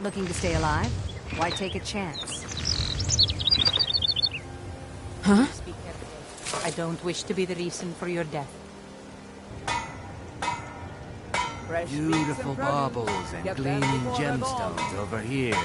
Looking to stay alive? Why take a chance? Huh? Be careful. I don't wish to be the reason for your death. Beautiful baubles and gleaming gemstones over here.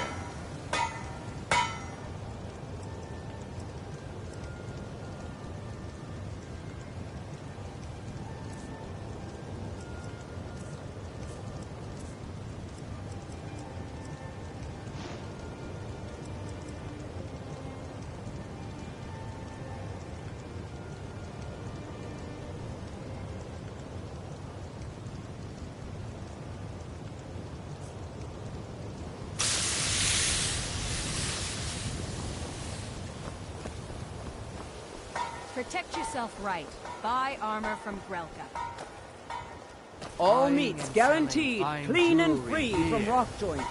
Protect yourself right. Buy armor from Grelka. All Buying meats and guaranteed, selling fine clean and jewelry free here. from rock joint.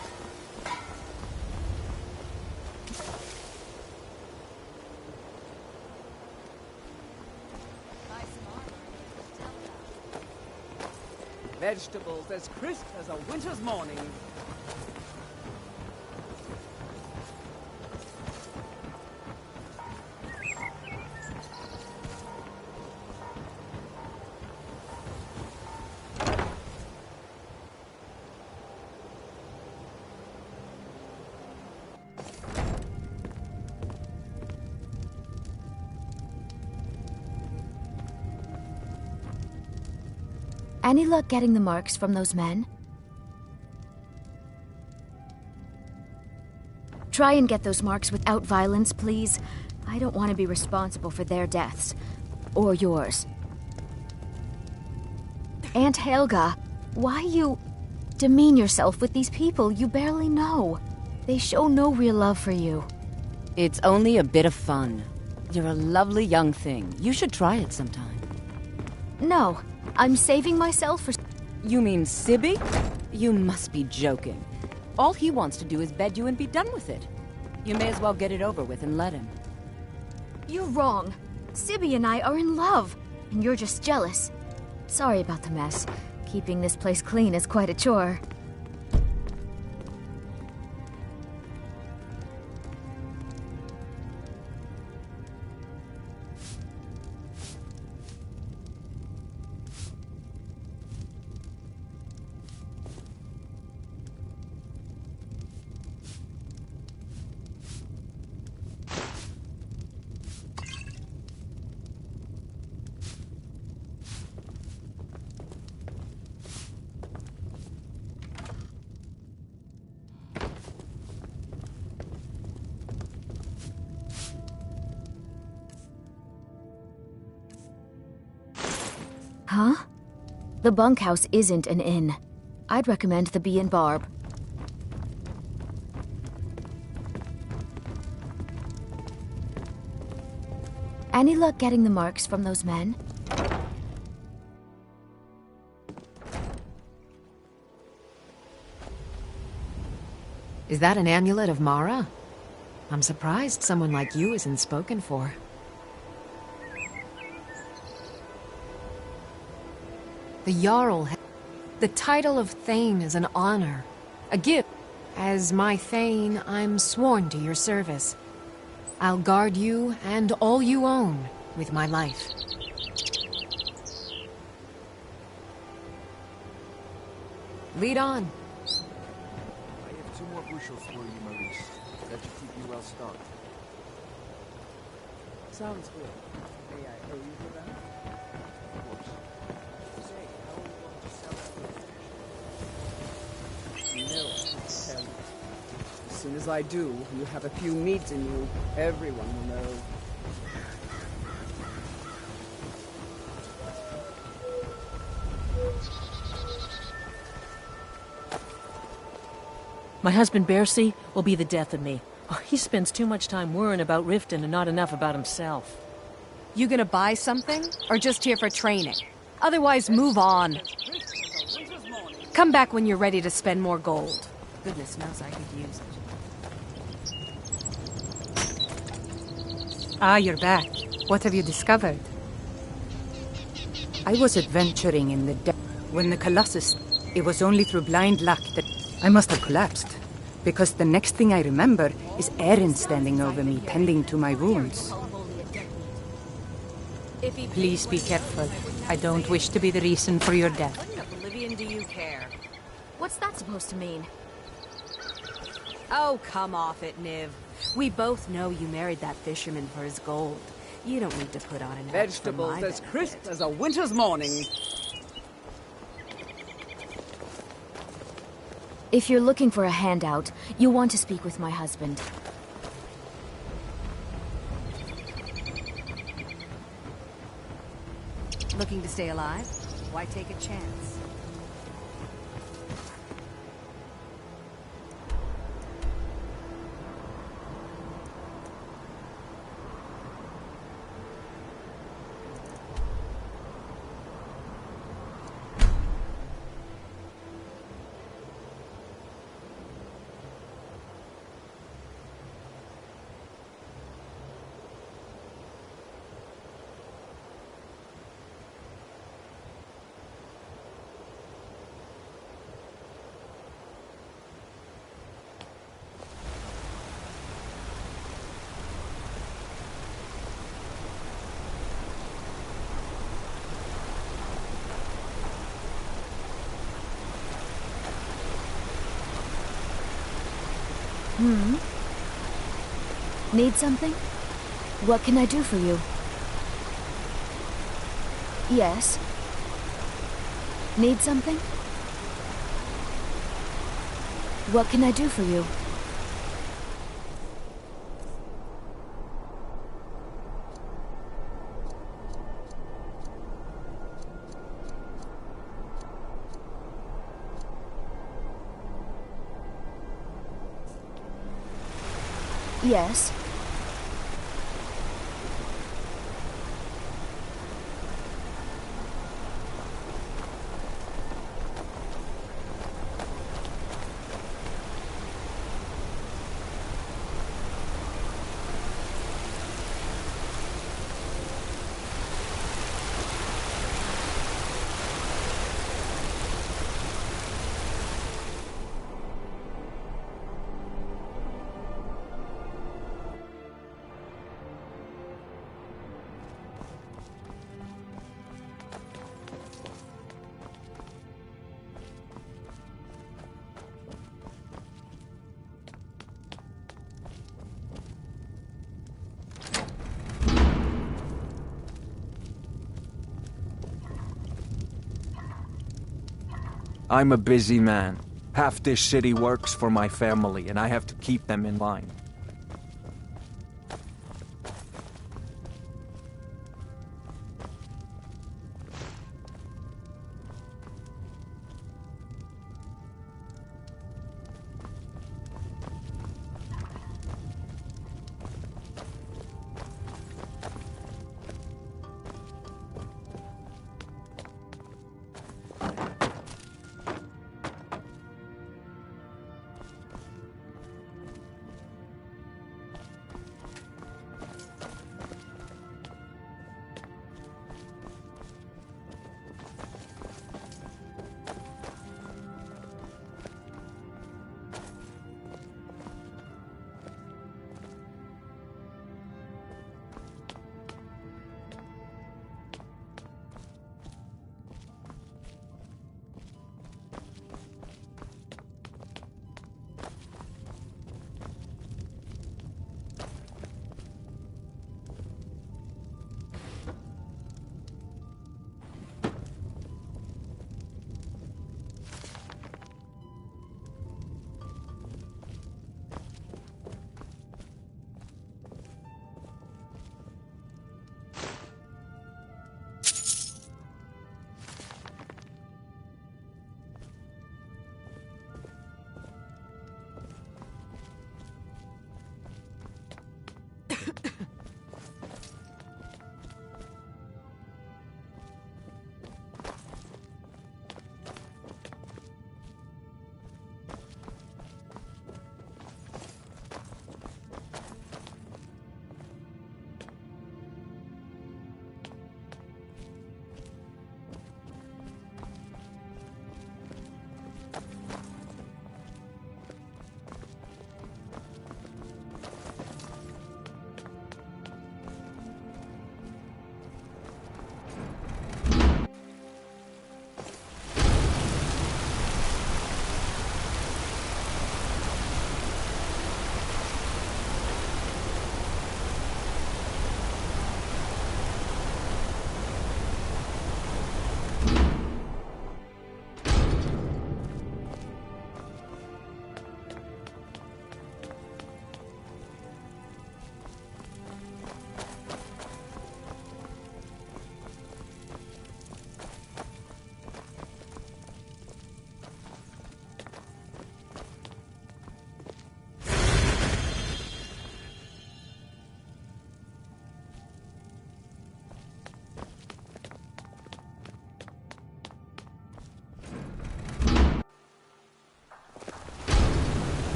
Buy some armor. Vegetables as crisp as a winter's morning. Any luck getting the marks from those men? Try and get those marks without violence, please. I don't want to be responsible for their deaths. Or yours. Aunt Helga, why you demean yourself with these people you barely know? They show no real love for you. It's only a bit of fun. You're a lovely young thing. You should try it sometime. No, I'm saving myself for... You mean Sibby? You must be joking. All he wants to do is bed you and be done with it. You may as well get it over with and let him. You're wrong. Sibby and I are in love, and you're just jealous. Sorry about the mess. Keeping this place clean is quite a chore. Huh? The bunkhouse isn't an inn. I'd recommend the Bee and Barb. Any luck getting the marks from those men? Is that an amulet of Mara? I'm surprised someone like you isn't spoken for. The Jarl, the title of Thane is an honor, a gift. As my Thane, I'm sworn to your service. I'll guard you and all you own with my life. Lead on. I have 2 more bushels for you, Maurice. That should keep you well stocked. Sounds good. May I owe you for that? Of course. Say, how are you going to sell that? You know I can tell you. As soon as I do, you have a few meads in you. Everyone will know. My husband Bercy will be the death of me. Oh, he spends too much time worrying about Riften and not enough about himself. You gonna buy something? Or just here for training? Otherwise, move on. Come back when you're ready to spend more gold. Goodness knows I could use it. Ah, you're back. What have you discovered? I was adventuring in the depth. When the Colossus... It was only through blind luck that... I must have collapsed. because the next thing I remember is Erin standing over me, tending to my wounds. Please be careful. I don't wish to be the reason for your death. What in oblivion do you care? What's that supposed to mean? Oh, come off it, Niv. We both know you married that fisherman for his gold. You don't need to put on an act for my Vegetables as benefit. crisp as a winter's morning. If you're looking for a handout, you'll want to speak with my husband. Looking to stay alive? Why take a chance? Need something? What can I do for you? Yes. Need something? What can I do for you? Yes. I'm a busy man. Half this city works for my family, and I have to keep them in line.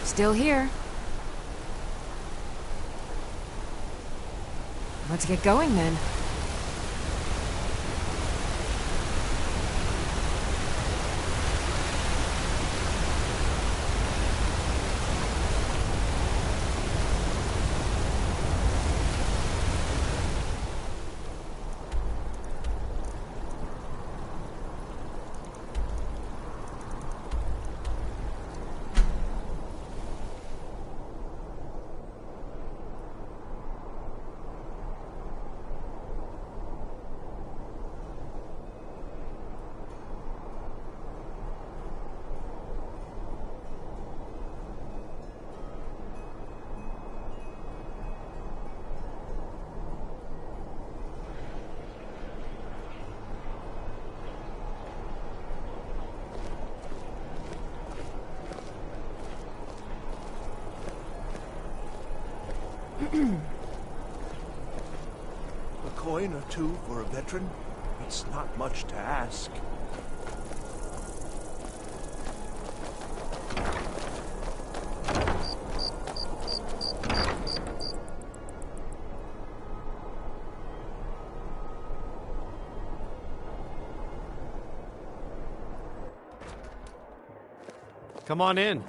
Still here. Let's get going then. A coin or two for a veteran? It's not much to ask. Come on in.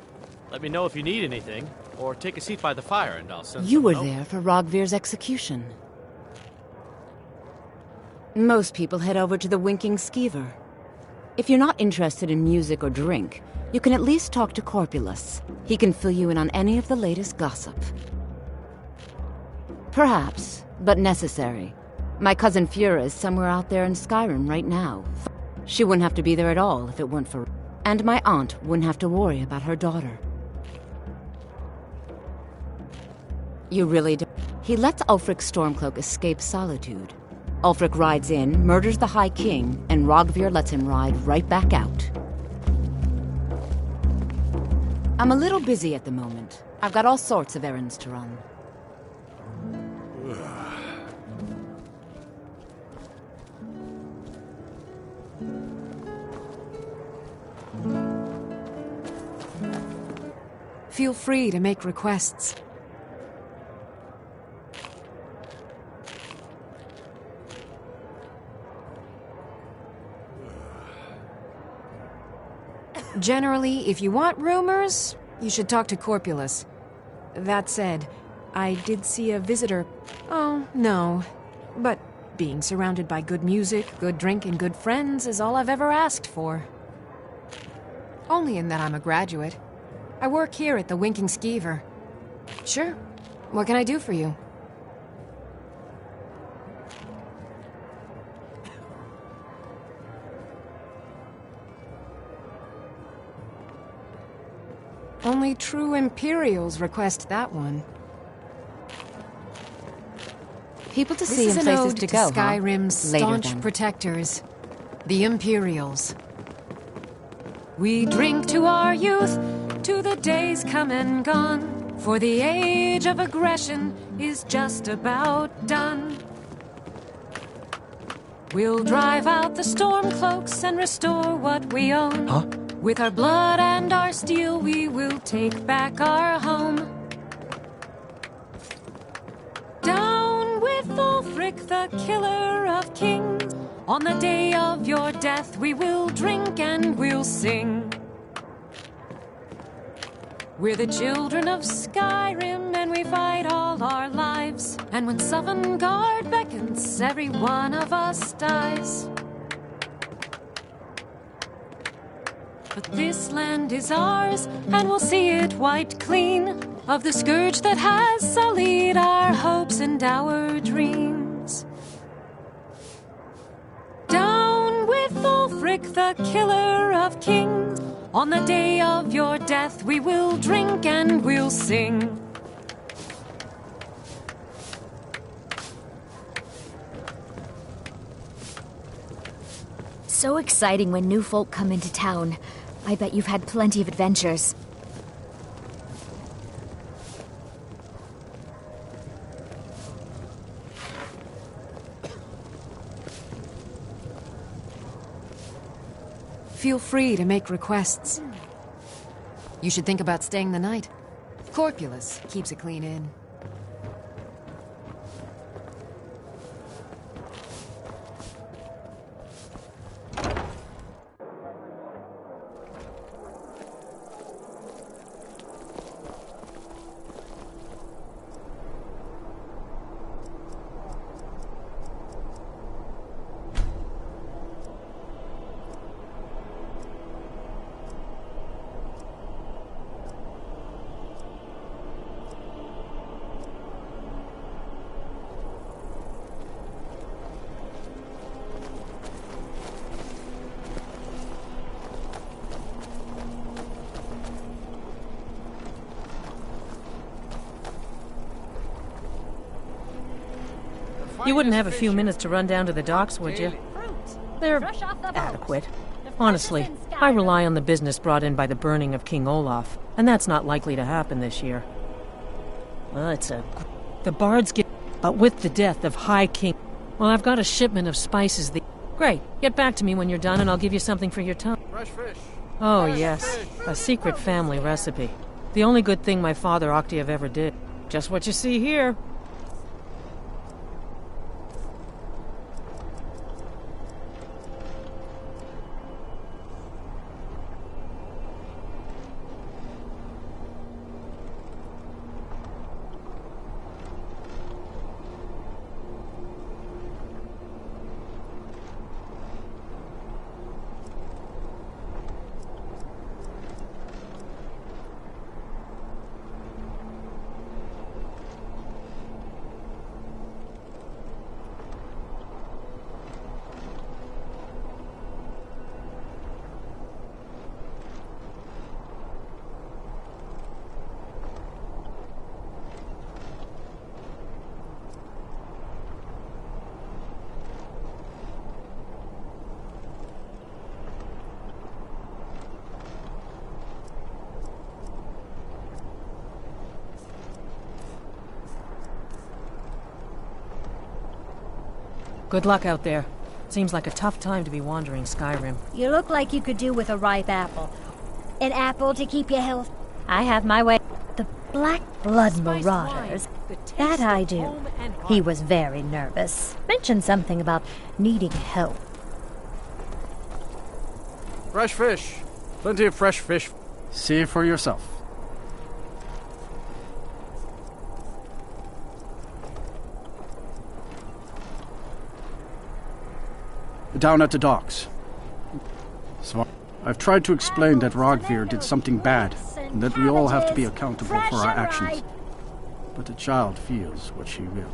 Let me know if you need anything, or take a seat by the fire and I'll send You were someone there for Rogvir's execution. Most people head over to the Winking Skeever. If you're not interested in music or drink, you can at least talk to Corpulus. He can fill you in on any of the latest gossip. Perhaps, but necessary. My cousin Fura is somewhere out there in Skyrim right now. She wouldn't have to be there at all if it weren't for... And my aunt wouldn't have to worry about her daughter. You really do. He lets Ulfric Stormcloak escape solitude. Ulfric rides in, murders the High King, and Rogvir lets him ride right back out. I'm a little busy at the moment. I've got all sorts of errands to run. Feel free to make requests. Generally, if you want rumors, you should talk to Corpulus. That said, I did see a visitor. Oh, no. But being surrounded by good music, good drink, and good friends is all I've ever asked for. Only in that I'm a graduate. I work here at the Winking Skeever. Sure. What can I do for you? Only true Imperials request that one. People to This see is and an places ode to to go, Skyrim's huh? Later, staunch then. protectors, the Imperials. We drink to our youth, to the days come and gone, for the age of aggression is just about done. We'll drive out the Stormcloaks and restore what we own. Huh? With our blood and our steel, we will take back our home. Down with Ulfric, the killer of kings. On the day of your death, we will drink and we'll sing. We're the children of Skyrim, and we fight all our lives. And when Sovngarde beckons, every one of us dies. But this land is ours, and we'll see it wiped clean of the scourge that has sullied our hopes and our dreams. Down with Ulfric, the killer of kings. On the day of your death, we will drink and we'll sing. So exciting when new folk come into town. I bet you've had plenty of adventures. Feel free to make requests. You should think about staying the night. Corpulus keeps a clean inn. You wouldn't have a few minutes to run down to the docks, would you? They're adequate. Honestly, I rely on the business brought in by the burning of King Olaf, and that's not likely to happen this year. Well, the bards get... But with the death of High King... Well, I've got a shipment of spices Great. Get back to me when you're done and I'll give you something for your tongue. Fresh fish. Oh, yes. A secret family recipe. The only good thing my father Octave ever did. Just what you see here. Good luck out there. Seems like a tough time to be wandering Skyrim. You look like you could do with a ripe apple. An apple to keep you healthy. I have my way. The Black Blood Marauders. That I do. He was very nervous. Mentioned something about needing help. Fresh fish. Plenty of fresh fish. See for yourself. Down at the docks. So I've tried to explain that Rogvir did something bad, and that we all have to be accountable for our actions. But the child feels what she will.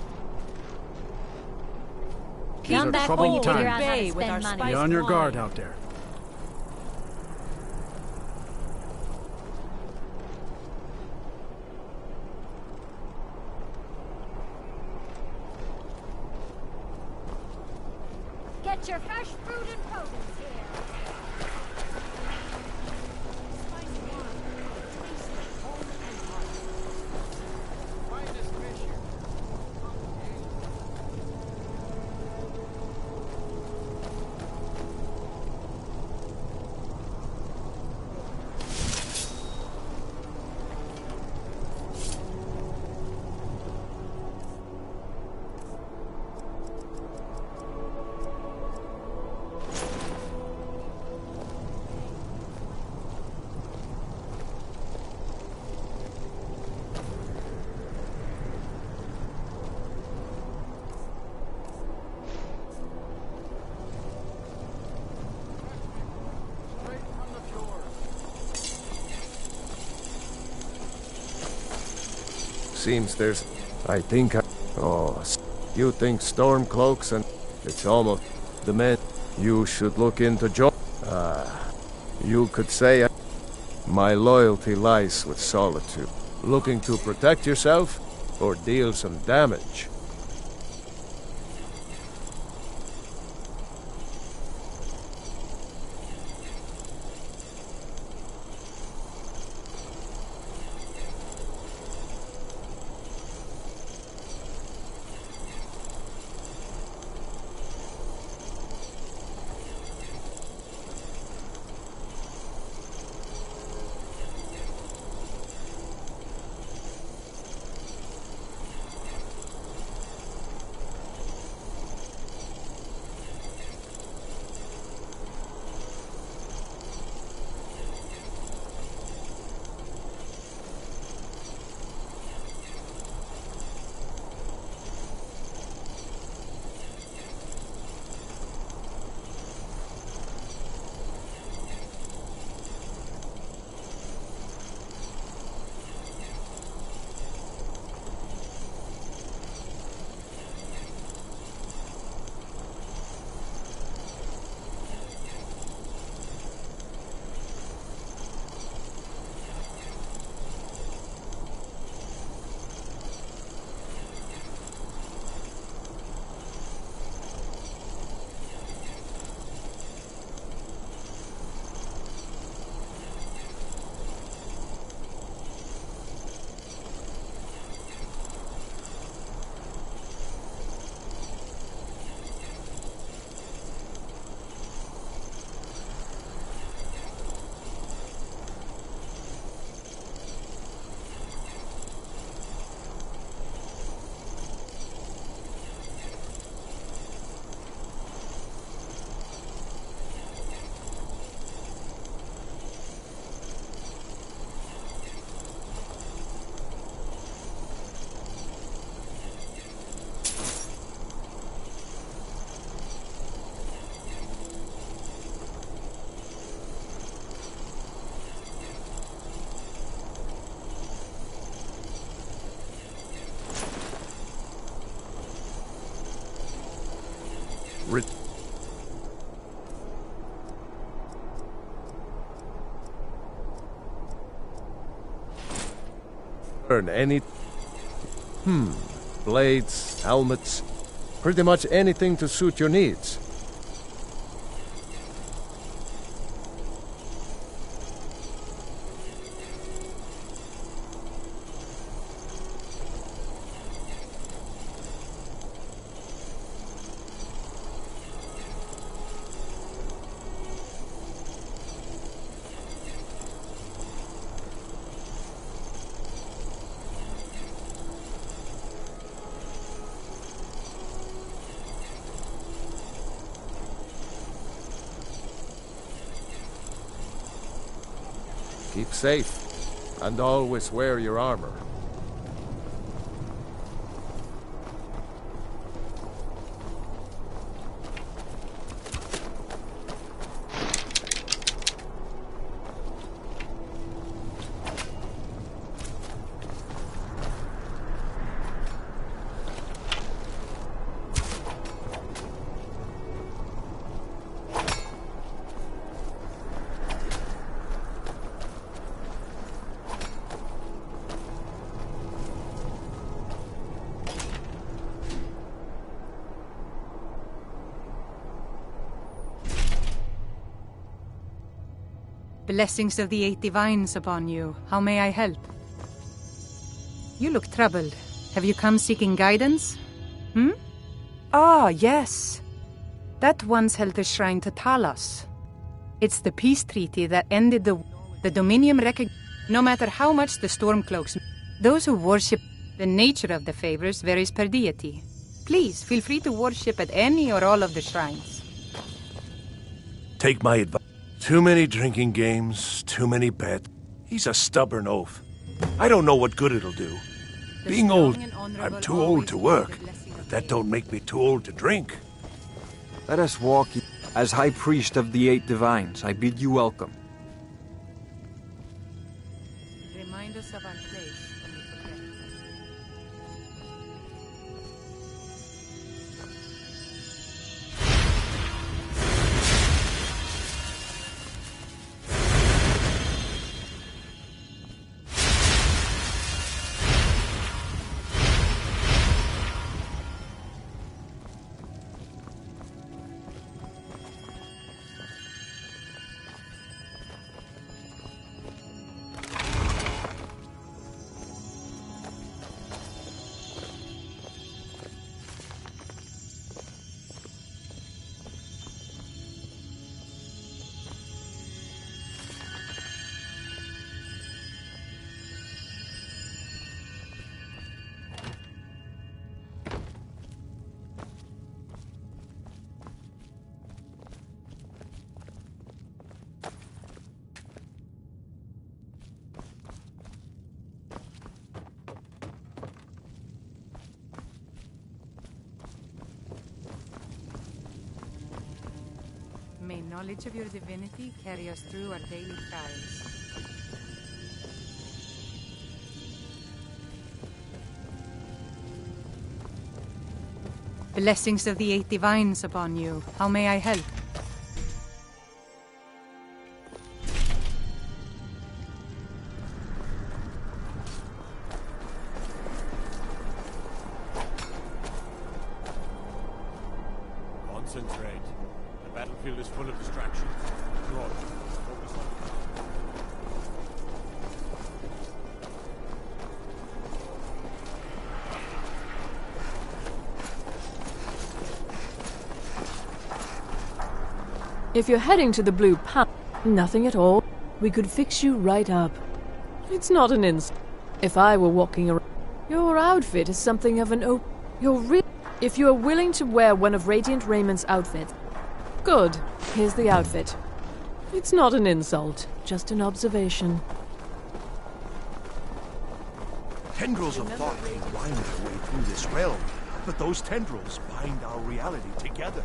These are troubled times. Be on your guard out there. Get your fresh fruit and produce here. Seems there's... Oh, you think storm cloaks and... It's almost... The men... You should look into you could say... My loyalty lies with solitude. Looking to protect yourself, or deal some damage. Earn any... blades, helmets, pretty much anything to suit your needs. Keep safe, and always wear your armor. Blessings of the Eight Divines upon you. How may I help? You look troubled. Have you come seeking guidance? Ah, yes. That once held the shrine to Talos. It's the peace treaty that ended the Dominium no matter how much the Stormcloaks... Those who worship the nature of the favors varies per deity. Please, feel free to worship at any or all of the shrines. Take my advice. Too many drinking games, too many bets. He's a stubborn oaf. I don't know what good it'll do. Being old, I'm too old to work, but that don't make me too old to drink. Let us walk. As High Priest of the Eight Divines, I bid you welcome. Remind us of our place when we forget. May knowledge of your divinity carry us through our daily trials. Blessings of the Eight Divines upon you. How may I help? Concentrate. The battlefield is full of distractions. Lord, focus on... If you're heading to the Blue Path, nothing at all. We could fix you right up. It's not an insult. If I were walking around... Your outfit is something of an If you are willing to wear one of Radiant Raymond's outfits... Good. Here's the outfit. It's not an insult, just an observation. Tendrils of thought can wind their way through this realm, but those tendrils bind our reality together.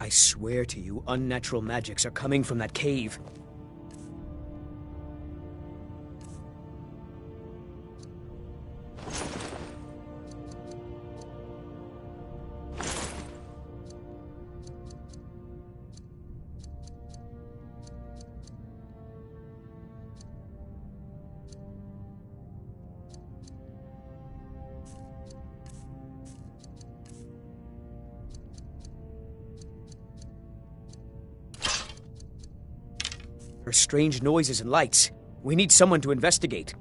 I swear to you, unnatural magics are coming from that cave. Strange noises and lights. We need someone to investigate.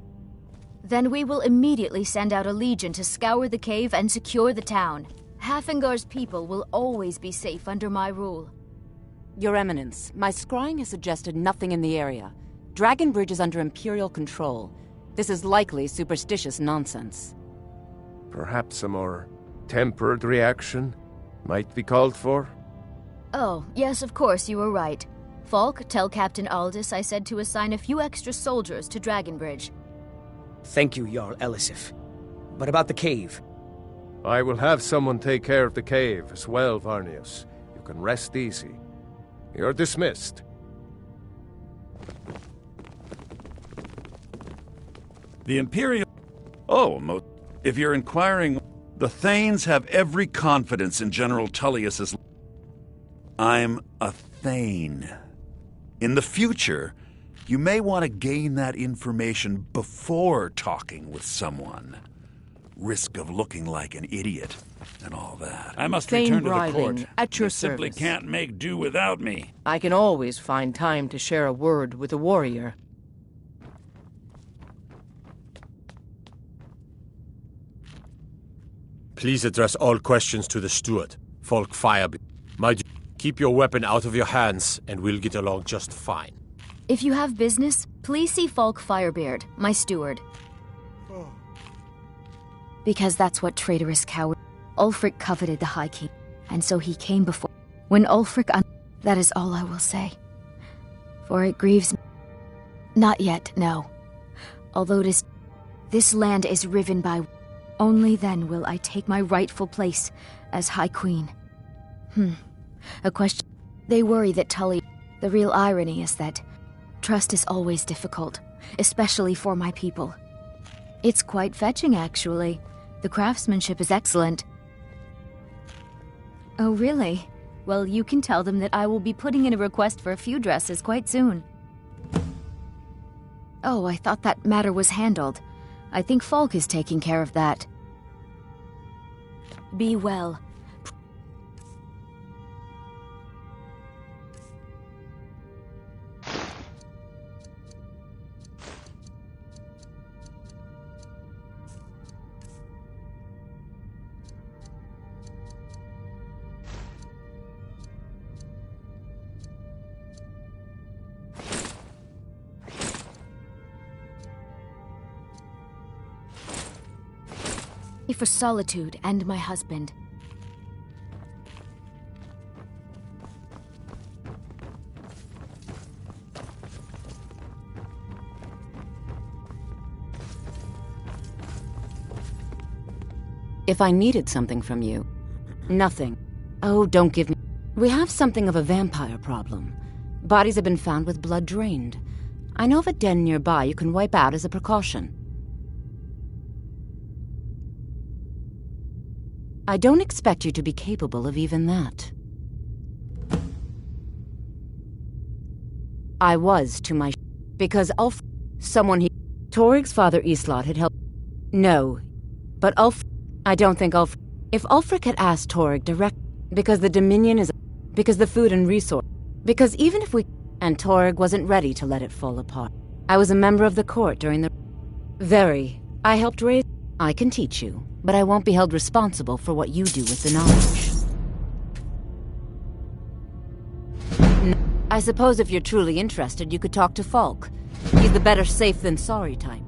Then we will immediately send out a legion to scour the cave and secure the town. Hafingar's people will always be safe under my rule. Your Eminence, my scrying has suggested nothing in the area. Dragonbridge is under Imperial control. This is likely superstitious nonsense. Perhaps a more tempered reaction might be called for? Oh, yes, of course, you were right. Falk, tell Captain Aldous I said to assign a few extra soldiers to Dragonbridge. Thank you, Jarl Elisif. But about the cave? I will have someone take care of the cave as well, Varnius. You can rest easy. You're dismissed. The Imperial... Oh, if you're inquiring... The Thanes have every confidence in General Tullius's... I'm a Thane. In the future, you may want to gain that information before talking with someone. Risk of looking like an idiot and all that. I must Thane return to the Bryling, court. at your You simply service. can't make do without me. I can always find time to share a word with a warrior. Please address all questions to the steward, Falk Firebeard. Keep your weapon out of your hands, and we'll get along just fine. If you have business, please see Falk Firebeard, my steward. Because that's what traitorous coward Ulfric coveted the High King, and so he came before. When Ulfric that is all I will say. For it grieves me. Not yet, no. Although this land is riven by... Only then will I take my rightful place as High Queen. A question. They worry that Tully... The real irony is that trust is always difficult, especially for my people. It's quite fetching, actually. The craftsmanship is excellent. Oh, really? Well, you can tell them that I will be putting in a request for a few dresses quite soon. Oh, I thought that matter was handled. I think Falk is taking care of that. Be well. For solitude and my husband. If I needed something from you... Nothing. Oh, don't give me... We have something of a vampire problem. Bodies have been found with blood drained. I know of a den nearby you can wipe out as a precaution. I don't expect you to be capable of even that. I was to my... Because someone he... Torig's father Islot had helped... No. But I don't think If Ulfric had asked Torig direct... Because the Dominion is... Because the food and resource... Because even if we... And Torig wasn't ready to let it fall apart. I was a member of the court during the... Very. I helped raise... I can teach you. But I won't be held responsible for what you do with the knowledge. I suppose if you're truly interested, you could talk to Falk. He's the better safe than sorry type.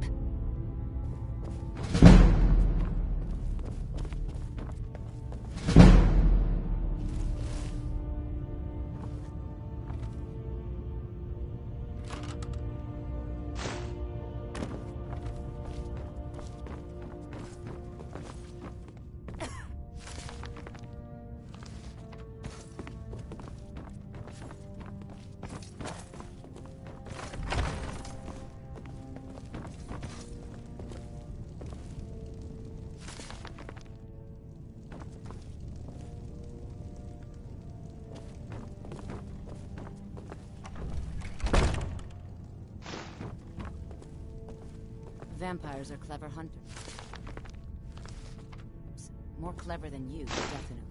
Vampires are clever hunters. More clever than you, definitely.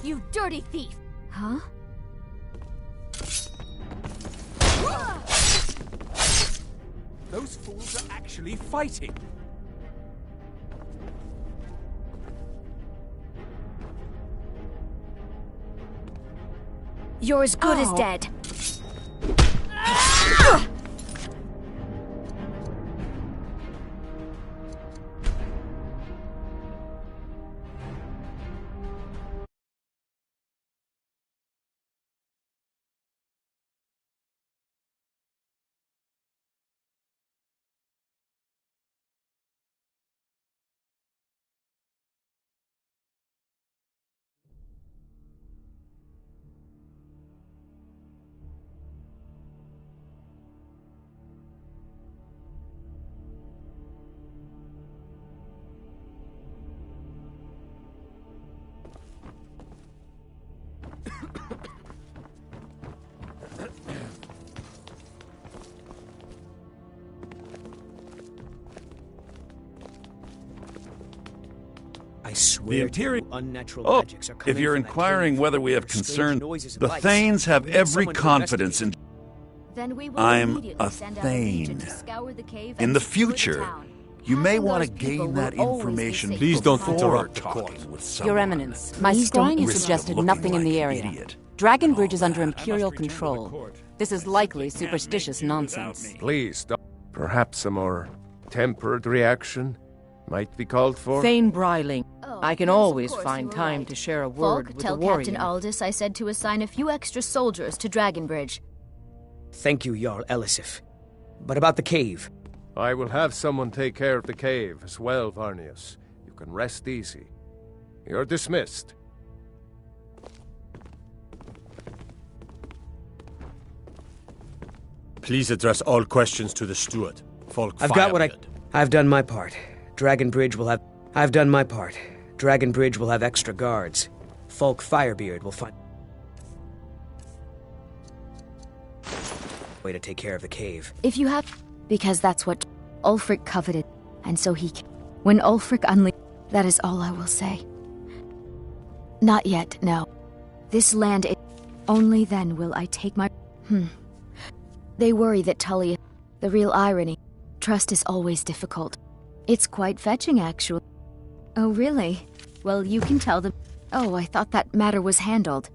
You dirty thief! Huh? Those fools are actually fighting. You're as good as dead. I swear The Imperial... unnatural Oh, magics are coming if you're from that inquiring cave. whether we have There's strange concern, noises and the lights. Thanes have We need every someone to confidence in... Then we will I'm immediately a send out a legion Thane. to scour the cave In and the secure the future, town. you may Passing want to those people gain will that always be information safe Please don't from interrupt the talking court. with someone. Your Eminence, my Please don't scrying interrupt. suggested Looking nothing in the like an area. idiot. Dragon Bridge is under Imperial control. This is likely superstitious nonsense. Please, perhaps a more tempered reaction might be called for. Thane Bryling. Oh, I can yes, of always course, find you were time right. to share a Falk, word with tell a warrior. Captain Aldous I said to assign a few extra soldiers to Dragonbridge. Thank you, Jarl Elisif. But about the cave. I will have someone take care of the cave as well, Varnius. You can rest easy. You're dismissed. Please address all questions to the steward, Falk I've got what Firebeard. I've done my part. Dragonbridge will have... I've done my part. Dragonbridge will have extra guards. Falk Firebeard will find... way to take care of the cave. If you have... Because that's what Ulfric coveted, and so he... When Ulfric unleashed... That is all I will say. Not yet, no. This land is... Only then will I take my... They worry that Tully... The real irony. Trust is always difficult. It's quite fetching, actually. Oh, really? Well, you can tell them. Oh, I thought that matter was handled.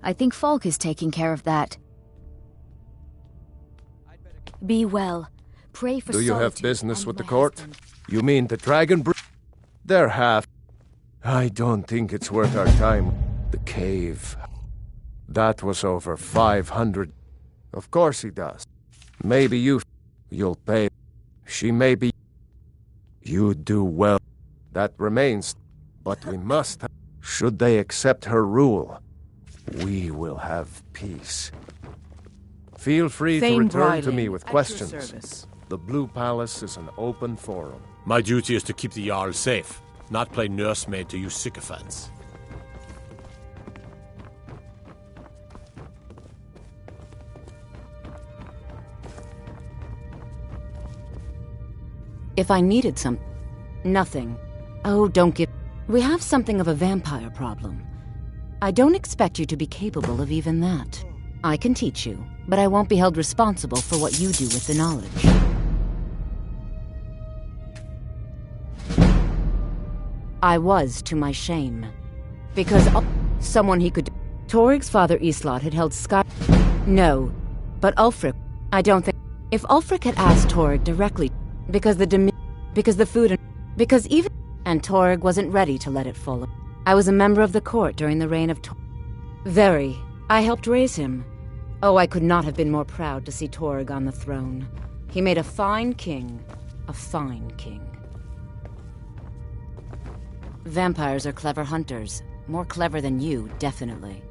I think Falk is taking care of that. Be well. Pray for Do you have solitude business and with the my court? husband. You mean the Dragon Bridge? They're half. I don't think it's worth our time. The cave. That was over 500. Of course he does. Maybe you'll pay. She may be. You do well. That remains. But we must. Should they accept her rule, we will have peace. Feel free to return to me with questions. The Blue Palace is an open forum. My duty is to keep the Jarl safe, not play nursemaid to you sycophants. If I needed some... Nothing. Oh, don't give... We have something of a vampire problem. I don't expect you to be capable of even that. I can teach you, but I won't be held responsible for what you do with the knowledge. I was, to my shame. Because someone he could... Torig's father Islot had held No, but Ulfric... I don't think... If Ulfric had asked Torig directly... Because the food and... Because even... And Torig wasn't ready to let it fall. I was a member of the court during the reign of Very. I helped raise him. Oh, I could not have been more proud to see Torig on the throne. He made a fine king. A fine king. Vampires are clever hunters. More clever than you, definitely.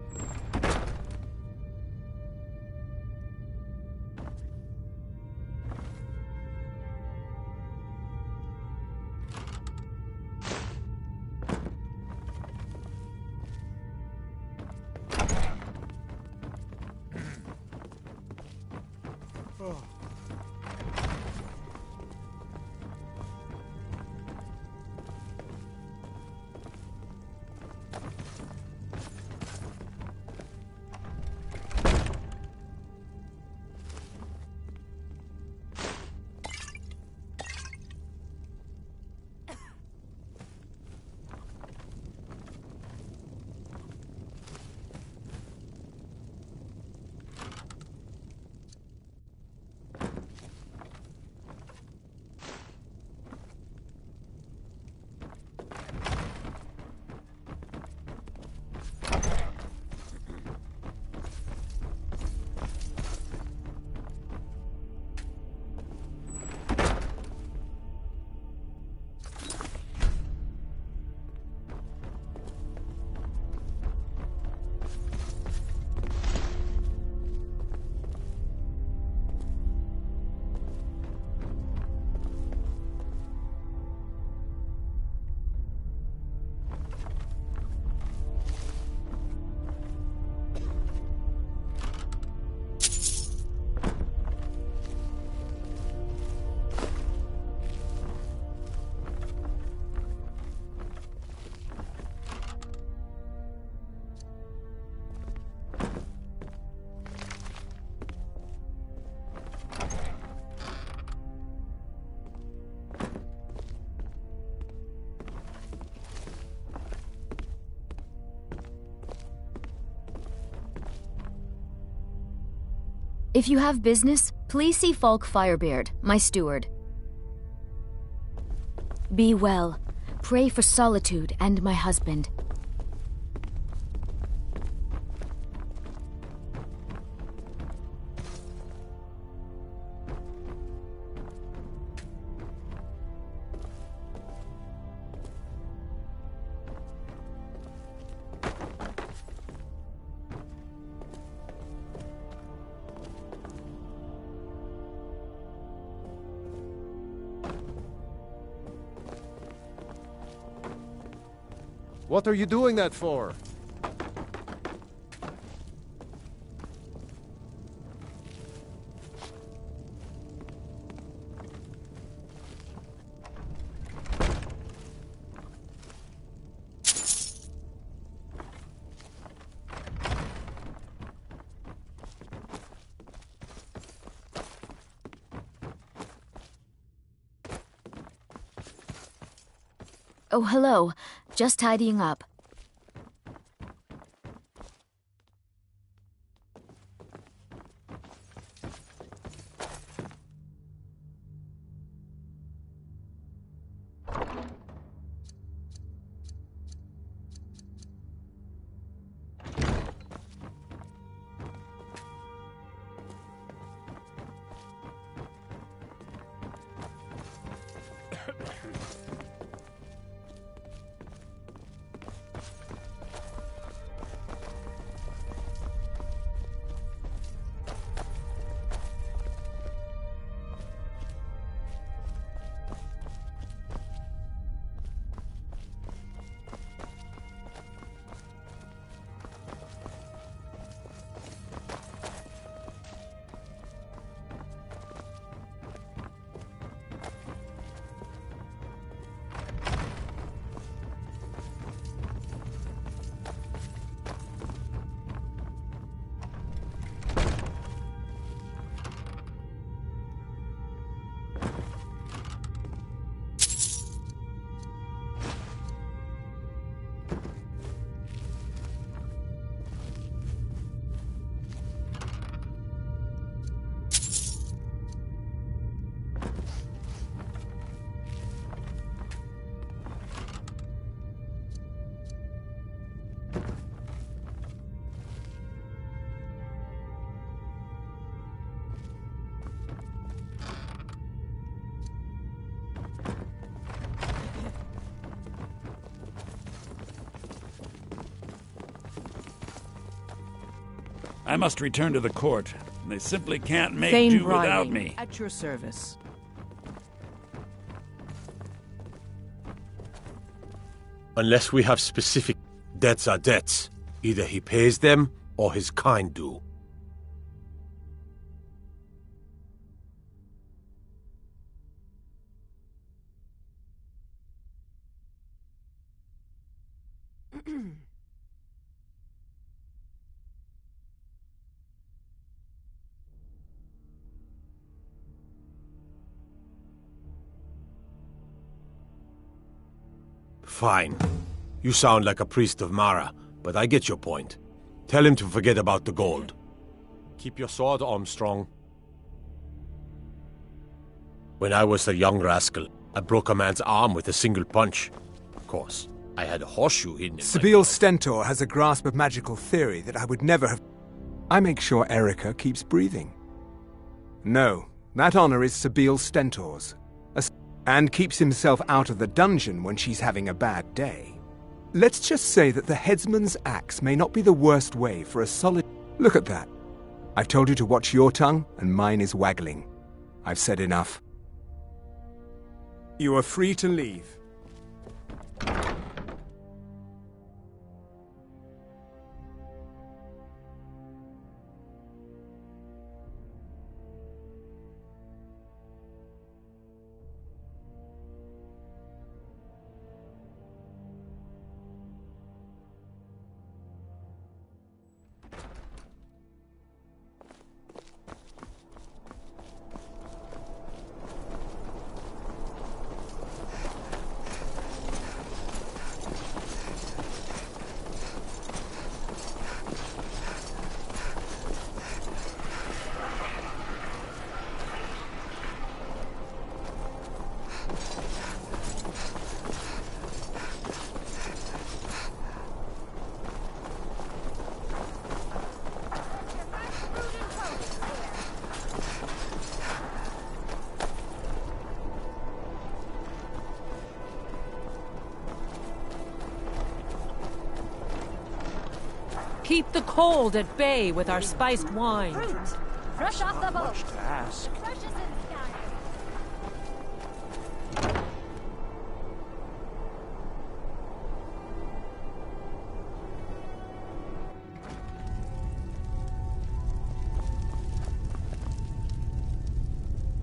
If you have business, please see Falk Firebeard, my steward. Be well. Pray for solitude and my husband. What are you doing that for? Oh, hello. Just tidying up. I must return to the court. They simply can't make Thane do Bryling, without me. At your service. Unless we have specific debts are debts. Either he pays them, or his kind do. Fine. You sound like a priest of Mara, but I get your point. Tell him to forget about the gold. Keep your sword, Armstrong. When I was a young rascal, I broke a man's arm with a single punch. Of course, I had a horseshoe hidden in Sabine Stentor has a grasp of magical theory that I would never have... I make sure Erica keeps breathing. No, that honor is Sabine Stentor's. And keeps himself out of the dungeon when she's having a bad day. Let's just say that the headsman's axe may not be the worst way for a solid... Look at that. I've told you to watch your tongue, and mine is waggling. I've said enough. You are free to leave. Keep the cold at bay with our spiced wine. Fruit! Fresh off the boat! Much to ask. Fresh as in Skyrim.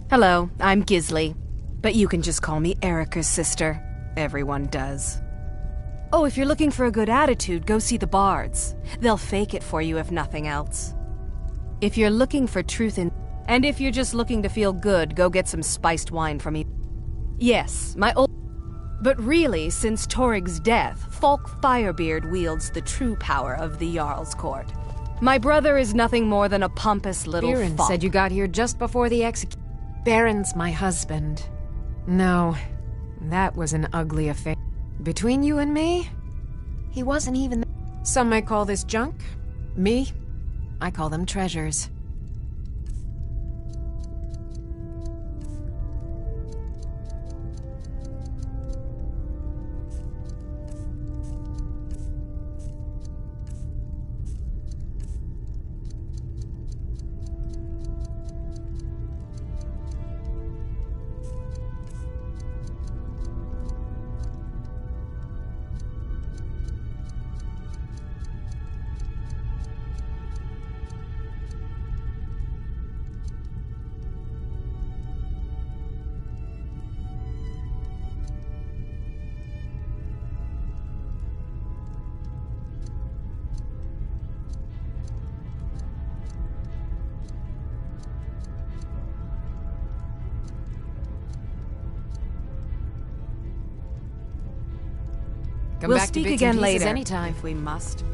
Hello, I'm Gisli. But you can just call me Erica's sister. Everyone does. Oh, if you're looking for a good attitude, go see the bards. They'll fake it for you if nothing else. If you're looking for truth in... And if you're just looking to feel good, go get some spiced wine from me. Yes, my old... But really, since Torig's death, Falk Firebeard wields the true power of the Jarl's court. My brother is nothing more than a pompous little Baron fop. said you got here just before the execution. Baron's my husband. No, that was an ugly affair. Between you and me, he wasn't even... Some might call this junk. Me, I call them treasures. Come We'll back speak to bits again and pieces later, anytime. if we must.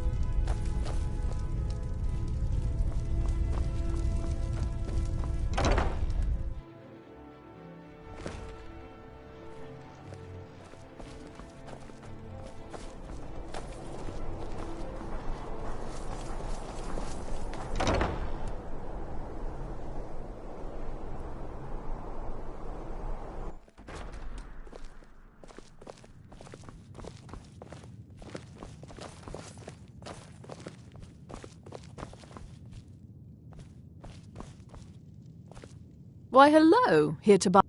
Why, hello. Here to buy...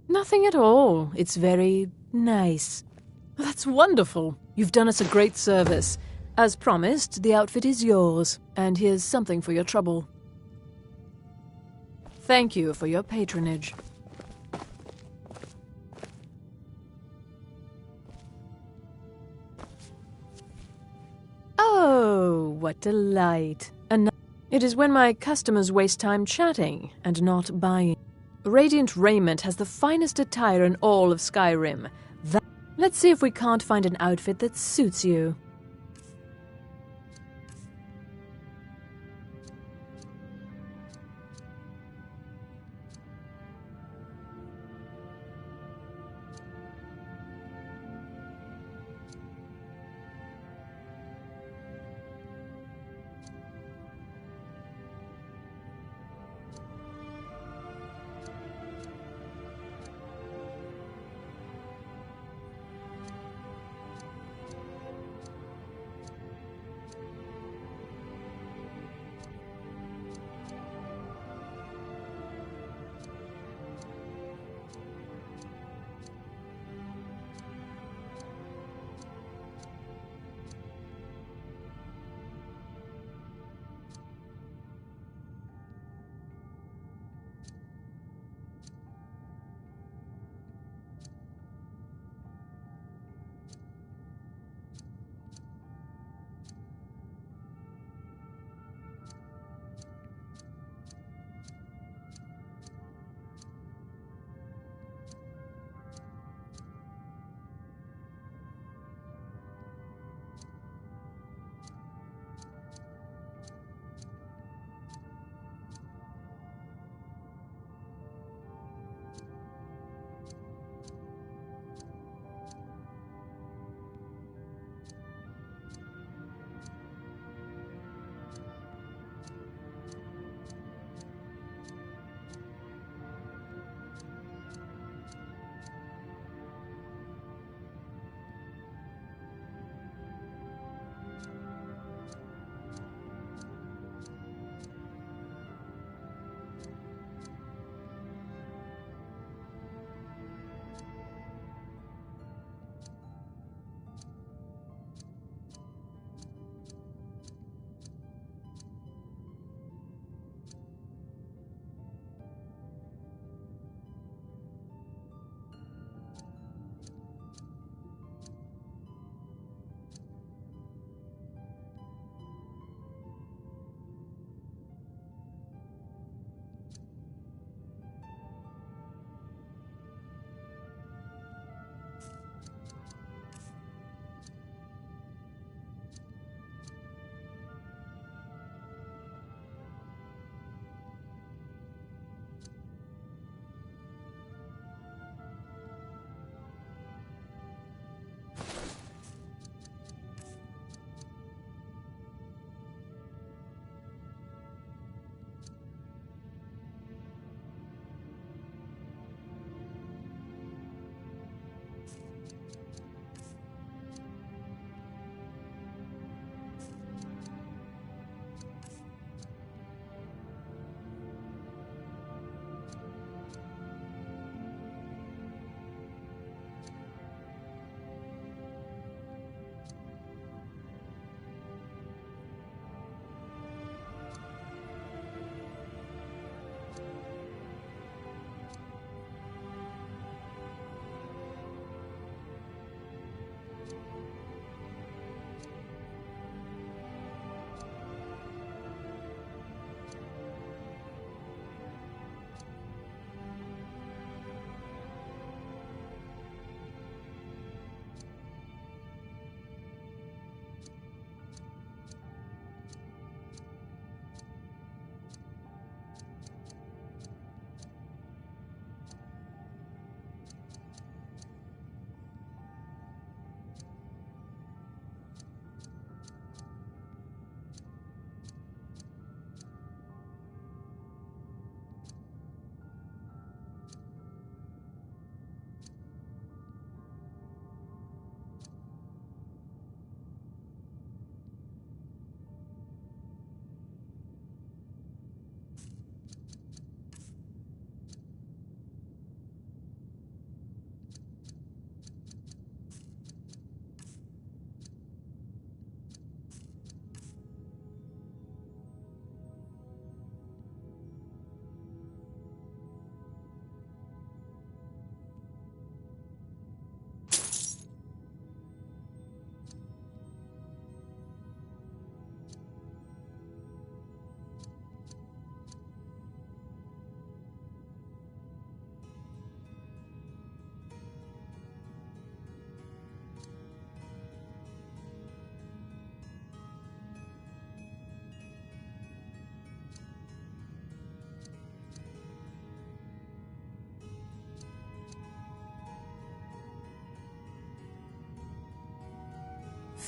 Nothing at all. It's very nice. That's wonderful. You've done us a great service. As promised, the outfit is yours, and here's something for your trouble. Thank you for your patronage. Oh, what delight. It is when my customers waste time chatting and not buying. Radiant Raiment has the finest attire in all of Skyrim. Let's see if we can't find an outfit that suits you.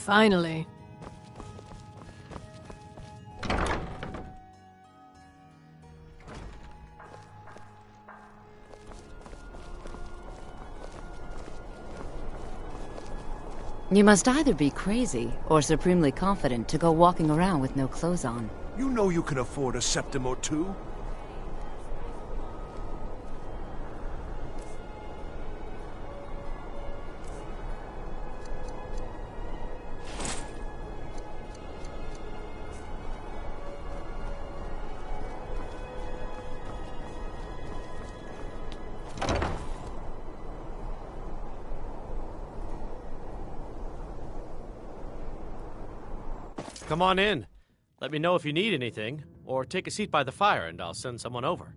Finally. You must either be crazy or supremely confident to go walking around with no clothes on. You know you can afford a septim or two. Come on in. Let me know if you need anything, or take a seat by the fire and I'll send someone over.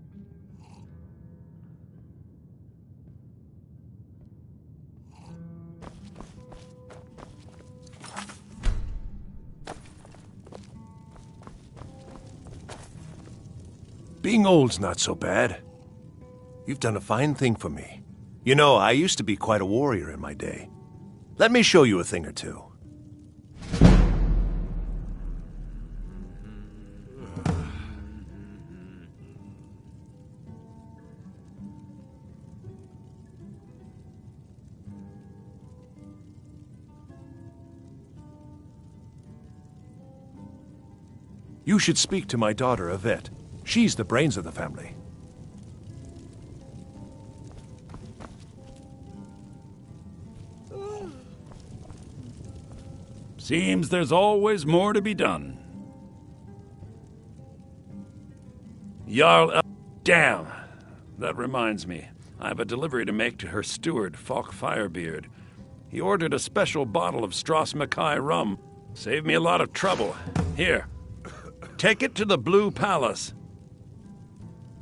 Being old's not so bad. You've done a fine thing for me. You know, I used to be quite a warrior in my day. Let me show you a thing or two. You should speak to my daughter, Yvette. She's the brains of the family. Seems there's always more to be done. Jarl... Damn! That reminds me. I have a delivery to make to her steward, Falk Firebeard. He ordered a special bottle of Strass Mackay rum. Saved me a lot of trouble. Here. Take it to the Blue Palace.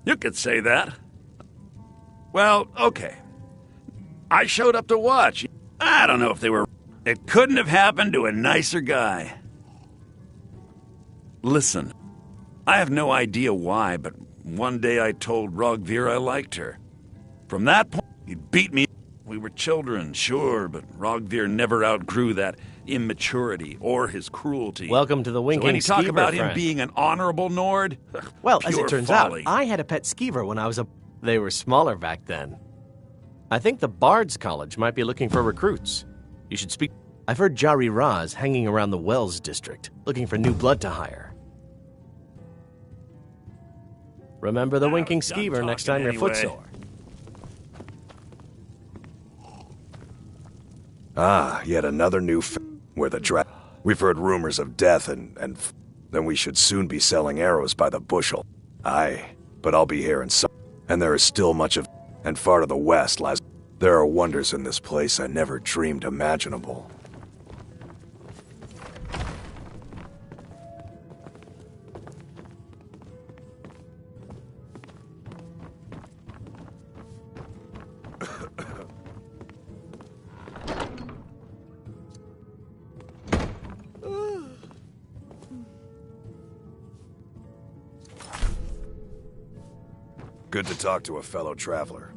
You could say that. Well, okay. I showed up to watch. I don't know if they were... It couldn't have happened to a nicer guy. Listen, I have no idea why, but one day I told Rogvir I liked her. From that point, he'd beat me. We were children, sure, but Rogvir never outgrew that immaturity or his cruelty. Welcome to the Winking So when you talk Skeever, about him friend. being an honorable Nord, Well, as pure it turns folly. out, I had a pet skeever when I was a... They were smaller back then. I think the Bard's College might be looking for recruits. You should speak... I've heard Jari Ra's hanging around the Wells district, looking for new blood to hire. Remember the Winking Skeever next time you're anyway. footsore. Ah, yet another new where the We've heard rumors of death and then we should soon be selling arrows by the bushel. Aye, but I'll be here in some... And there is still much of... And far to the west lies... There are wonders in this place I never dreamed imaginable. Good to talk to a fellow traveler.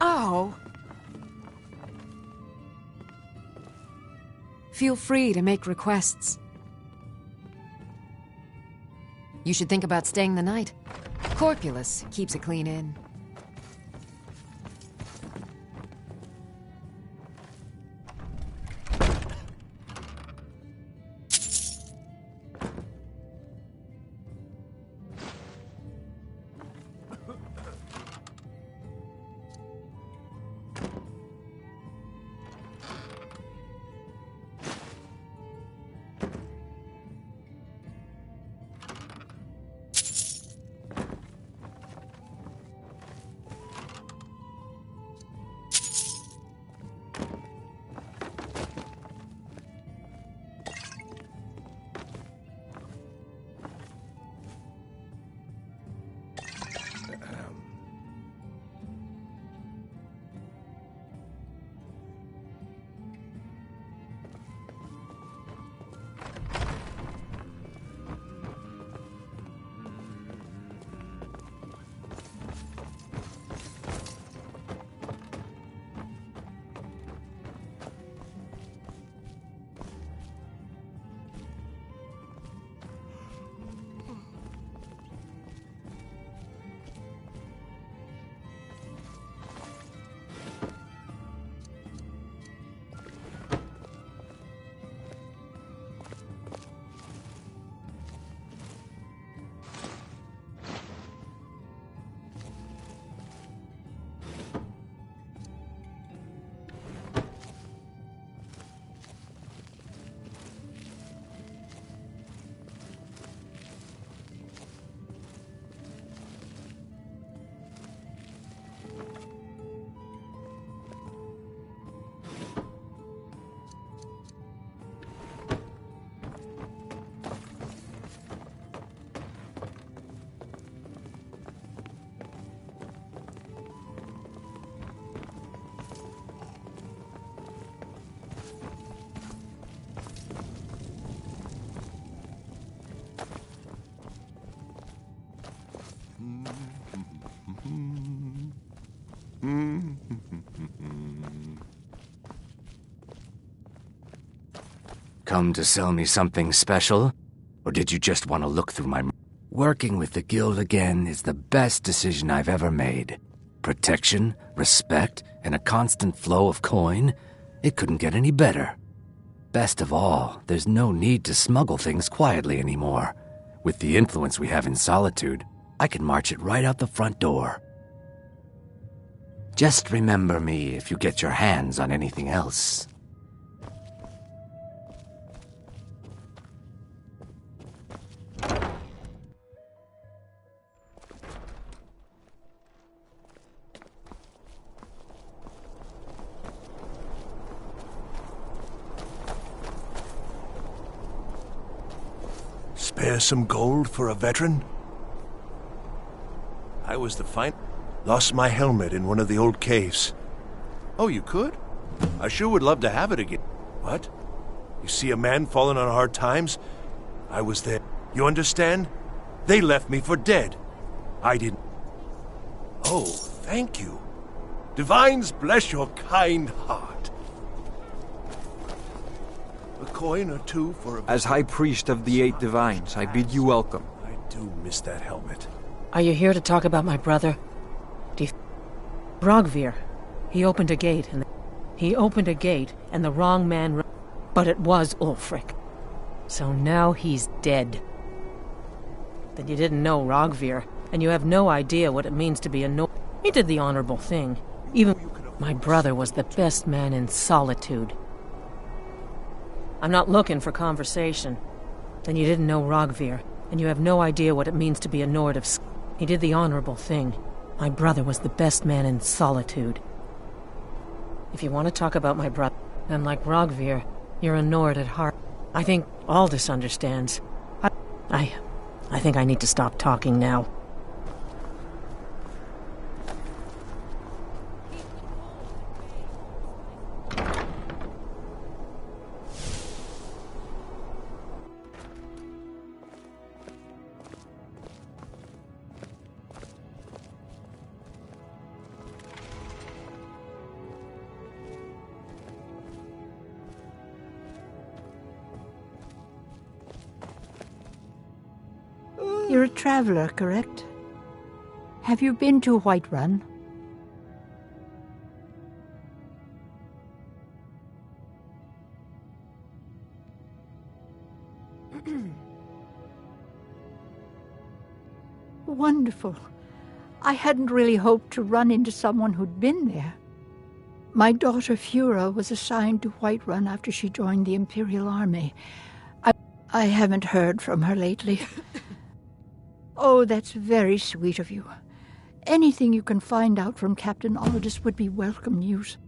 Oh. Feel free to make requests. You should think about staying the night. Corpulus keeps a clean inn. Come to sell me something special? Or did you just want to look through my... Working with the guild again is the best decision I've ever made. Protection, respect, and a constant flow of coin. It couldn't get any better. Best of all, there's no need to smuggle things quietly anymore. With the influence we have in Solitude, I can march it right out the front door. Just remember me if you get your hands on anything else. Spare some gold for a veteran? I was the lost my helmet in one of the old caves. Oh, you could? I sure would love to have it again. What? You see a man falling on hard times? I was there. You understand? They left me for dead. I didn't. Oh, thank you. Divines bless your kind heart. A coin or two for a... As High Priest of the Eight Divines, I bid you welcome. I do miss that helmet. Are you here to talk about my brother? Rogvir. He opened a gate, and the wrong man... But it was Ulfric. So now he's dead. Then you didn't know Rogvir, and you have no idea what it means to be a no... He did the honorable thing. Even my brother was the best man in Solitude. I'm not looking for conversation. Then you didn't know Rogvir, and you have no idea what it means to be a Nord of... He did the honorable thing. My brother was the best man in Solitude. If you want to talk about my brother, then like Rogvir, you're a Nord at heart. I think Aldous understands. I think I need to stop talking now. You're a traveler, correct? Have you been to Whiterun? Wonderful. I hadn't really hoped to run into someone who'd been there. My daughter Fura was assigned to Whiterun after she joined the Imperial Army. I haven't heard from her lately. Oh, that's very sweet of you. Anything you can find out from Captain Aldous would be welcome news.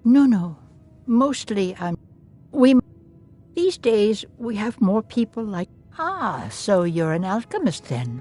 No. Mostly, These days, we have more people like... Ah, so you're an alchemist then?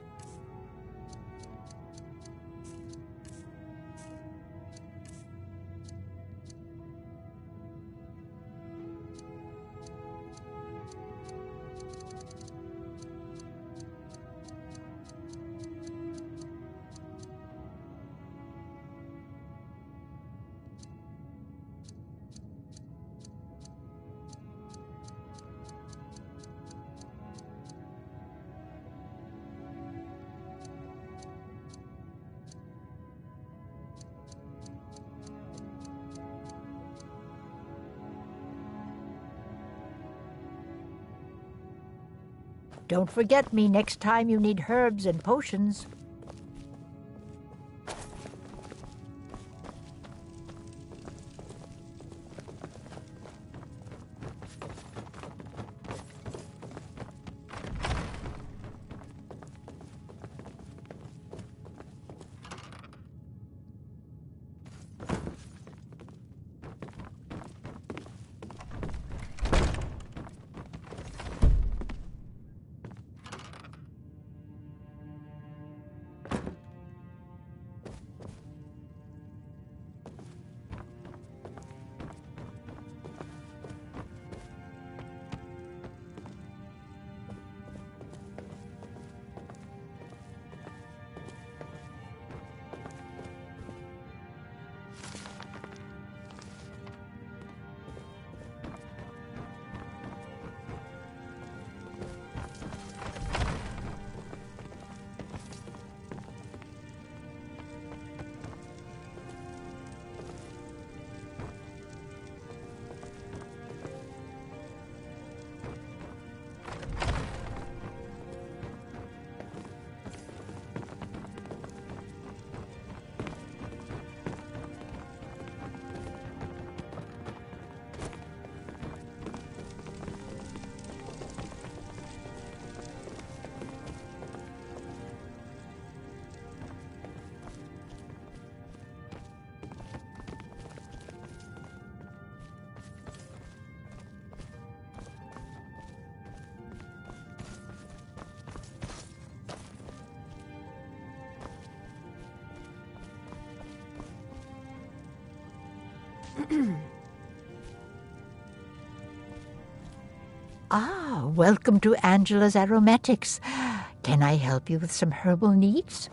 Don't forget me next time you need herbs and potions. Welcome to Angela's Aromatics. Can I help you with some herbal needs?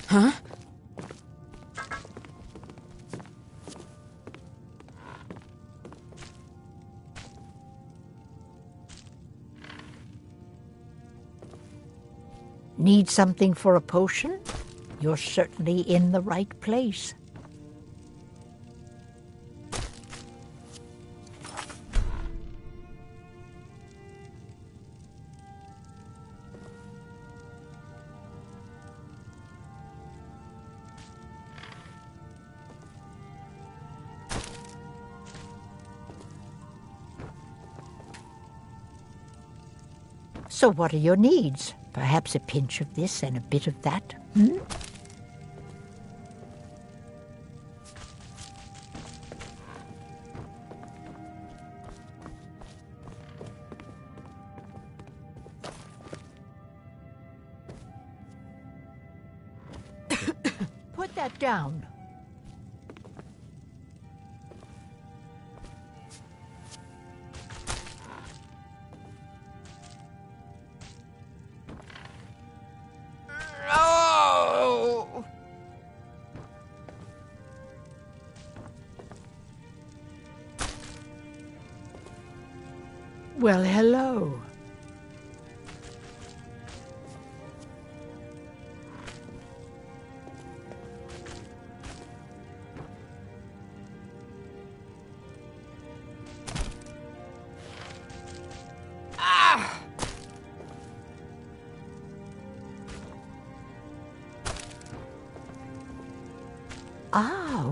Huh? Need something for a potion? You're certainly in the right place. So what are your needs? Perhaps a pinch of this and a bit of that, hmm? Put that down. Well, hello.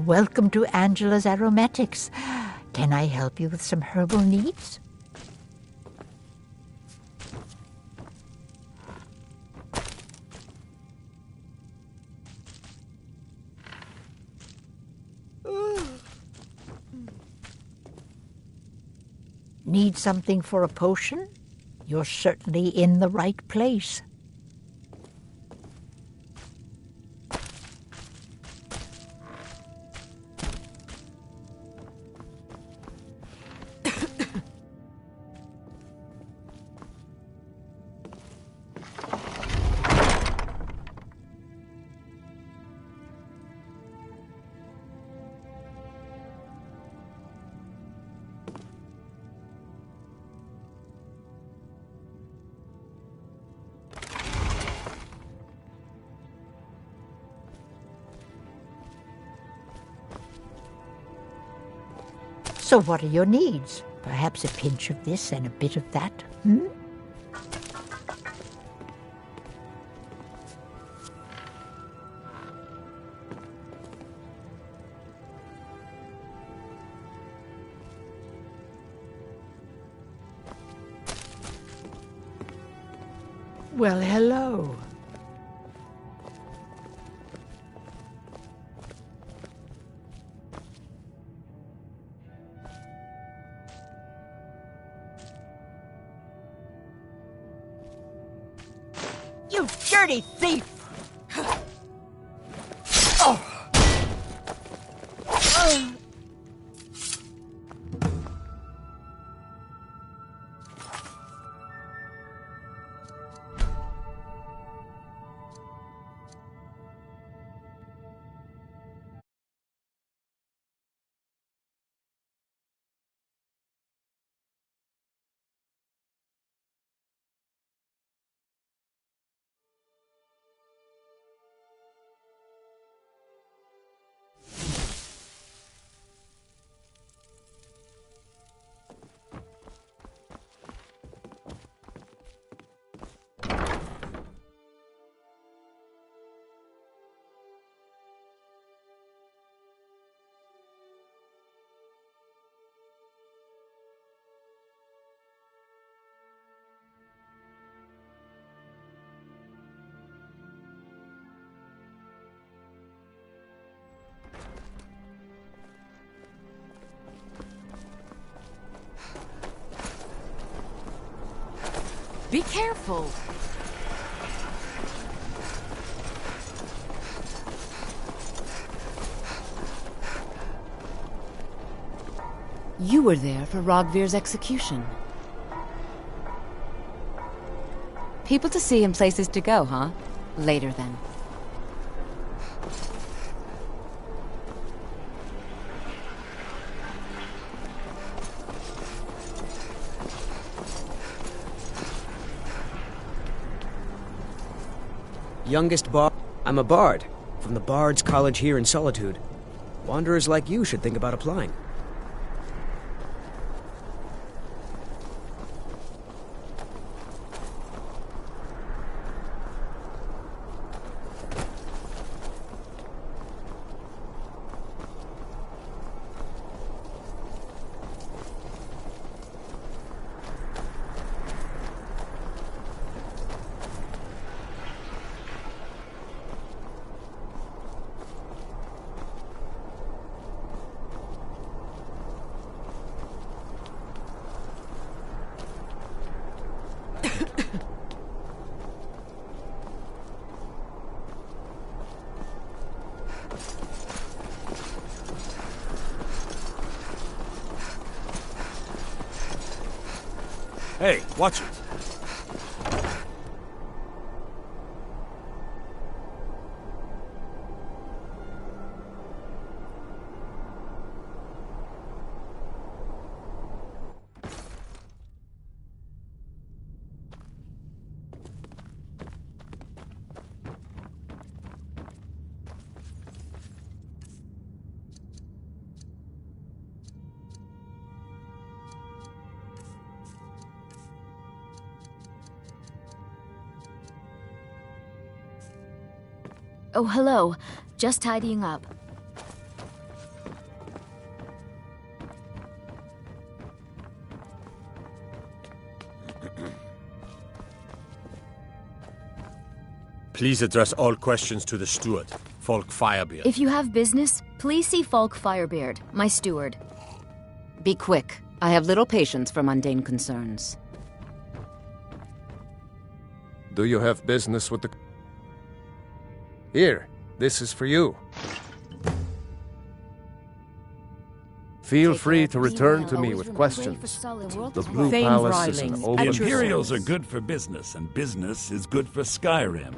Welcome to Angela's Aromatics. Can I help you with some herbal needs? Need something for a potion? You're certainly in the right place. So what are your needs? Perhaps a pinch of this and a bit of that, hmm? Well, hello. You dirty thief! Be careful. You were there for Rogvir's execution. People to see and places to go, huh? Later, then. Youngest bard. I'm a bard, from the Bard's College here in Solitude. Wanderers like you should think about applying. Hey, watch it. Oh, hello. Just tidying up. Please address all questions to the steward, Folk Firebeard. If you have business, please see Falk Firebeard, my steward. Be quick. I have little patience for mundane concerns. Do you have business with the... Here, this is for you. Feel free to return to me with questions. The Blue Palace is an open... The Imperials are good for business, and business is good for Skyrim.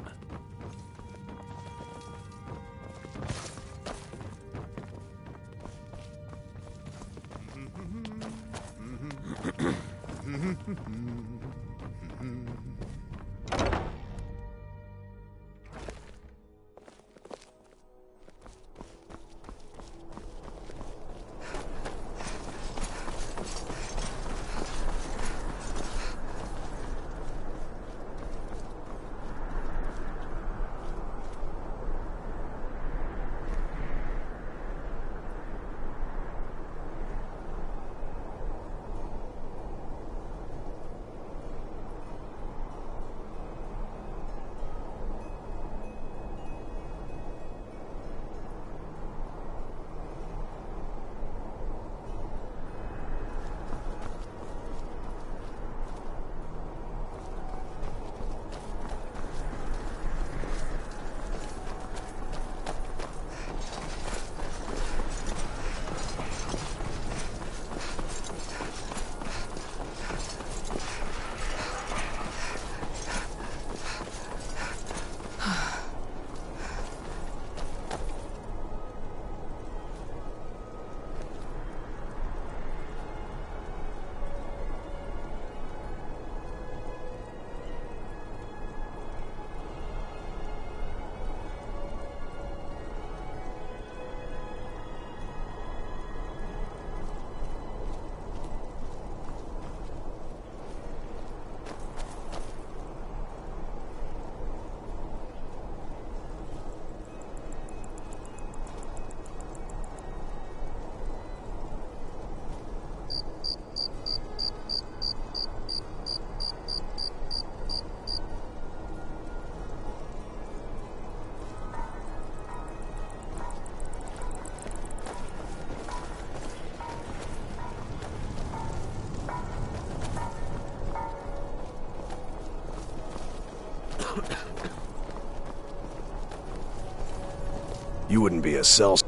You wouldn't be a cell...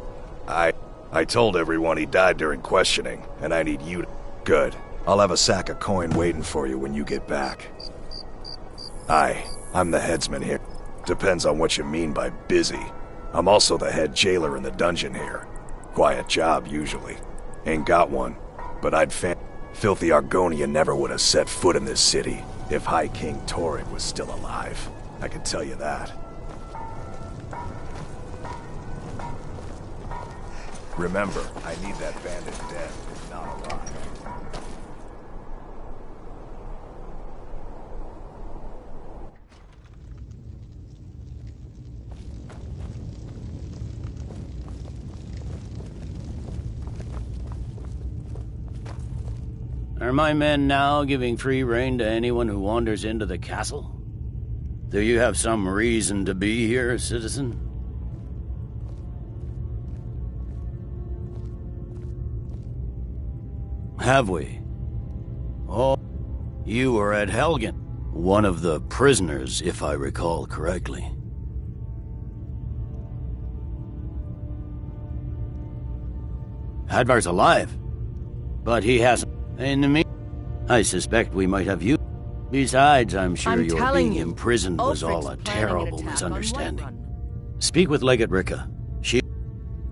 I told everyone he died during questioning, and I need you to... Good. I'll have a sack of coin waiting for you when you get back. I'm the headsman here. Depends on what you mean by busy. I'm also the head jailer in the dungeon here. Quiet job, usually. Ain't got one, but Filthy Argonia never would have set foot in this city if High King Torrig was still alive. I can tell you that. Remember, I need that bandit dead, not alive. Are my men now giving free rein to anyone who wanders into the castle? Do you have some reason to be here, citizen? Have we? Oh, you were at Helgen. One of the prisoners, if I recall correctly. Hadvar's alive, but he hasn't. In the meantime, I suspect we might have you. Besides, I'm sure your being imprisoned was all a terrible misunderstanding. Speak with Legate Ricka.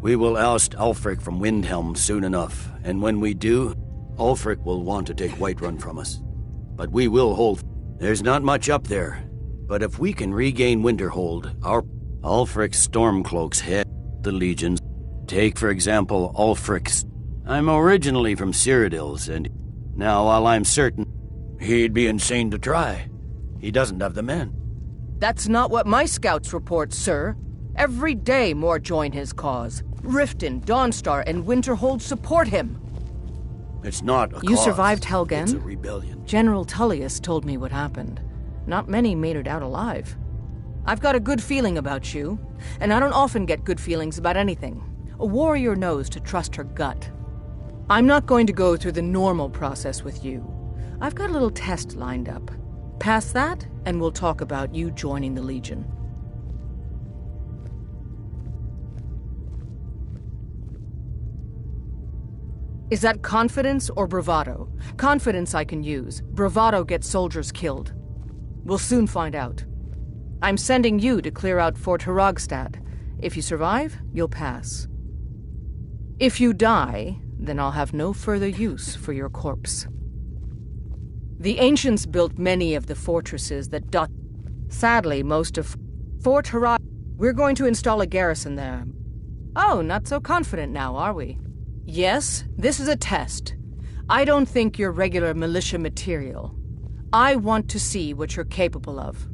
We will oust Ulfric from Windhelm soon enough, and when we do, Ulfric will want to take Whiterun from us. But we will hold. There's not much up there, but if we can regain Winterhold, our Ulfric's Stormcloaks head the legions. Take, for example, Ulfric's. I'm originally from Cyrodiil's, and now while I'm certain, he'd be insane to try. He doesn't have the men. That's not what my scouts report, sir. Every day more join his cause. Riften, Dawnstar, and Winterhold support him. It's not a You cause. survived Helgen? It's a rebellion. General Tullius told me what happened. Not many made it out alive. I've got a good feeling about you, and I don't often get good feelings about anything. A warrior knows to trust her gut. I'm not going to go through the normal process with you. I've got a little test lined up. Pass that, and we'll talk about you joining the Legion. Is that confidence or bravado? Confidence I can use. Bravado gets soldiers killed. We'll soon find out. I'm sending you to clear out Fort Hrogstad. If you survive, you'll pass. If you die, then I'll have no further use for your corpse. The ancients built many of the fortresses that dot. Sadly, most of Fort Hrogstad. We're going to install a garrison there. Oh, not so confident now, are we? Yes, this is a test. I don't think you're regular militia material. I want to see what you're capable of.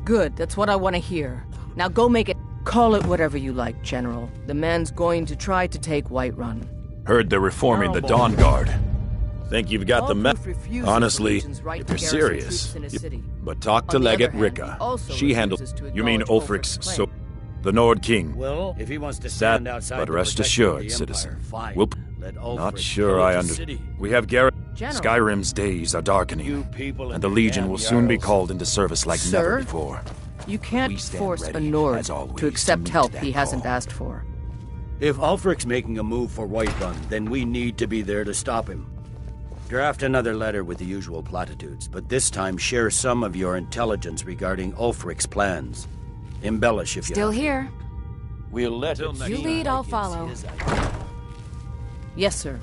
Good, that's what I want to hear. Now go make it. Call it whatever you like, General. The man's going to try to take Whiterun. Heard they're reforming the Dawn Guard. Think you've got the Honestly, if you're serious. But talk to Legate Ricka. She handles. You mean Ulfric's the Nord King. Well, if he wants to stand outside but rest assured, citizen. We'll. Not sure I understand. We have Garrett. Skyrim's days are darkening, and the Legion will soon be called into service like never before. You can't force a Nord to accept help he hasn't asked for. If Ulfric's making a move for Whiterun, then we need to be there to stop him. Draft another letter with the usual platitudes, but this time share some of your intelligence regarding Ulfric's plans. Embellish if you Still here. We'll let him. You lead, I'll follow. Yes, sir.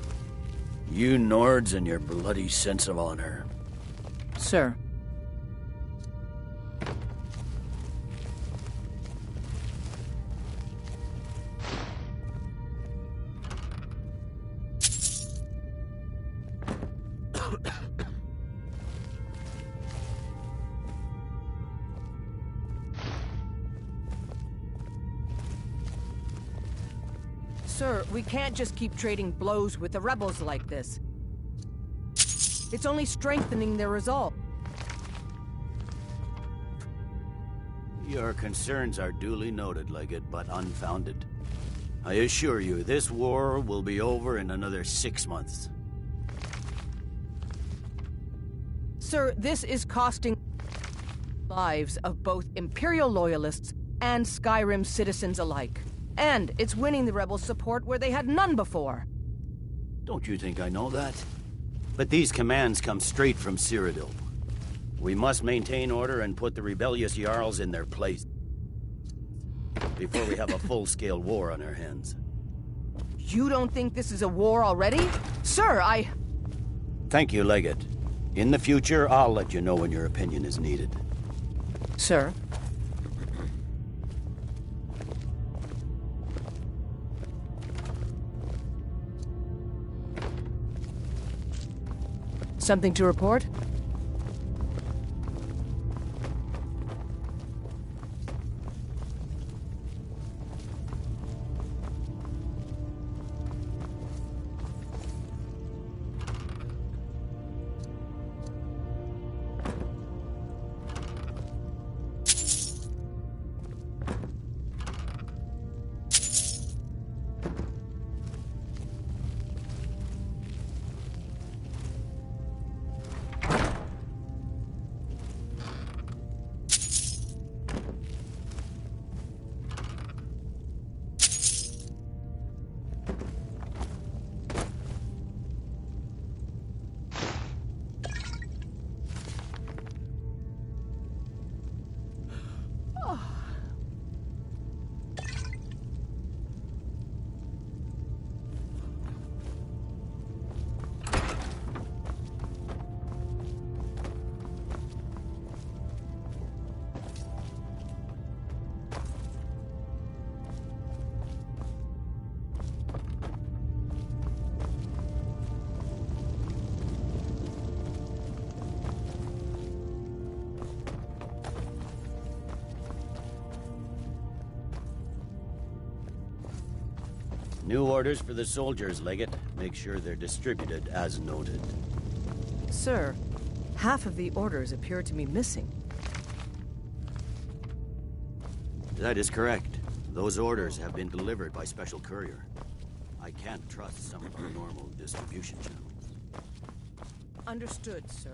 You Nords and your bloody sense of honor. Sir. Sir, we can't just keep trading blows with the rebels like this. It's only strengthening their resolve. Your concerns are duly noted, Legate, but unfounded. I assure you, this war will be over in another 6 months. Sir, this is costing lives of both Imperial loyalists and Skyrim citizens alike. And it's winning the rebels' support where they had none before. Don't you think I know that? But these commands come straight from Cyrodiil. We must maintain order and put the rebellious Jarls in their place before we have a full-scale war on our hands. You don't think this is a war already? Sir, Thank you, Legate. In the future, I'll let you know when your opinion is needed. Sir? Something to report? New orders for the soldiers, Legate. Make sure they're distributed as noted. Sir, half of the orders appear to be missing. That is correct. Those orders have been delivered by special courier. I can't trust some of our normal distribution channels. Understood, sir.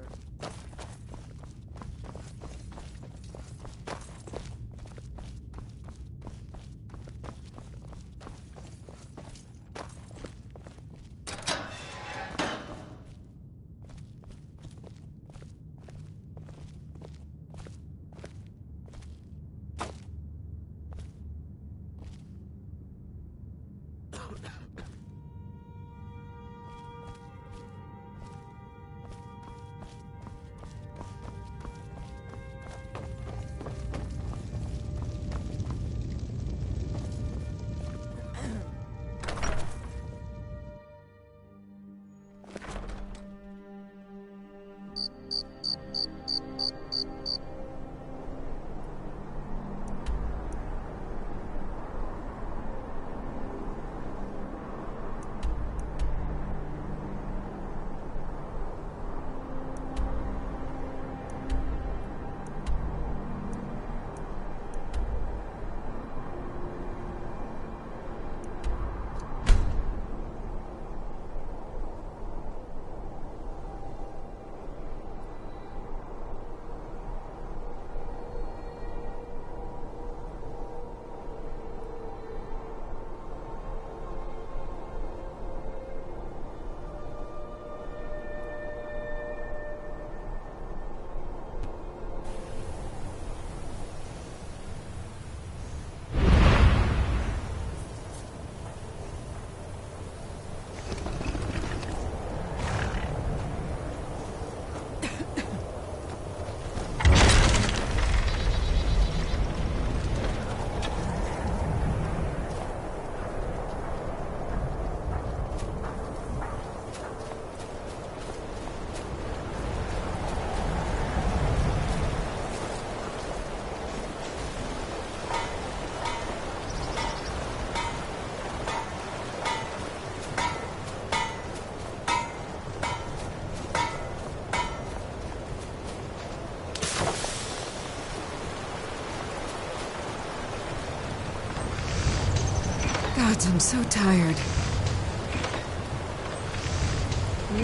Gods, I'm so tired.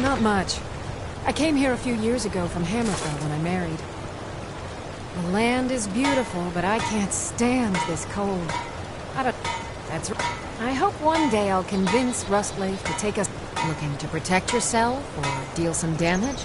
Not much. I came here a few years ago from Hammerfell when I married. The land is beautiful, but I can't stand this cold. That's right. I hope one day I'll convince Rustblade to take us looking to protect yourself or deal some damage.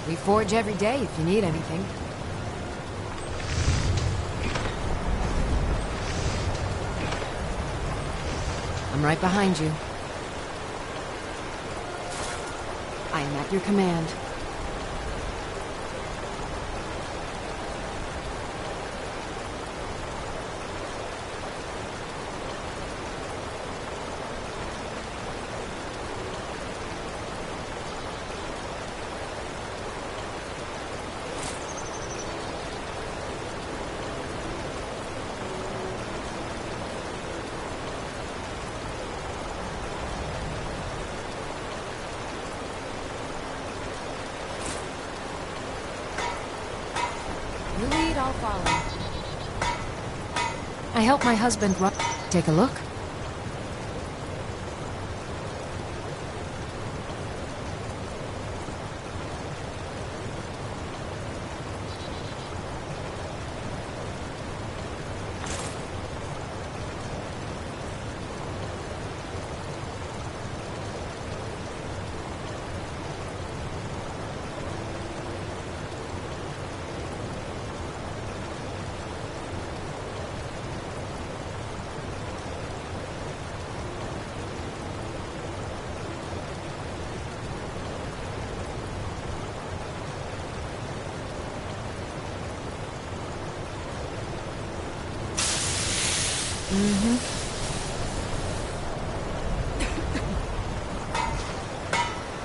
We forge every day if you need anything. I'm right behind you. I am at your command. I'll follow. I helped my husband run. Take a look.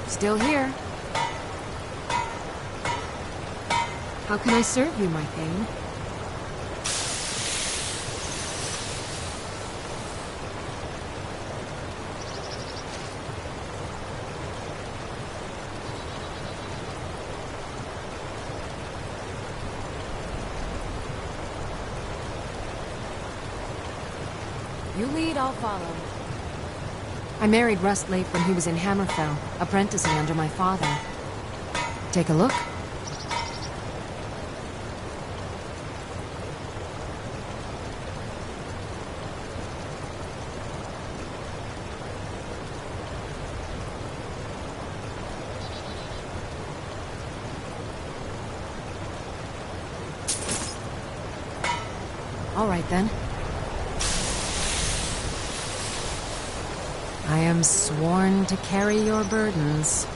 Still here. How can I serve you, my Thane? You lead, I'll follow. I married Rustleaf when he was in Hammerfell, apprenticing under my father. Take a look. All right, then. I am sworn to carry your burdens.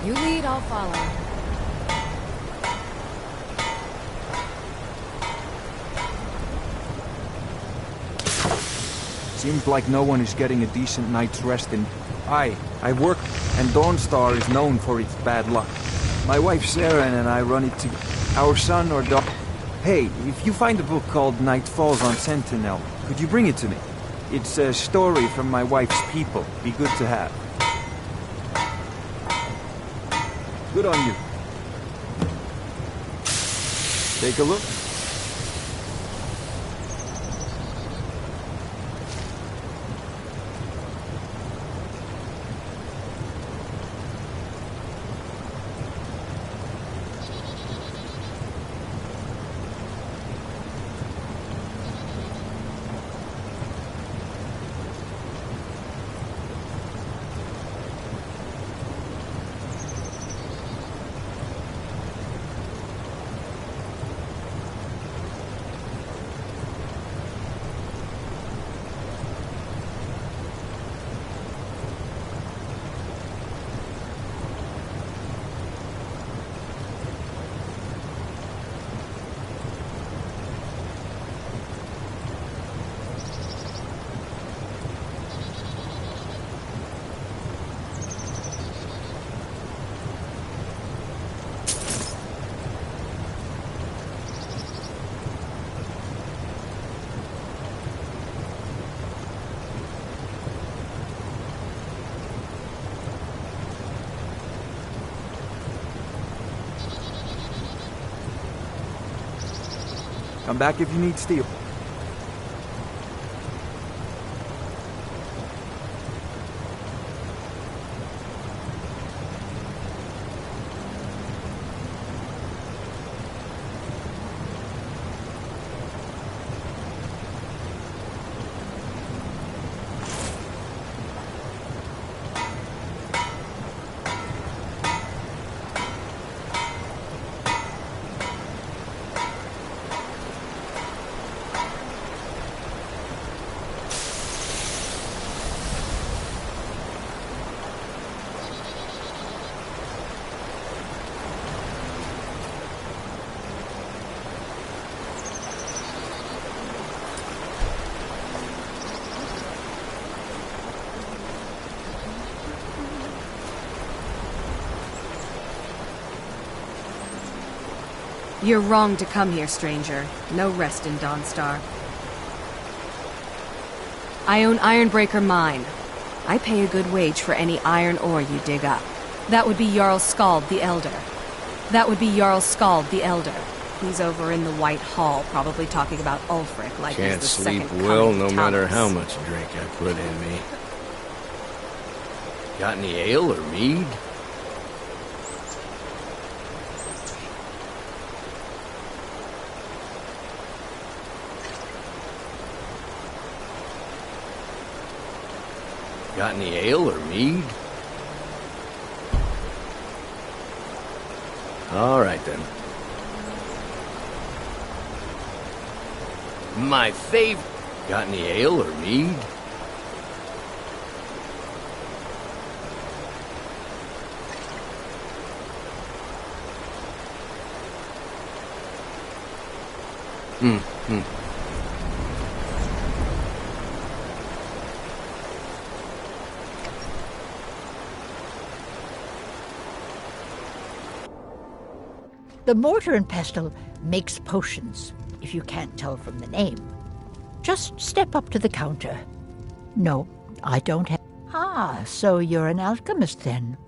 You lead, I'll follow. Seems like no one is getting a decent night's rest in... I work, and Dawnstar is known for its bad luck. My wife Sarah and I run it to... Our son or daughter... Hey, if you find a book called Night Falls on Sentinel, could you bring it to me? It's a story from my wife's people. Be good to have. Good on you. Take a look. Come back if you need steel. You're wrong to come here, stranger. No rest in Dawnstar. I own Ironbreaker Mine. I pay a good wage for any iron ore you dig up. That would be Jarl Skald the Elder. He's over in the White Hall, probably talking about Ulfric like Can't he's the sleep second well coming no to matter Thomas. how much drink I put in me. Got any ale or mead? Got any ale or mead? All right, then. My fave... Got any ale or mead? The mortar and pestle makes potions, if you can't tell from the name. Just step up to the counter. No, I don't have... Ah, so you're an alchemist then.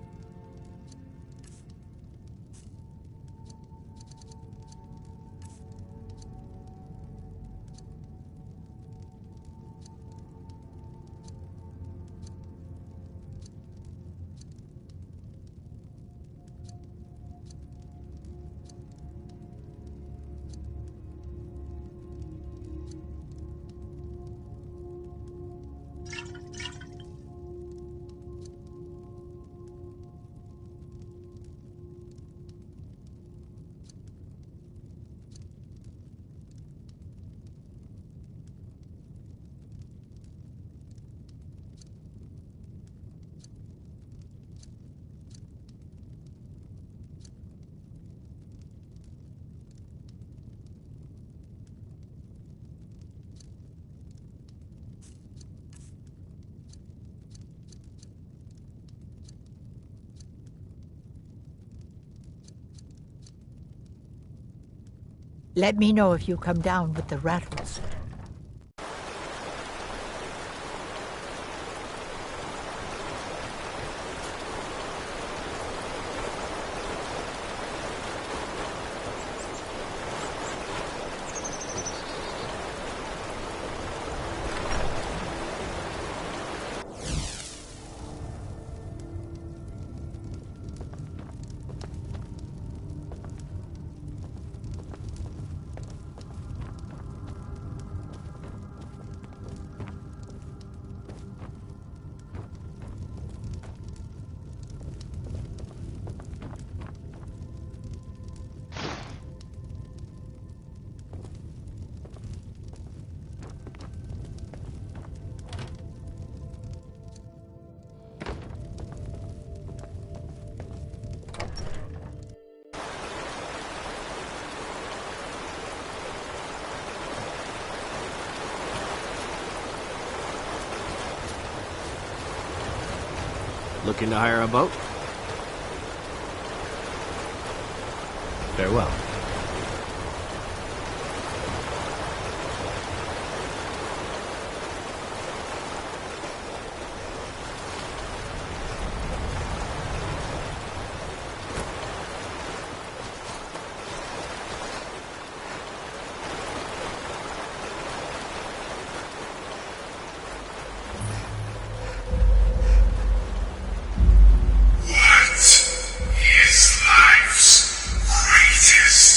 Let me know if you come down with the rattles. Looking to hire a boat? Farewell. What is life's greatest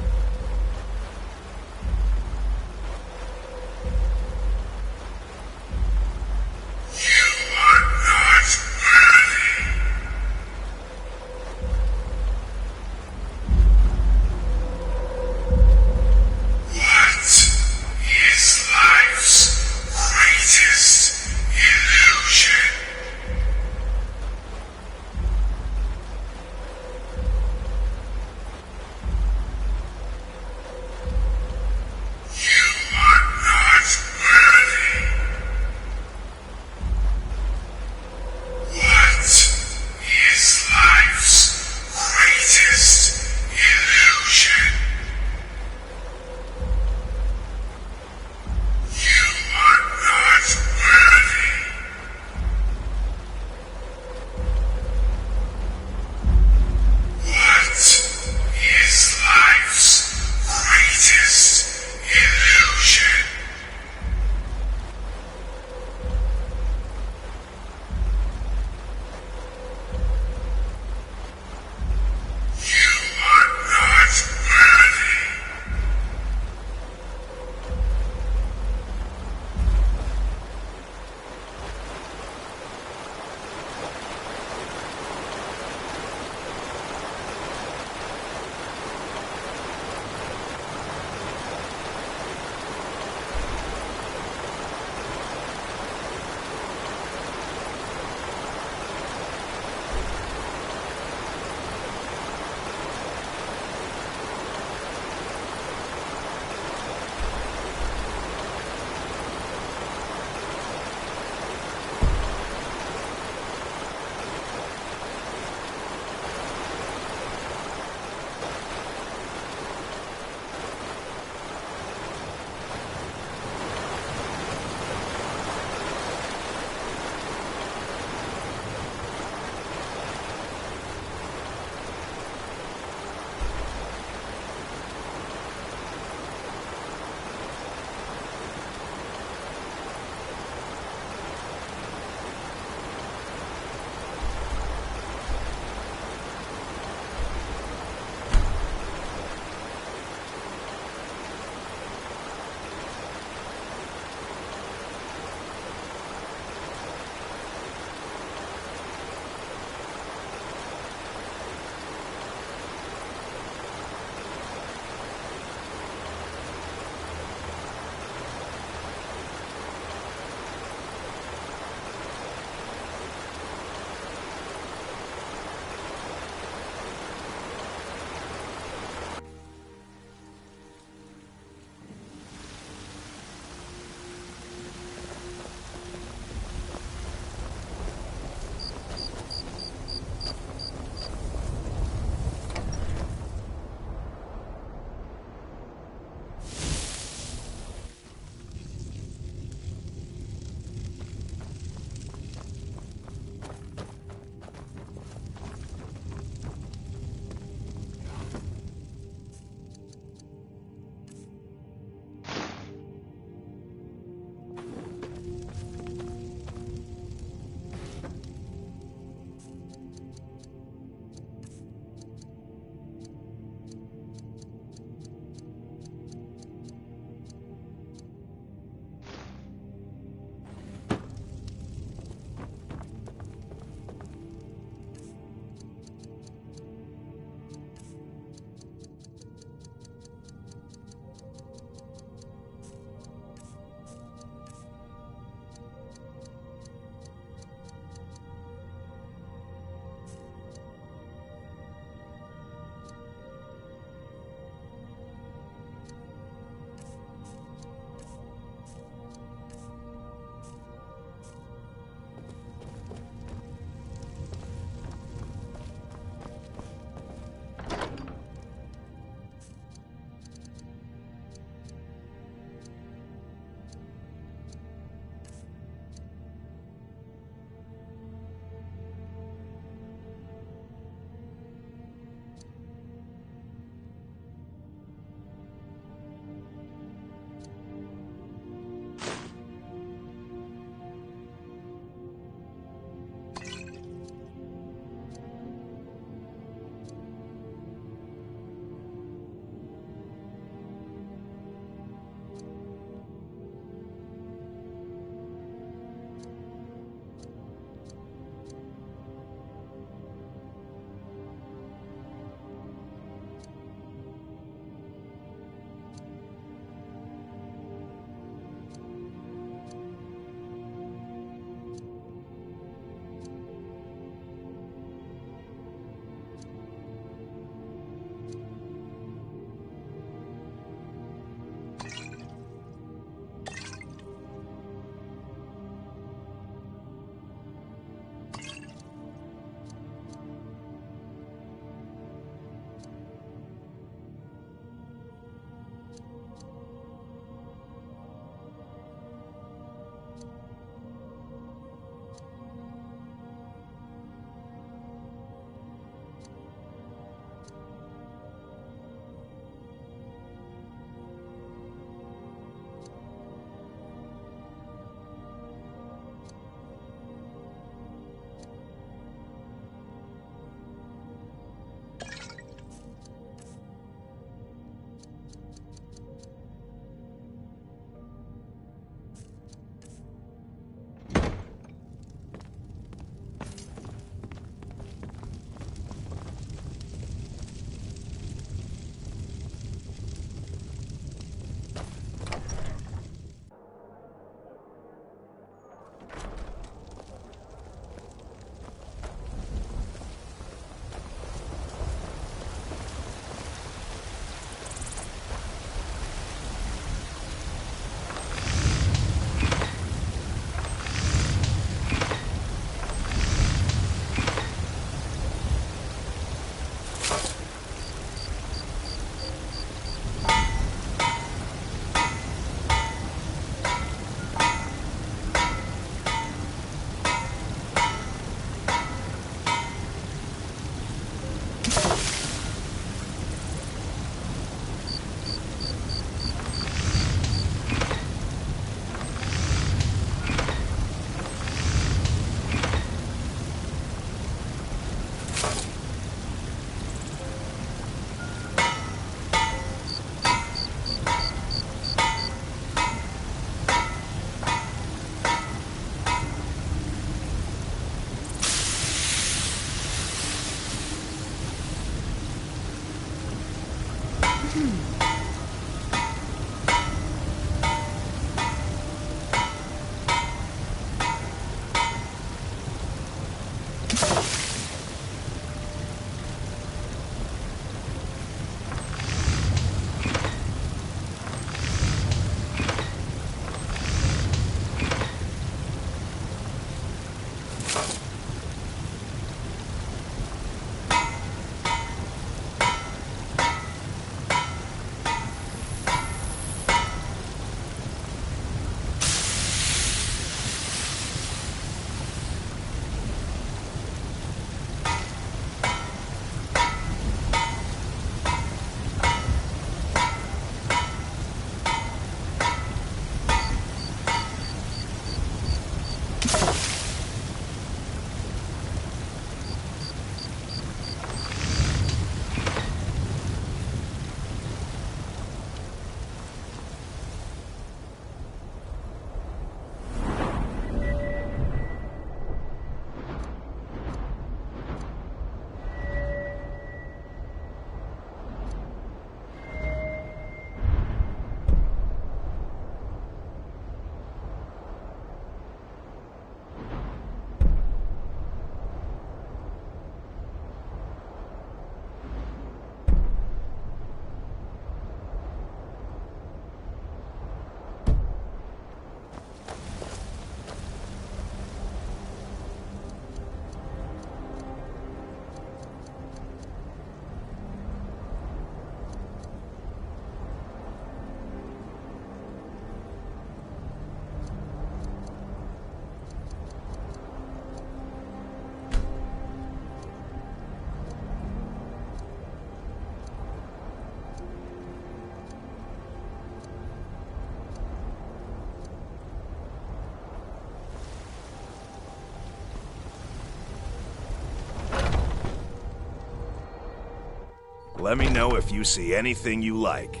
Let me know if you see anything you like.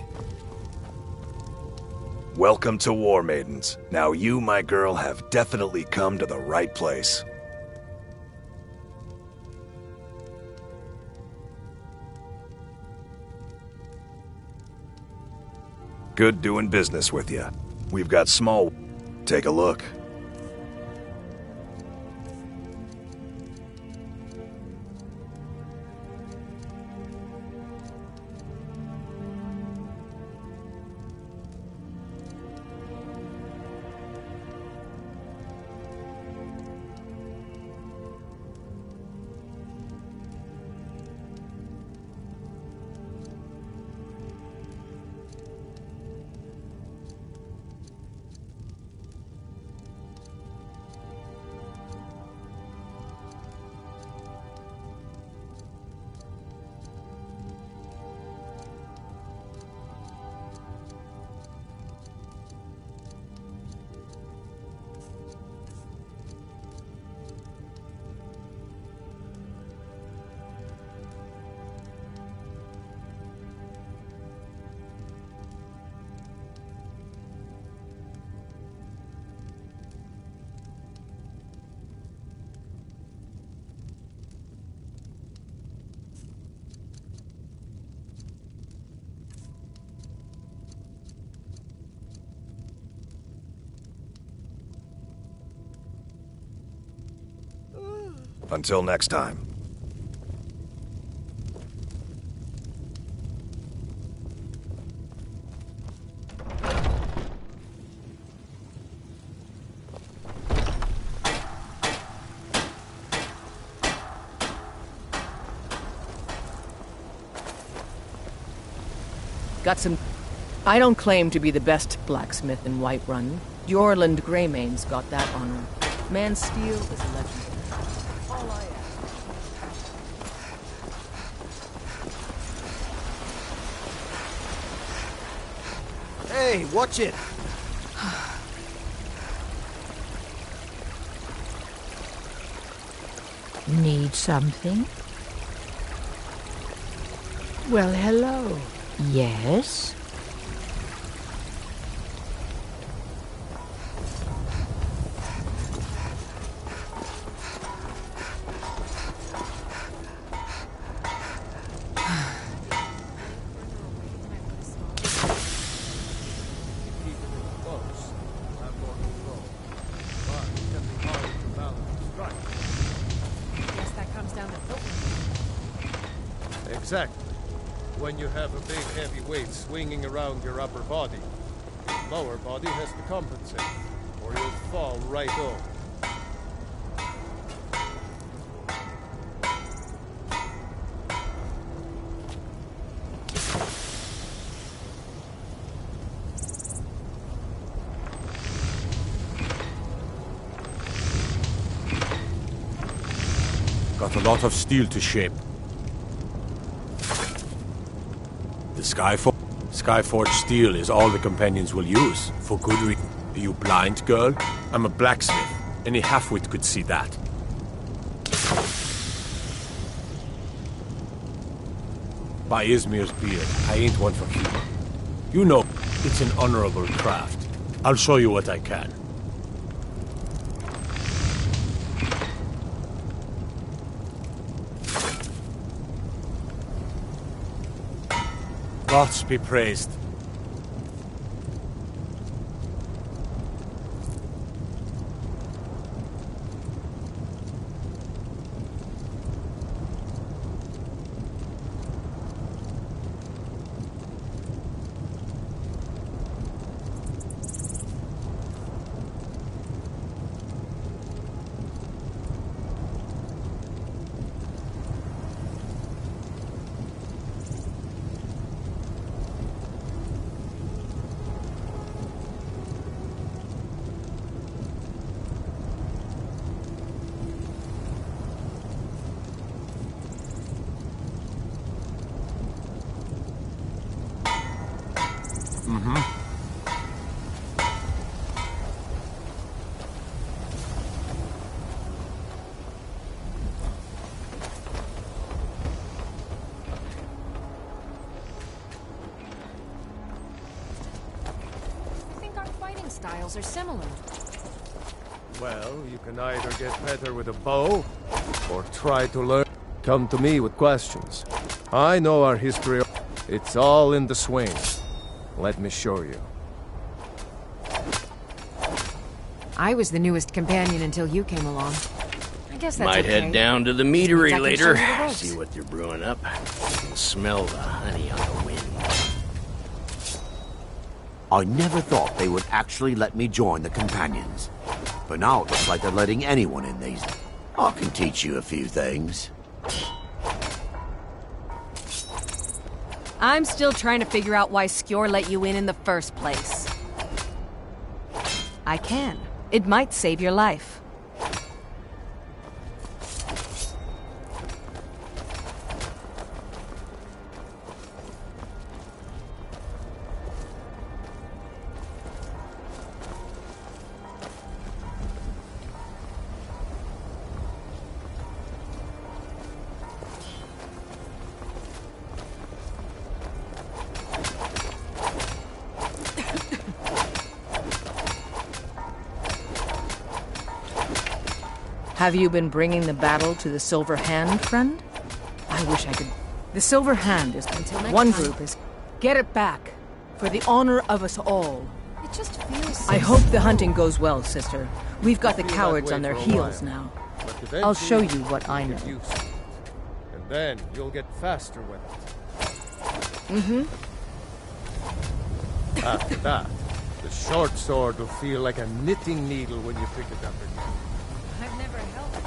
Welcome to War Maidens. Now you, my girl, have definitely come to the right place. Good doing business with you. We've got small... Take a look. Until next time. Got some... I don't claim to be the best blacksmith in Whiterun. Jorland Greymane's got that honor. Man's steel is legendary. All I ask. Hey, watch it! Need something? Well, hello. Yes? Exactly. When you have a big heavy weight swinging around your upper body, your lower body has to compensate, or you'll fall right over. Got a lot of steel to shape. The Skyforged steel is all the companions will use, for good reason. Are you blind, girl? I'm a blacksmith. Any halfwit could see that. By Izmir's beard, I ain't one for humor. You know, it's an honorable craft. I'll show you what I can. Gods be praised. Styles are similar. Well, you can either get better with a bow, or try to learn. Come to me with questions. I know our history. It's all in the swing. Let me show you. I was the newest companion until you came along. I guess that's Might okay. head down to the meadery I can later. show you the ropes. See what they're brewing up. I can smell the honey on the wind. I never thought they would actually let me join the companions. But now it looks like they're letting anyone in these. I can teach you a few things. I'm still trying to figure out why Skjor let you in the first place. I can. It might save your life. Have you been bringing the battle to the Silver Hand, friend? I wish I could... The Silver Hand is... Until next one time. group is... Get it back. For the honor of us all. It just feels so I hope the slow. hunting goes well, sister. We've got the Feel that cowards way on their for a heels while. now. But I'll eventually, show you what I you'll know. get used to it. And then you'll get faster with it. Mm-hmm. After that, the short sword will feel like a knitting needle when you pick it up again. I've never held it.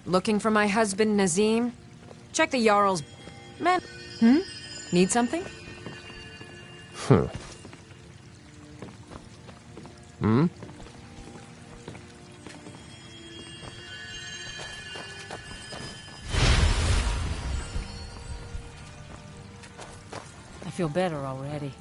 Looking for my husband, Nazim? Check the Jarl's... Man... Need something? I feel better already.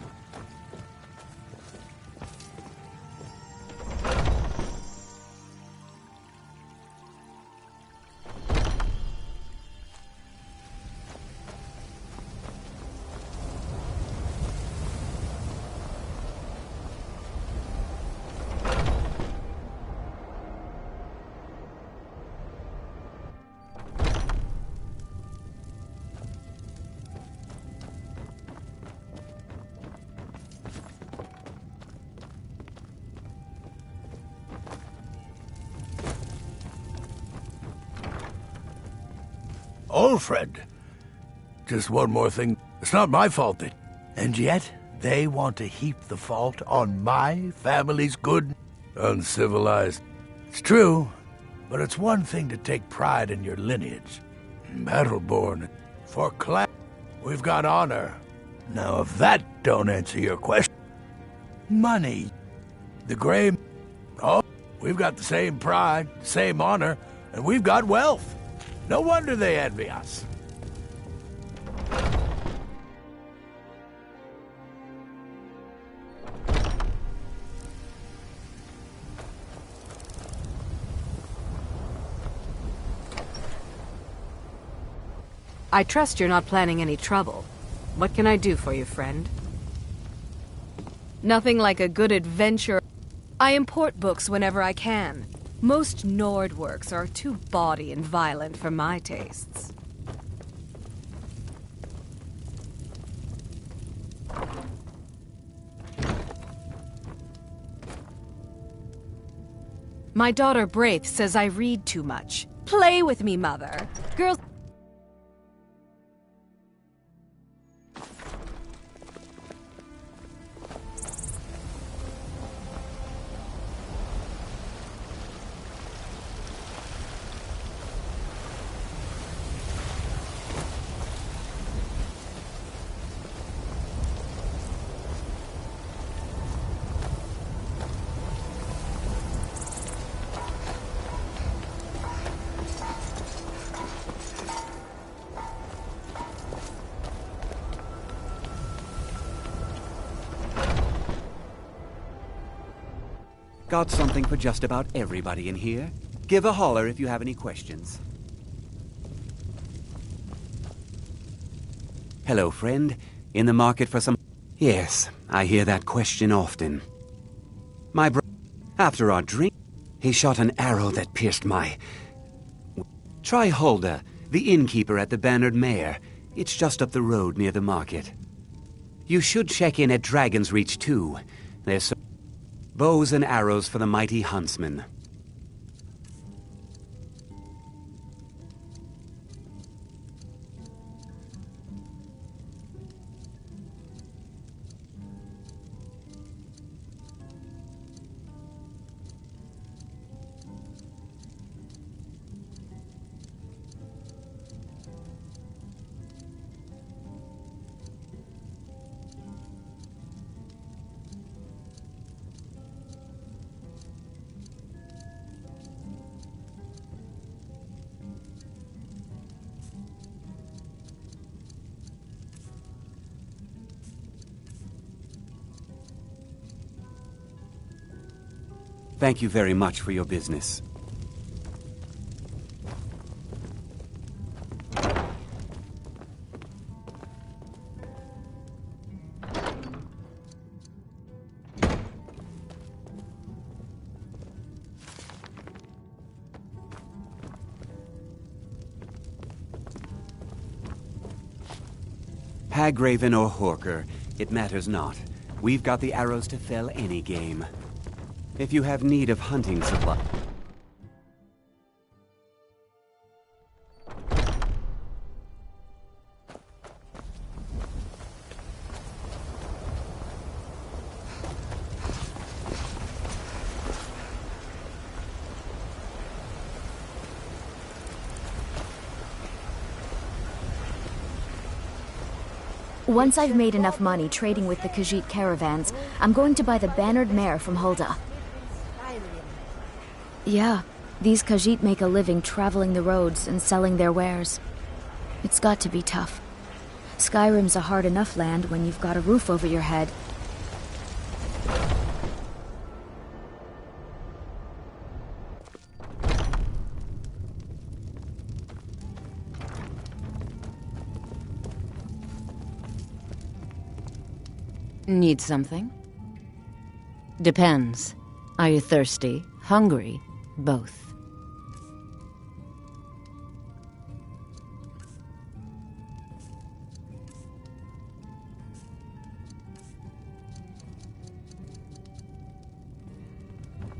Alfred. Just one more thing. It's not my fault that... And yet, they want to heap the fault on my family's good... Uncivilized. It's true, but it's one thing to take pride in your lineage. Battleborn. For clan, we've got honor. Now, if that don't answer your question... Money. The Grey... Oh, we've got the same pride, same honor, and we've got wealth. No wonder they envy us. I trust you're not planning any trouble. What can I do for you, friend? Nothing like a good adventure. I import books whenever I can. Most Nord works are too bawdy and violent for my tastes. My daughter Braith says I read too much. Play with me, mother. Girls... Got something for just about everybody in here. Give a holler if you have any questions. Hello, friend. In the market for some... Yes, I hear that question often. My bro... After our drink, he shot an arrow that pierced my... Try Hulda, the innkeeper at the Bannered Mare. It's just up the road near the market. You should check in at Dragon's Reach, too. There's some... bows and arrows for the mighty huntsman. Thank you very much for your business. Hagraven or Horker, it matters not. We've got the arrows to fell any game. If you have need of hunting supply... Once I've made enough money trading with the Khajiit caravans, I'm going to buy the Bannered Mare from Hulda. Yeah, these Khajiit make a living traveling the roads and selling their wares. It's got to be tough. Skyrim's a hard enough land when you've got a roof over your head. Need something? Depends. Are you thirsty? Hungry? Both.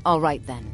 All right then.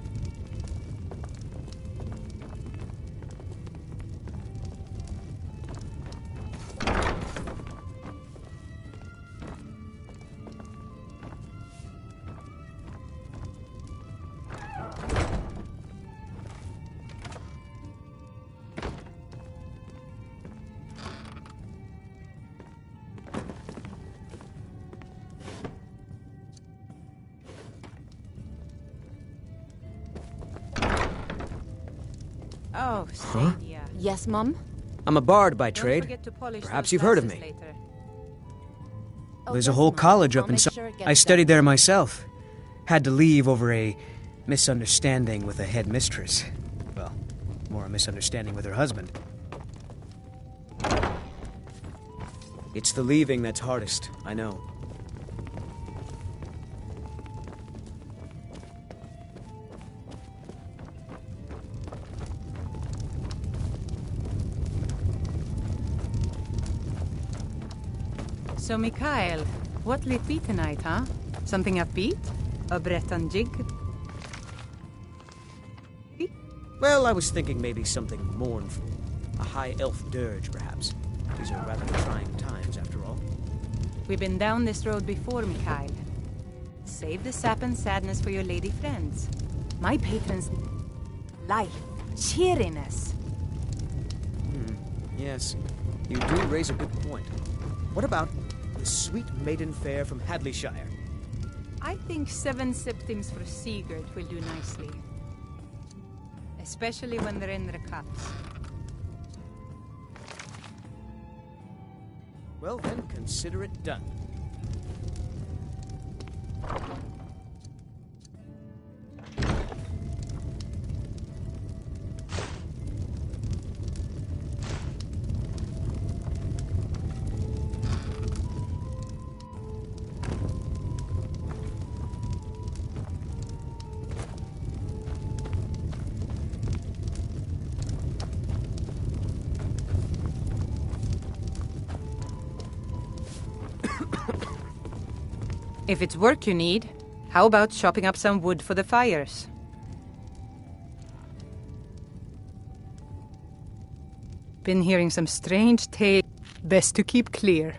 Oh, Huh? Yes, Mum? I'm a bard by trade. Perhaps you've heard of me. There's a whole college up in I studied there myself. Had to leave over a misunderstanding with a headmistress. Well, more a misunderstanding with her husband. It's the leaving that's hardest, I know. So, Mikhail, what'll it be tonight, huh? Something upbeat? A Breton jig? Well, I was thinking maybe something mournful. A high elf dirge, perhaps. These are rather trying times, after all. We've been down this road before, Mikhail. Save the sap and sadness for your lady friends. My patrons... life. Cheeriness. Yes, you do raise a good point. What about the sweet maiden fair from Hadleyshire? I think 7 septims for Sigurd will do nicely. Especially when they're in their cups. Well then, consider it done. If it's work you need, how about chopping up some wood for the fires? Been hearing some strange tales. Best to keep clear.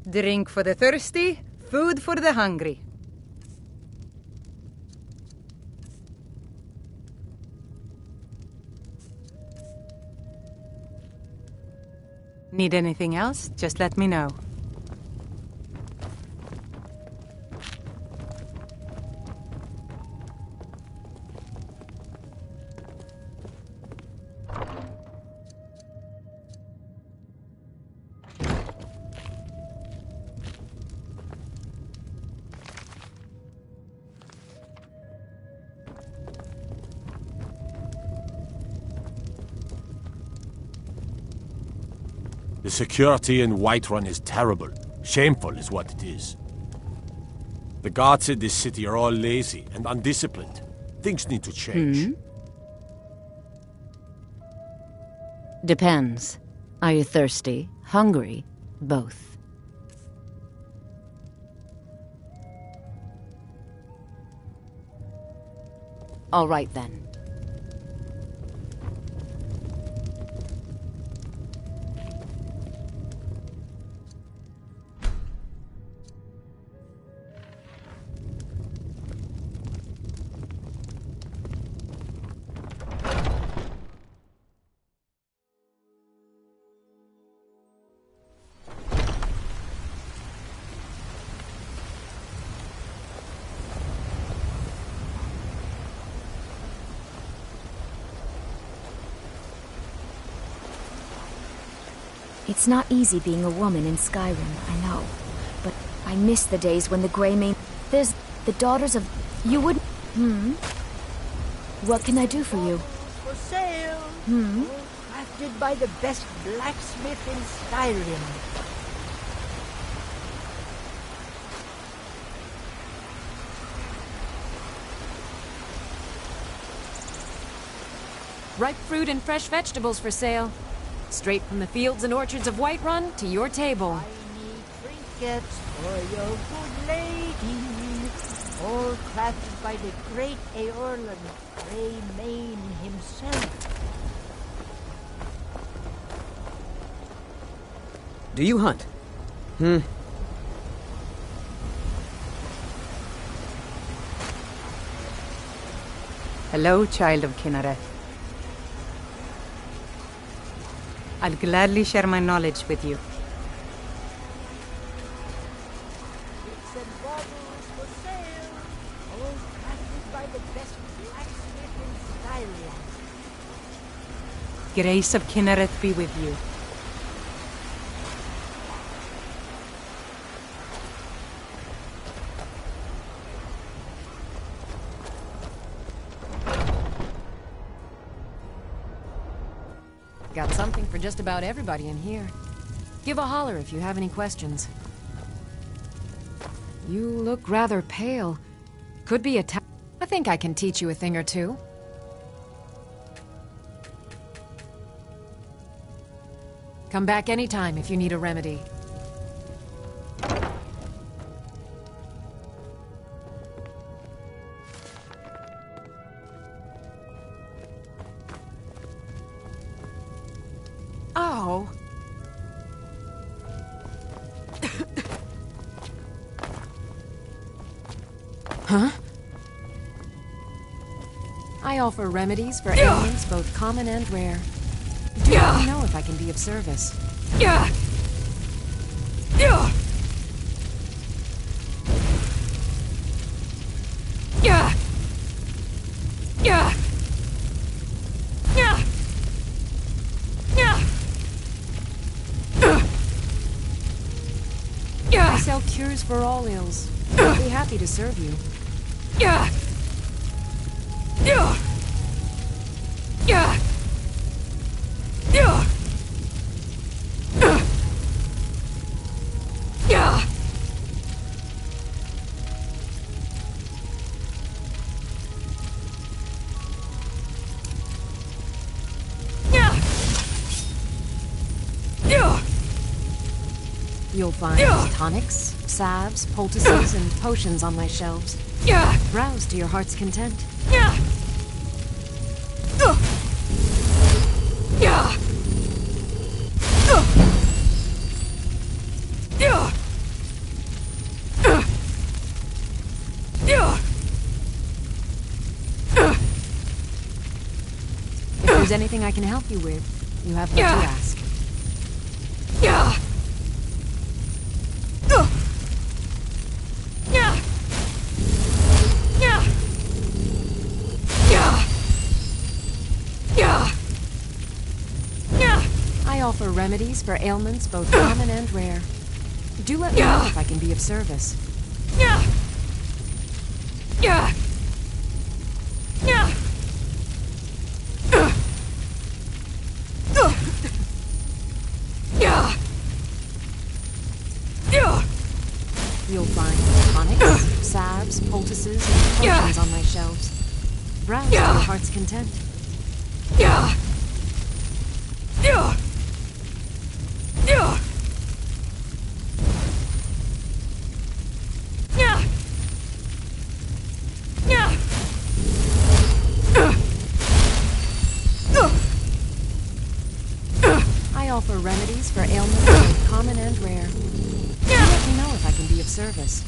Drink for the thirsty, food for the hungry. Need anything else? Just let me know. The security in Whiterun is terrible. Shameful is what it is. The guards in this city are all lazy and undisciplined. Things need to change. Depends. Are you thirsty? Hungry? Both. All right then. It's not easy being a woman in Skyrim, I know. But I miss the days when the Grey Mane... There's the daughters of... You wouldn't... What can I do for you? For sale. Crafted by the best blacksmith in Skyrim. Ripe fruit and fresh vegetables for sale. Straight from the fields and orchards of Whiterun to your table. Trinkets for your good lady. All crafted by the great Eorlan Grey Mane himself. Do you hunt? Hello, child of Kinnereth. I'll gladly share my knowledge with you. Bits and bottles for sale. grace of Kinnereth be with you. Got something for just about everybody in here. Give a holler if you have any questions. You look rather pale. Could be I think I can teach you a thing or two. Come back anytime if you need a remedy. Oh. Huh? I offer remedies for ailments both common and rare. Do let me know if I can be of service. I sell cures for all ills. I'll be happy to serve you. You'll find tonics, salves, poultices, and potions on my shelves. Browse to your heart's content. If there's anything I can help you with, you have but to ask. I offer remedies for ailments both common and rare. Do let me know if I can be of service. You'll find tonics, salves, poultices, and potions on my shelves. Browse to your heart's content. I offer remedies for ailments both common and rare. Do let me know if I can be of service.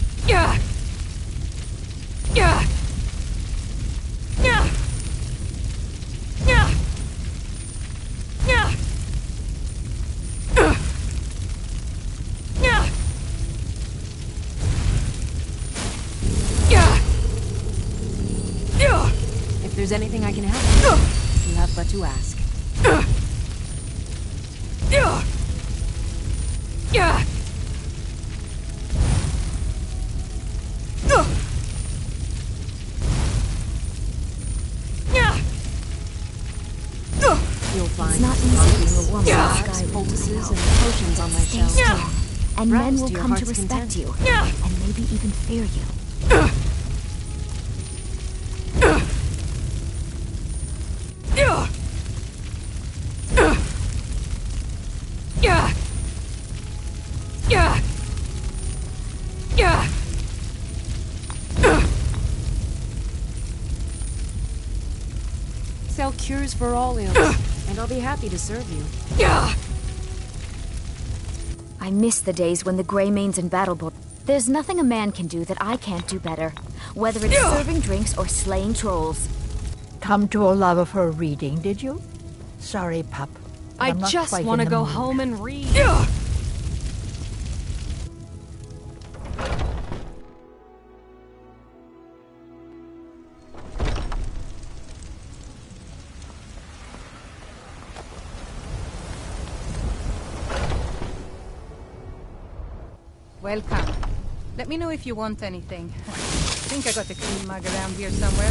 If there's anything I can help you with, you have but to ask. You'll find tonics, poultices, and potions on my shelves. And men will to your come to heart's respect content. you, and maybe even fear you. Sell cures for all ills, and I'll be happy to serve you. I miss the days when the Greymanes and Battleborn. There's nothing a man can do that I can't do better, whether it's serving drinks or slaying trolls. Come to Olava for a reading, did you? Sorry, pup. I just want to go home and read. Welcome. Let me know if you want anything. I think I got a clean mug around here somewhere.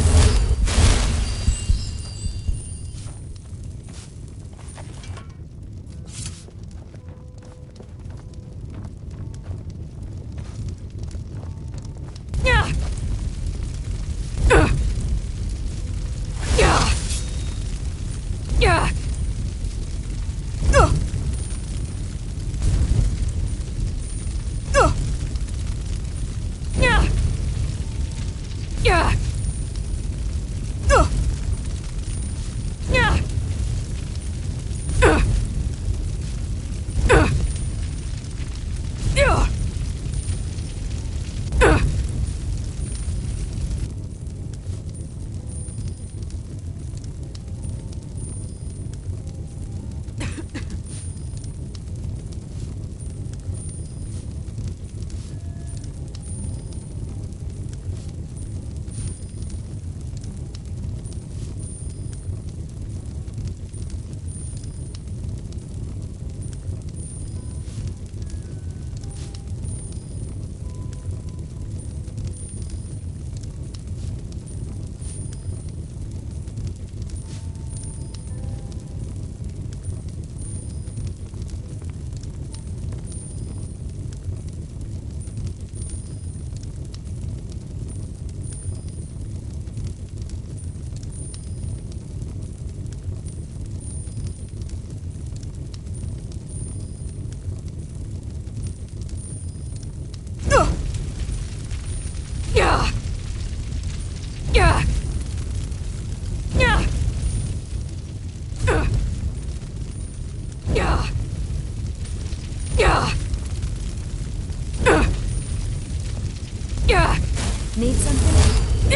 Need something?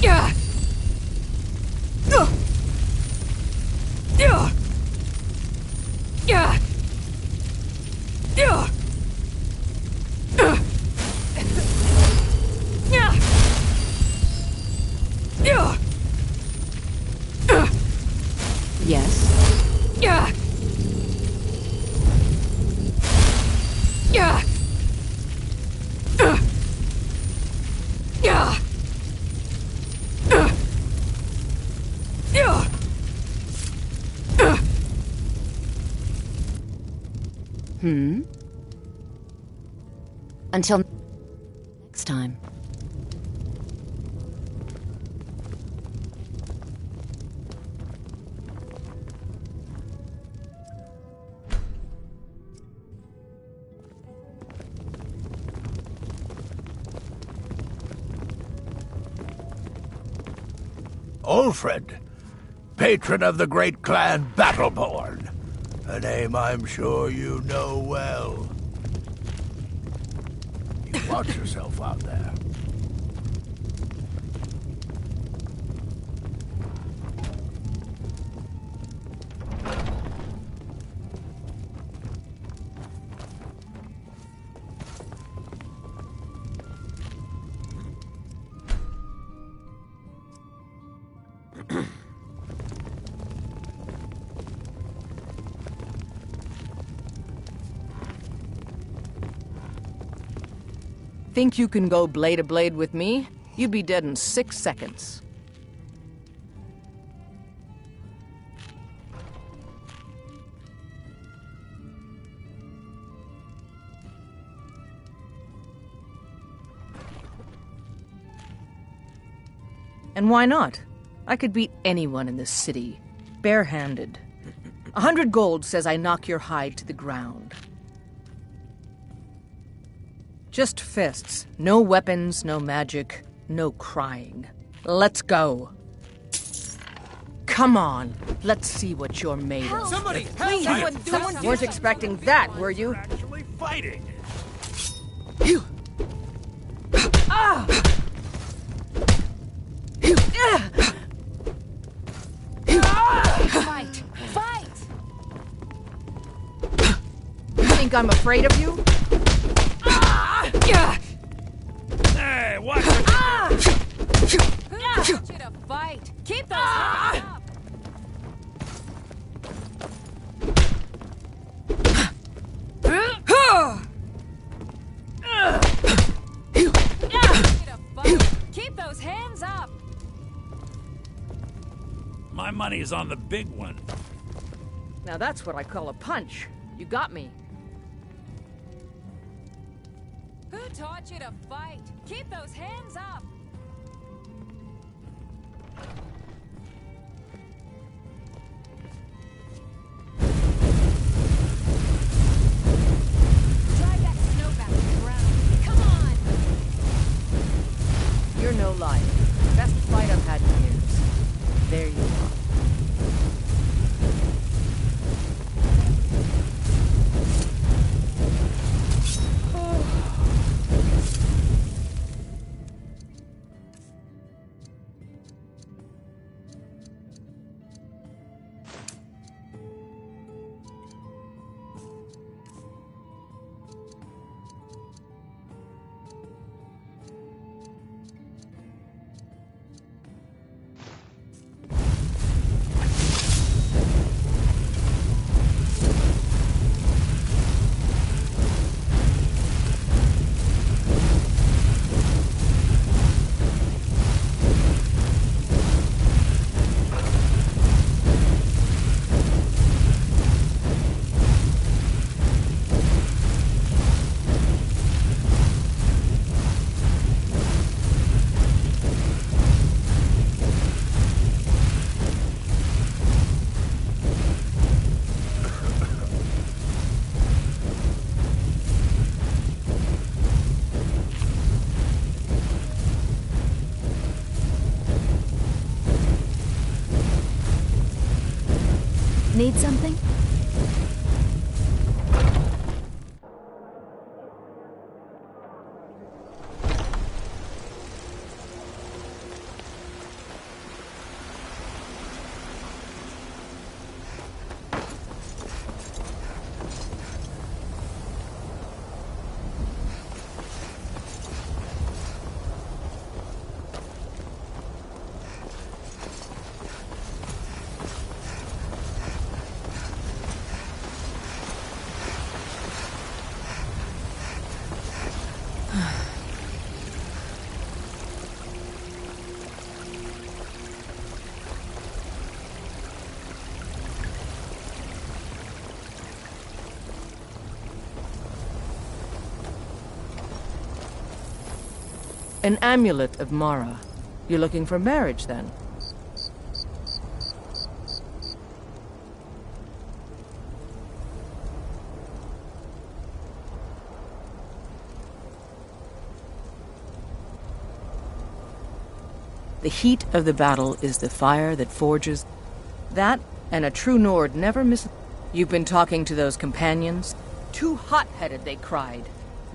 Yeah. Until next time. Ulfred, patron of the great clan Battleborn. A name I'm sure you know well. You watch yourself out there. Think you can go blade to blade with me? You'd be dead in 6 seconds. And why not? I could beat anyone in this city, barehanded. 100 gold says I knock your hide to the ground. Just fists. No weapons, no magic, no crying. Let's go. Come on, let's see what you're made of. Somebody, Please, someone weren't expecting that, were you? Actually fighting. Ah! Fight! Fight! You think I'm afraid of you? Hey, watch it! I want you to fight! Keep those hands up! money's on the big one. Now that's what I call a punch. You got me. Who taught you to fight? Keep those hands up! Drive that snowback to the ground. Come on! You're no liar. Best fight I've had in years. There you are. Need something? An amulet of Mara. You're looking for marriage, then? The heat of the battle is the fire that forges. That, and a true Nord never misses. You've been talking to those companions? Too hot-headed, they cried.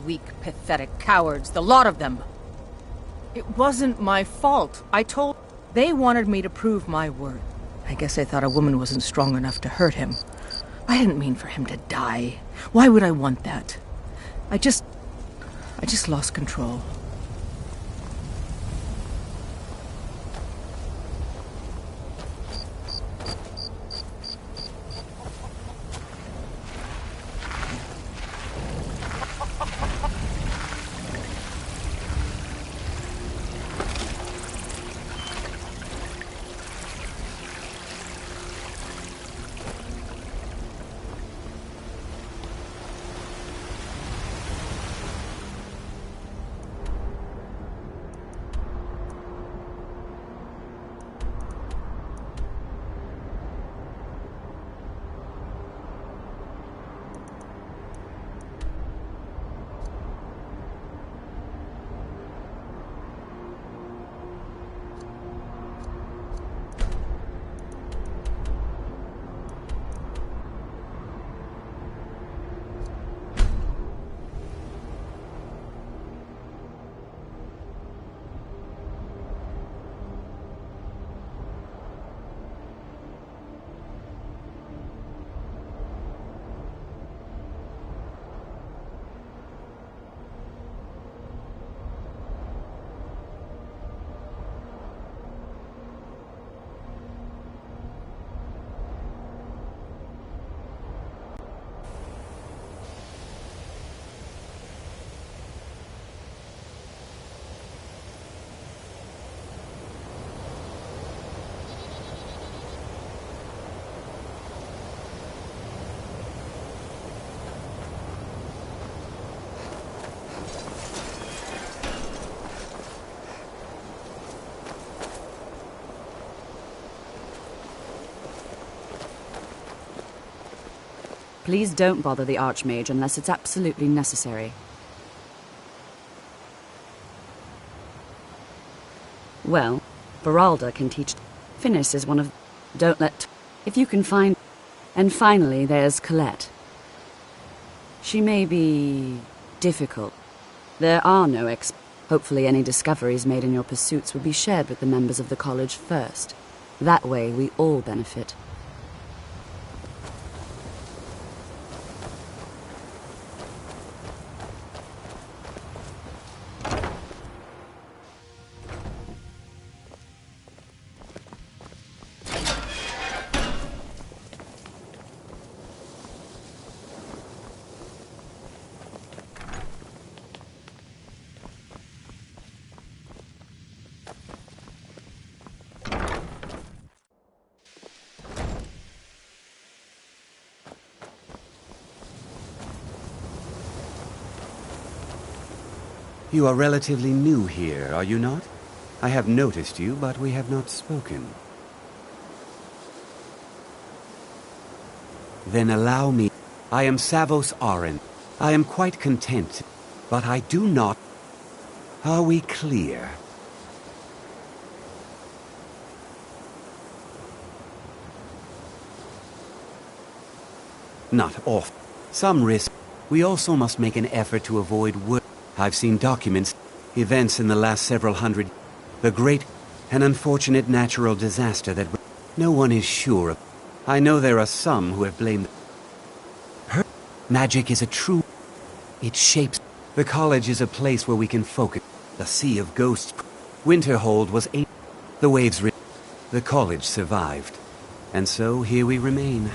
Weak, pathetic cowards, the lot of them. It wasn't my fault. They wanted me to prove my worth. I guess I thought a woman wasn't strong enough to hurt him. I didn't mean for him to die. Why would I want that? I just lost control. Please don't bother the Archmage unless it's absolutely necessary. Well, Beralda can teach. Finis is one of... Don't let... If you can find... And finally, there's Colette. She may be... difficult. There are no Hopefully any discoveries made in your pursuits will be shared with the members of the college first. That way, we all benefit. You are relatively new here, are you not? I have noticed you, but we have not spoken. Then allow me. I am Savos Aren. I am quite content, but I do not... Are we clear? Not off. Some risk. We also must make an effort to avoid work. I've seen documents, events in the last several hundred... The great and unfortunate natural disaster that no one is sure of. I know there are some who have blamed... Her magic is a true... It shapes... The college is a place where we can focus. The Sea of Ghosts... Winterhold was a... The waves... The college survived. And so here we remain.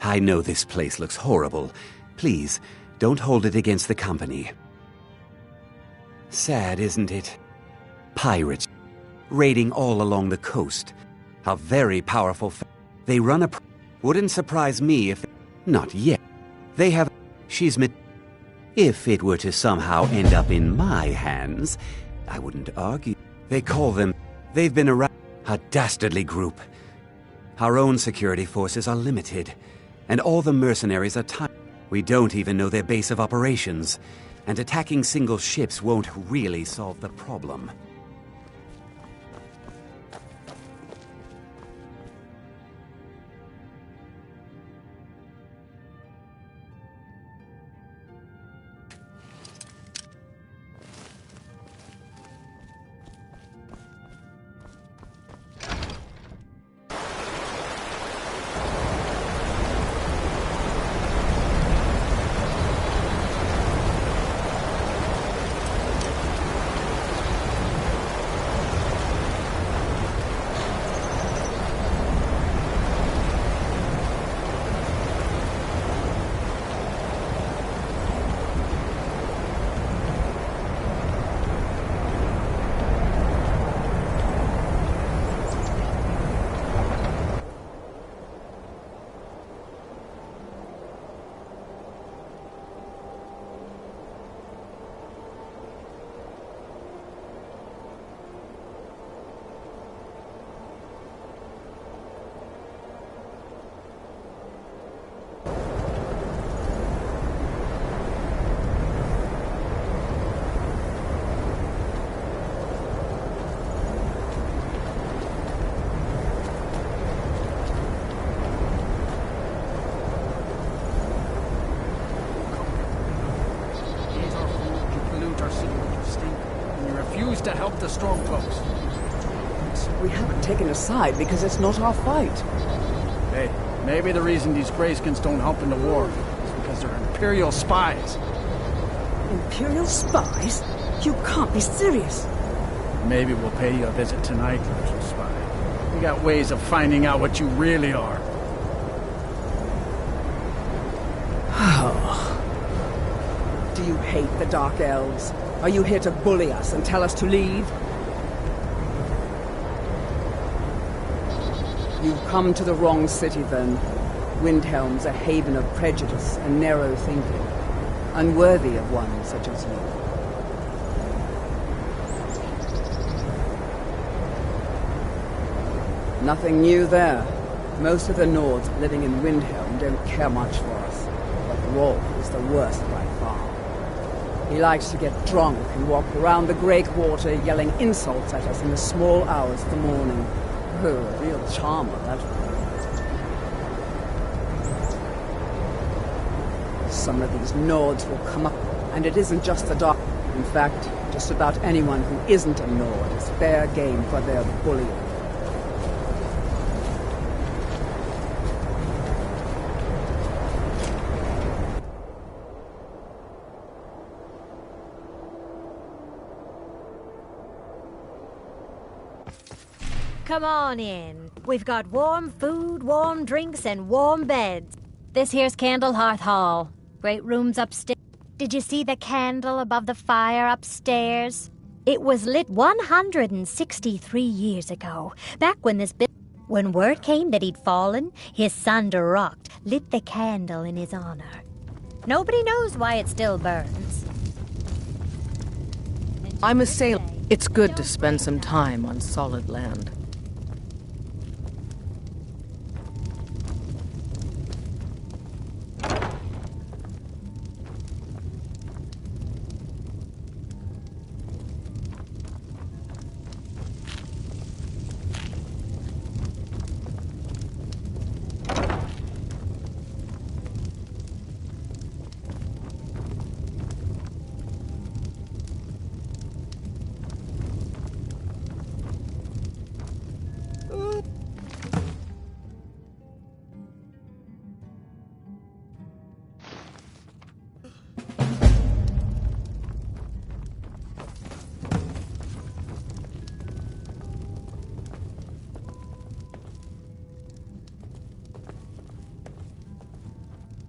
I know this place looks horrible. Please, don't hold it against the company. Sad, isn't it? Pirates raiding all along the coast. A very powerful They run a wouldn't surprise me if... Not yet. They have... She's If it were to somehow end up in my hands, I wouldn't argue. They call them... They've been around... A dastardly group. Our own security forces are limited, and all the mercenaries are tiny. We don't even know their base of operations, and attacking single ships won't really solve the problem. To help the Stormcloaks. We haven't taken a side because it's not our fight. Hey, maybe the reason these Greyskins don't help in the war is because they're Imperial spies. Imperial spies? You can't be serious. Maybe we'll pay you a visit tonight, little spy. We got ways of finding out what you really are. Do you hate the Dark Elves? Are you here to bully us and tell us to leave? You've come to the wrong city, then. Windhelm's a haven of prejudice and narrow thinking, unworthy of one such as you. Nothing new there. Most of the Nords living in Windhelm don't care much for us, but Rolf is the worst by far. He likes to get drunk and walk around the Grey Quarter yelling insults at us in the small hours of the morning. Oh, a real charmer, that one. Some of these Nords will come up, and it isn't just the Dark. In fact, just about anyone who isn't a Nord is fair game for their bullying. Come on in. We've got warm food, warm drinks, and warm beds. This here's Candlehearth Hall. Great rooms upstairs. Did you see the candle above the fire upstairs? It was lit 163 years ago, back when when word came that he'd fallen, his son Durocht lit the candle in his honor. Nobody knows why it still burns. I'm a sailor. It's good to spend some time on solid land.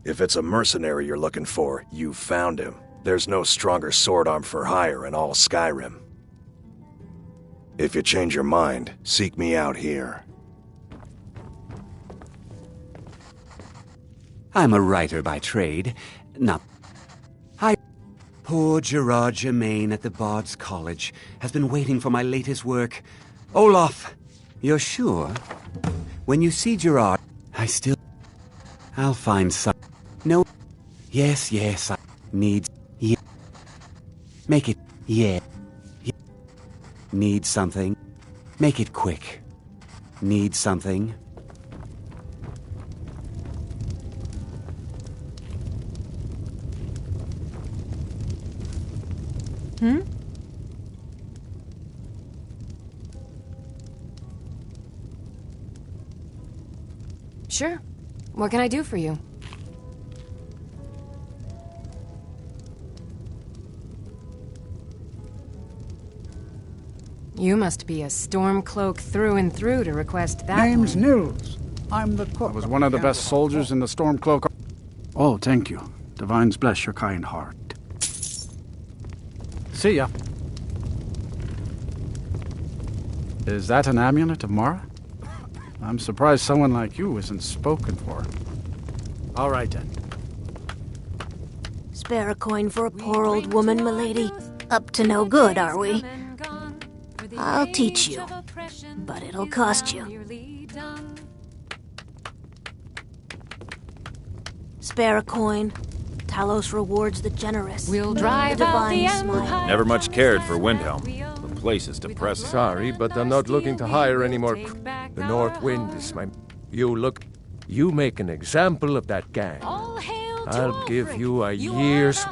If it's a mercenary you're looking for, you've found him. There's no stronger sword arm for hire in all Skyrim. If you change your mind, seek me out here. I'm a writer by trade. Not... Poor Gerard Germain at the Bard's College has been waiting for my latest work. Olaf, you're sure? When you see Gerard, I'll find some... No. Yes, I need... Yeah. Make it... Yeah. Need something. Make it quick. Need something. Hmm? Sure. What can I do for you? You must be a Stormcloak through and through to request that. Name's one. Nils. I'm the cook. I was one of the best soldiers in the Stormcloak. Oh, thank you. Divines bless your kind heart. See ya. Is that an amulet of Mara? I'm surprised someone like you isn't spoken for. All right, then. Spare a coin for a poor old woman, milady? Up to no good, are we? I'll teach you, but it'll cost you. Spare a coin. Talos rewards the generous. We'll drive out the Empire. Never much cared for Windhelm. The place is depressing. Sorry, but I'm not looking to hire any more. The North Wind is my... You make an example of that gang. I'll give you a year's...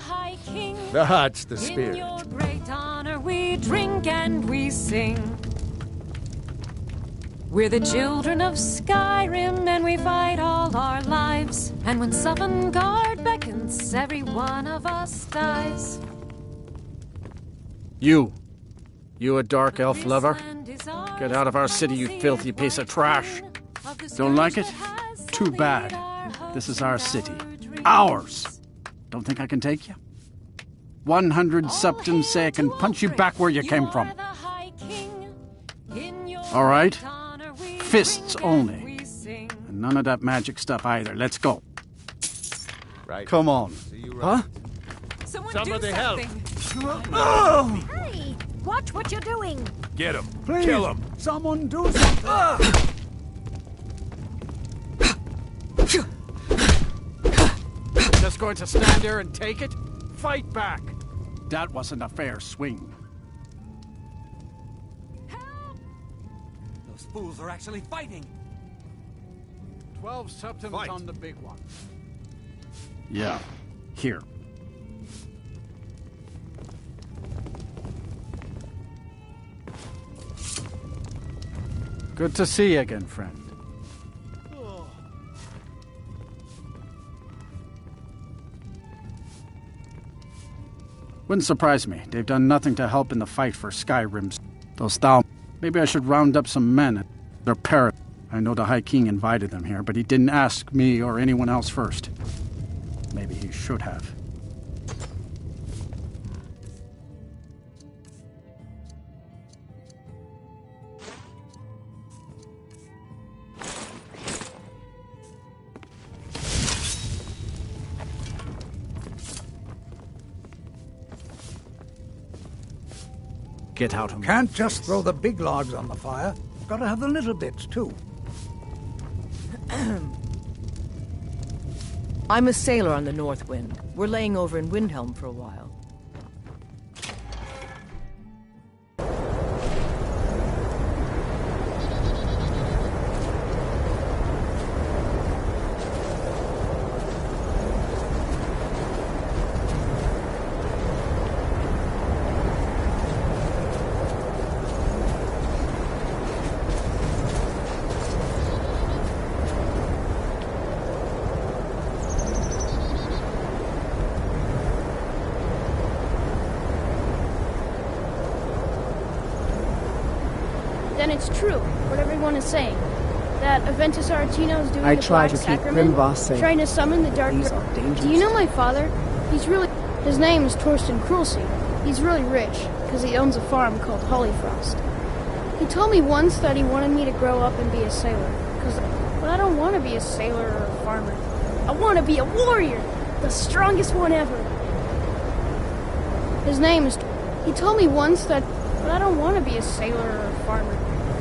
That's the spirit. In your great honor we drink and we sing. We're the children of Skyrim and we fight all our lives. And when Sovngarde beckons, every one of us dies. You a dark elf lover? Get out of our city, you filthy piece of trash. Don't like it? Too bad. This is our city. Ours! Don't think I can take you? 100 septums say I can punch you back where you came from. All right? Fists only. And none of that magic stuff either. Let's go. Right. Come on. Huh? Somebody help! Oh! Hey, watch what you're doing. Get him. Please, Kill him. someone do something. Just going to stand there and take it? Fight back! That wasn't a fair swing. Those fools are actually fighting. 12 septums on the big one. Yeah, here. Good to see you again, friend. Wouldn't surprise me. They've done nothing to help in the fight for Skyrim's. Those Thal... Maybe I should round up some men. They're parrot. I know the High King invited them here, but he didn't ask me or anyone else first. Maybe he should have. Get out of me. Can't just throw the big logs on the fire. Gotta have the little bits, too. I'm a sailor on the North Wind. We're laying over in Windhelm for a while. Then it's true, what everyone is saying. That Aventus Aretino is doing I the try Black to keep Sacrament, Grimvoss safe. trying to summon the Dark... These are dangerous. Do you know my father? His name is Torsten Krulsey. He's really rich, because he owns a farm called Hollyfrost. He told me once that he wanted me to grow up and be a sailor, but I don't want to be a sailor or a farmer. I want to be a warrior, the strongest one ever. His name is... He told me once that... But I don't want to be a sailor or a farmer.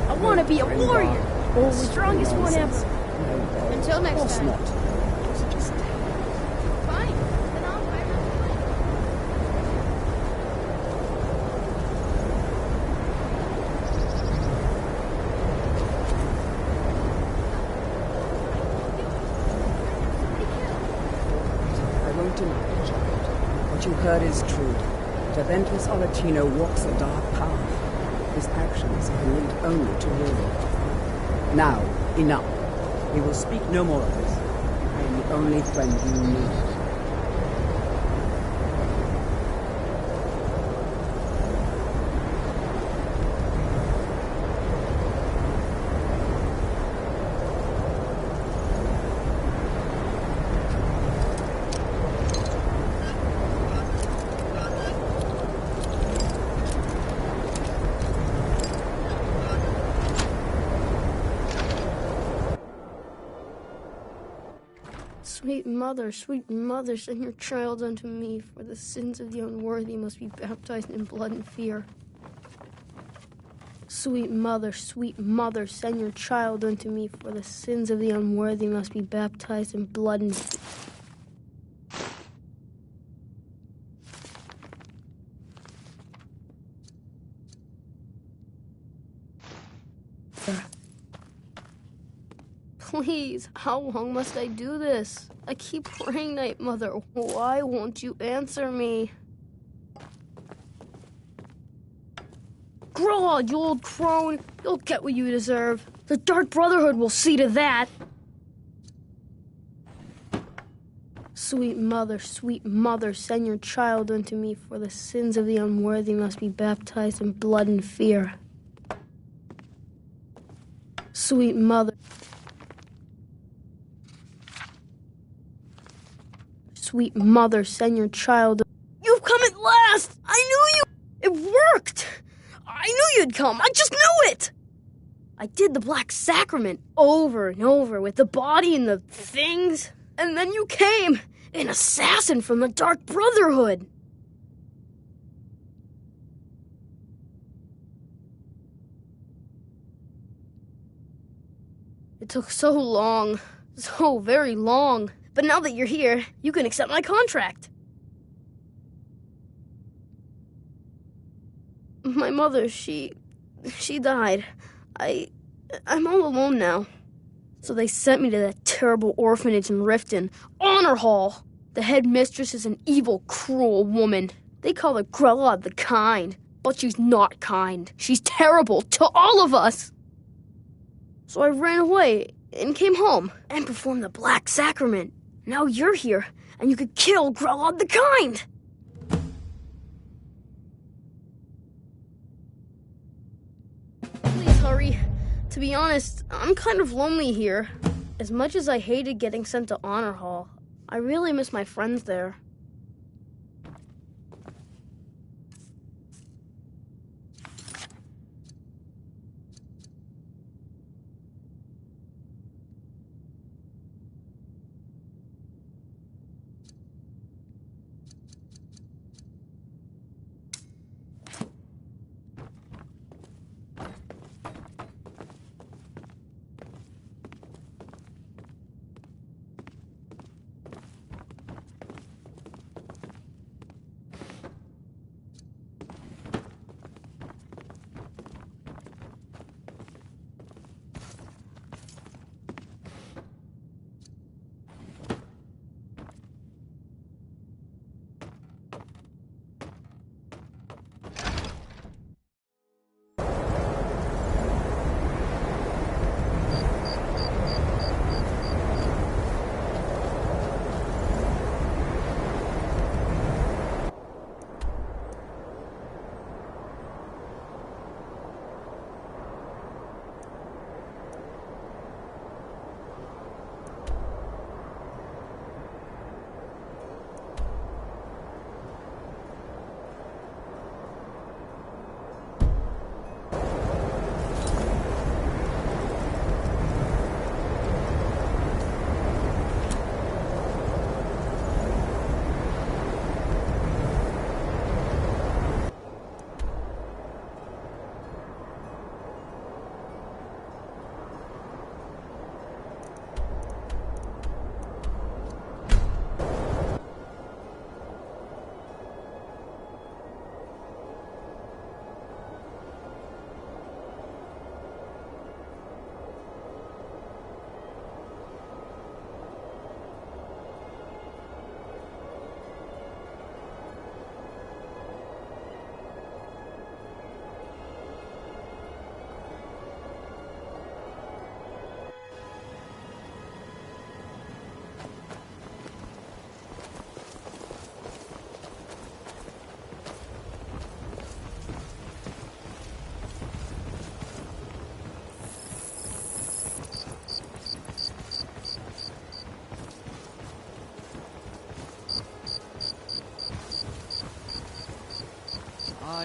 I want to be a warrior, the strongest one ever. Until next time. Fine, then I'll wear my plate. I won't deny it, child. What you heard is true. Taventus Olatino walks a dark path. His actions can lead only to ruin. Now, enough. We will speak no more of this. I am the only friend you need. Sweet mother, send your child unto me, for the sins of the unworthy must be baptized in blood and fear. Sweet mother, send your child unto me, for the sins of the unworthy must be baptized in blood and fear. Please, how long must I do this? I keep praying, Night Mother. Why won't you answer me? Grog, you old crone. You'll get what you deserve. The Dark Brotherhood will see to that. Sweet mother, send your child unto me, for the sins of the unworthy must be baptized in blood and fear. Sweet mother. Sweet mother, send your child. You've come at last! I knew you! It worked! I knew you'd come! I just knew it! I did the Black Sacrament over and over with the body and the things. And then you came! An assassin from the Dark Brotherhood! It took so long. So very long. But now that you're here, you can accept my contract. My mother, she died. I'm all alone now. So they sent me to that terrible orphanage in Riften, Honor Hall. The headmistress is an evil, cruel woman. They call her Grella the Kind, but she's not kind. She's terrible to all of us. So I ran away and came home and performed the Black Sacrament. Now you're here, and you could kill Grella the Kind! Please hurry. To be honest, I'm kind of lonely here. As much as I hated getting sent to Honor Hall, I really miss my friends there.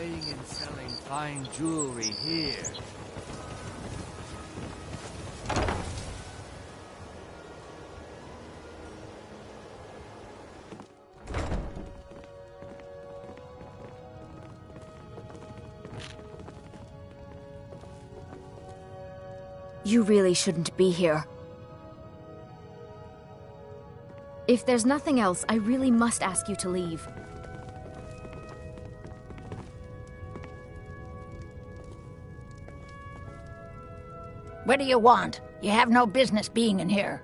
buying and selling fine jewelry here. You really shouldn't be here. If there's nothing else, I really must ask you to leave. What do you want? You have no business being in here.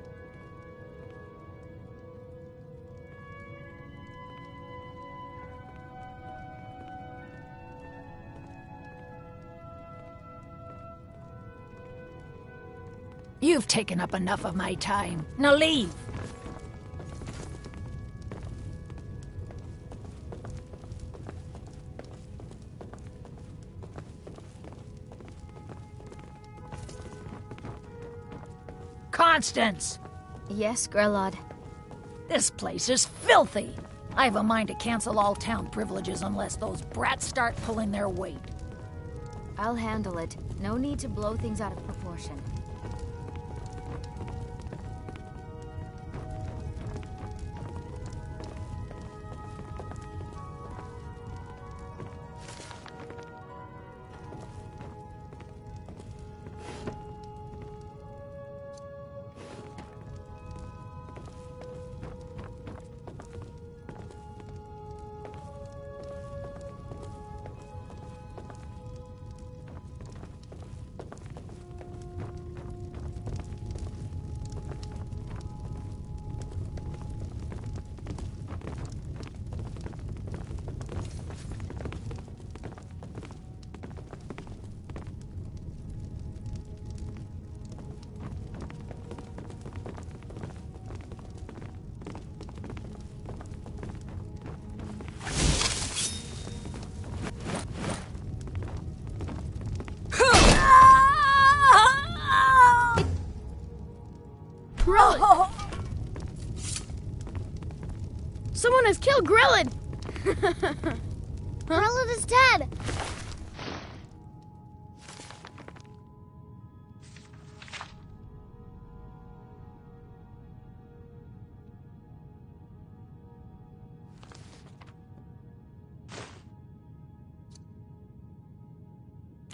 You've taken up enough of my time. Now leave! Constance! Yes, Grelod. This place is filthy! I have a mind to cancel all town privileges unless those brats start pulling their weight. I'll handle it. No need to blow things out of proportion. Someone has killed Grillin! Grillin is dead!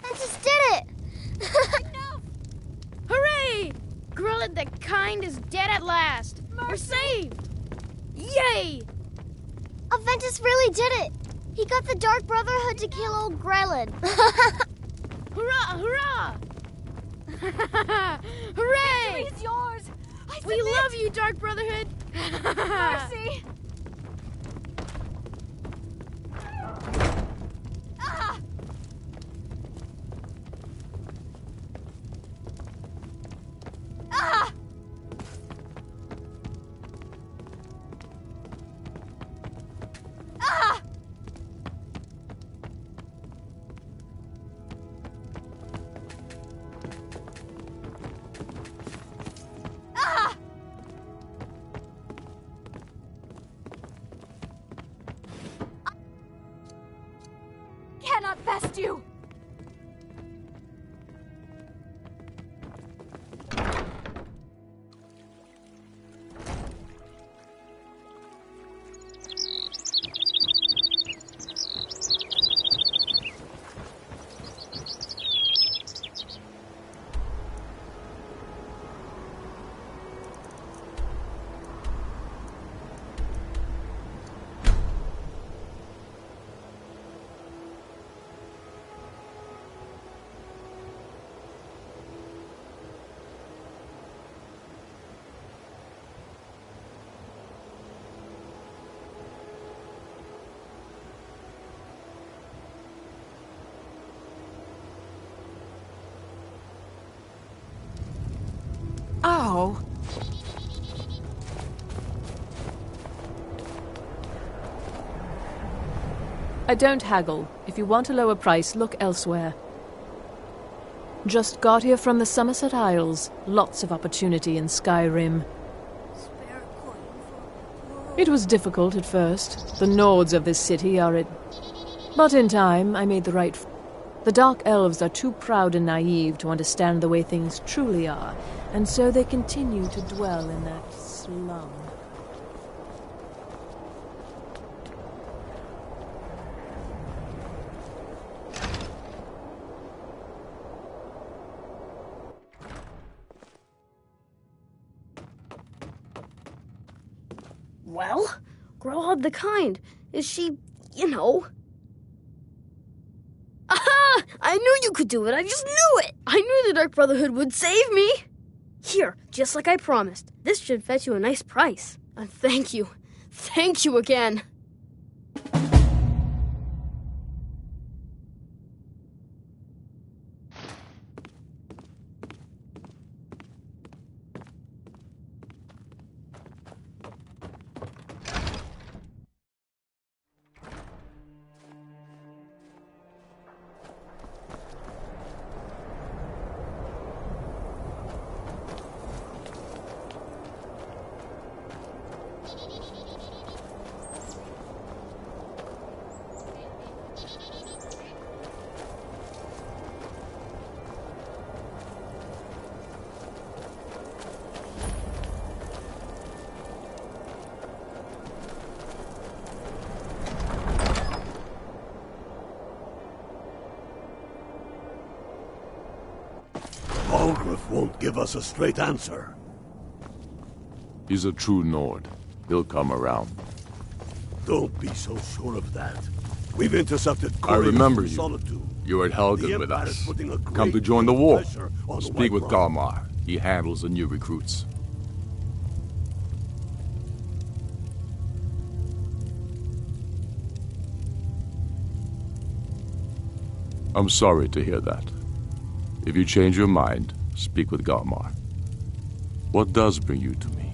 I just did it! Hooray! Grillin the Kind is dead at last! We're saved! Yay! Aventus really did it! He got the Dark Brotherhood to kill old Grelin. Hurrah! Hurrah! Hooray! Victory is yours! We love you, Dark Brotherhood! Mercy! Ah! Ah! Ah! Ah! Cannot best you. Oh. I don't haggle. If you want a lower price, look elsewhere. Just got here from the Somerset Isles. Lots of opportunity in Skyrim. It was difficult at first. The Nords of this city are But in time, I made the right... The Dark Elves are too proud and naive to understand the way things truly are, and so they continue to dwell in that slum. Well, Growhub the Kind. Is she, you know... Aha! I knew you could do it. I just knew it. I knew the Dark Brotherhood would save me. Here, just like I promised. This should fetch you a nice price. And thank you. Thank you again. Balgruuf won't give us a straight answer. He's a true Nord. He'll come around. Don't be so sure of that. We've intercepted I remember from you. Solitude. You were at Helgen with Empire is us. putting a Come to great join the deal of war. pressure on the Speak White with Brother. Galmar. He handles the new recruits. I'm sorry to hear that. If you change your mind, speak with Galmar. What does bring you to me?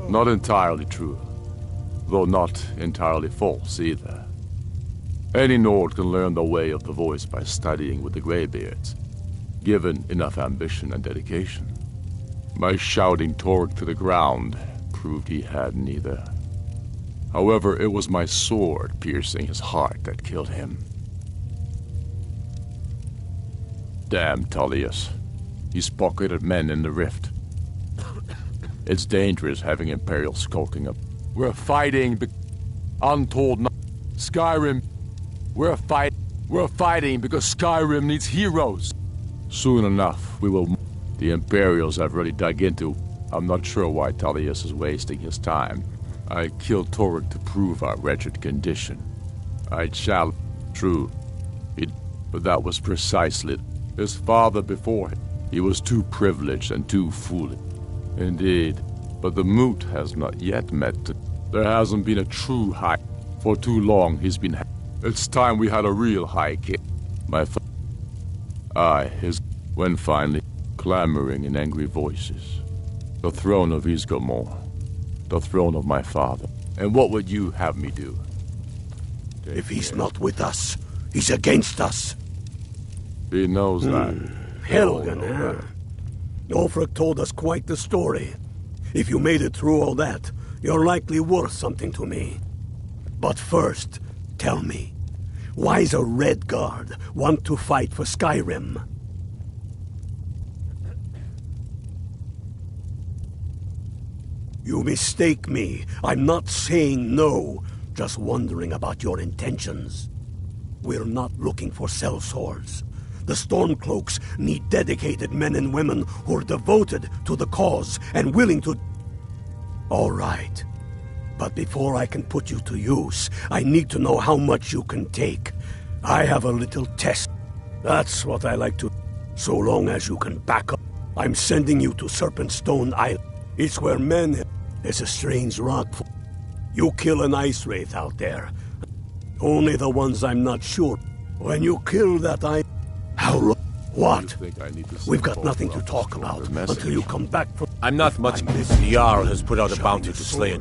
Not entirely true, though not entirely false either. Any Nord can learn the way of the voice by studying with the Greybeards, given enough ambition and dedication. My shouting Torg to the ground proved he had neither. However, it was my sword piercing his heart that killed him. Damn Tullius. He's pocketed men in the rift. It's dangerous having Imperial skulking up. We're fighting untold Skyrim. We're fighting because Skyrim needs heroes. Soon enough, we will. The Imperials have really dug into. I'm not sure why Tullius is wasting his time. I killed Torg to prove our wretched condition. I shall. True. But that was precisely his father before him. He was too privileged and too foolish. Indeed. But the moot has not yet met. There hasn't been a true high. For too long he's been. It's time we had a real high king. When finally, clamoring in angry voices. The throne of Isgomor. The throne of my father. And what would you have me do? If he's not with us, he's against us. He knows that. Helgen, huh? Ulfric told us quite the story. If you made it through all that, you're likely worth something to me. But first, tell me, why's a Red Guard want to fight for Skyrim? You mistake me. I'm not saying no, just wondering about your intentions. We're not looking for sellswords. The Stormcloaks need dedicated men and women who are devoted to the cause and willing to... All right. But before I can put you to use, I need to know how much you can take. I have a little test. That's what I like to... So long as you can back up. I'm sending you to Serpentstone Island. It's where men... There's a strange rock. You kill an ice wraith out there. Only the ones I'm not sure. When you kill that What? We've got nothing to talk about until you come back from... I'm not much... The Jarl has put out a bounty to slay a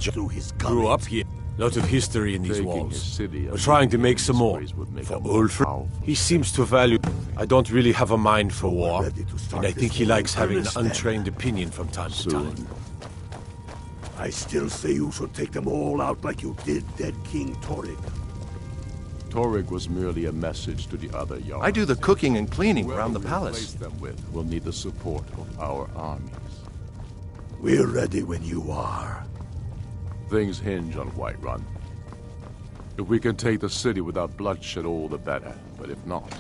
Grew up here. Lot of history in these Taking his walls. city We're trying to make some more. For Ulfric, he seems to value... I don't really have a mind for war, and I think he likes having an untrained opinion from time to time. I still say you should take them all out like you did dead King Torrig. Torrig was merely a message to the other Jarls. I do the cooking and cleaning around the Whoever we palace. replace them with will need the support of our armies. We're ready when you are. Things hinge on Whiterun. If we can take the city without bloodshed, all the better. But if not...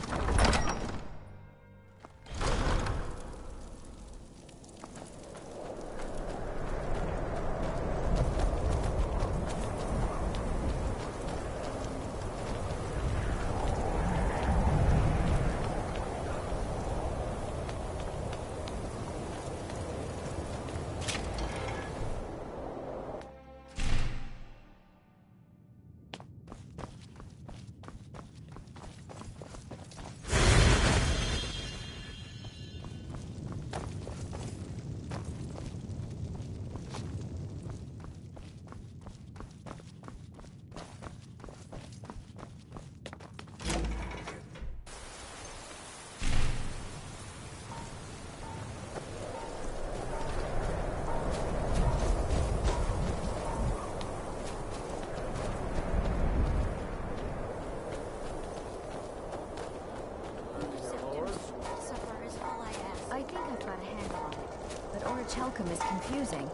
Is confusing.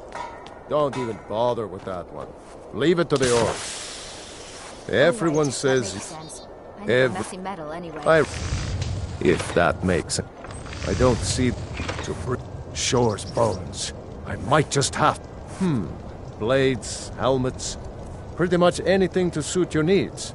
Don't even bother with that one. Leave it to the orcs. Everyone says... Messy metal anyway. If that makes sense. I don't see... to bring Shore's bones. I might just have... Blades, helmets... Pretty much anything to suit your needs.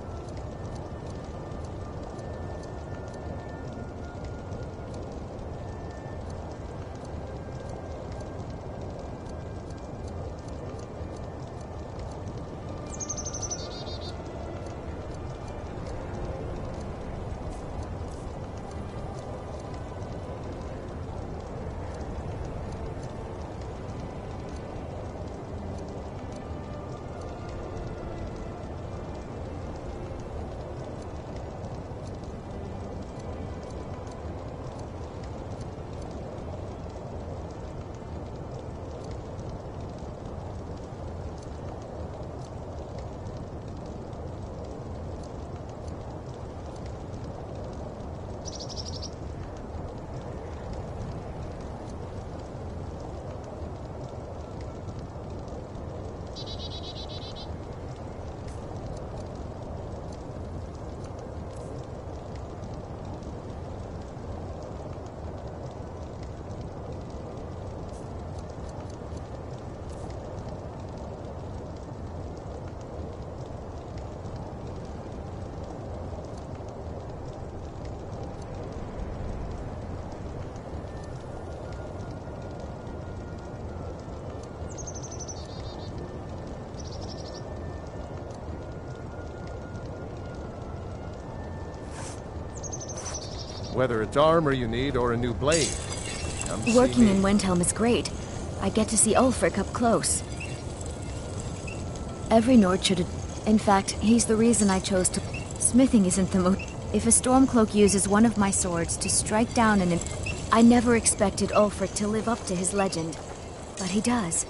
Whether it's armor you need or a new blade. Working in Windhelm is great. I get to see Ulfric up close. Every Nord should... In fact, he's the reason I chose to... Smithing isn't the most... If a Stormcloak uses one of my swords to strike down an... I never expected Ulfric to live up to his legend. But he does.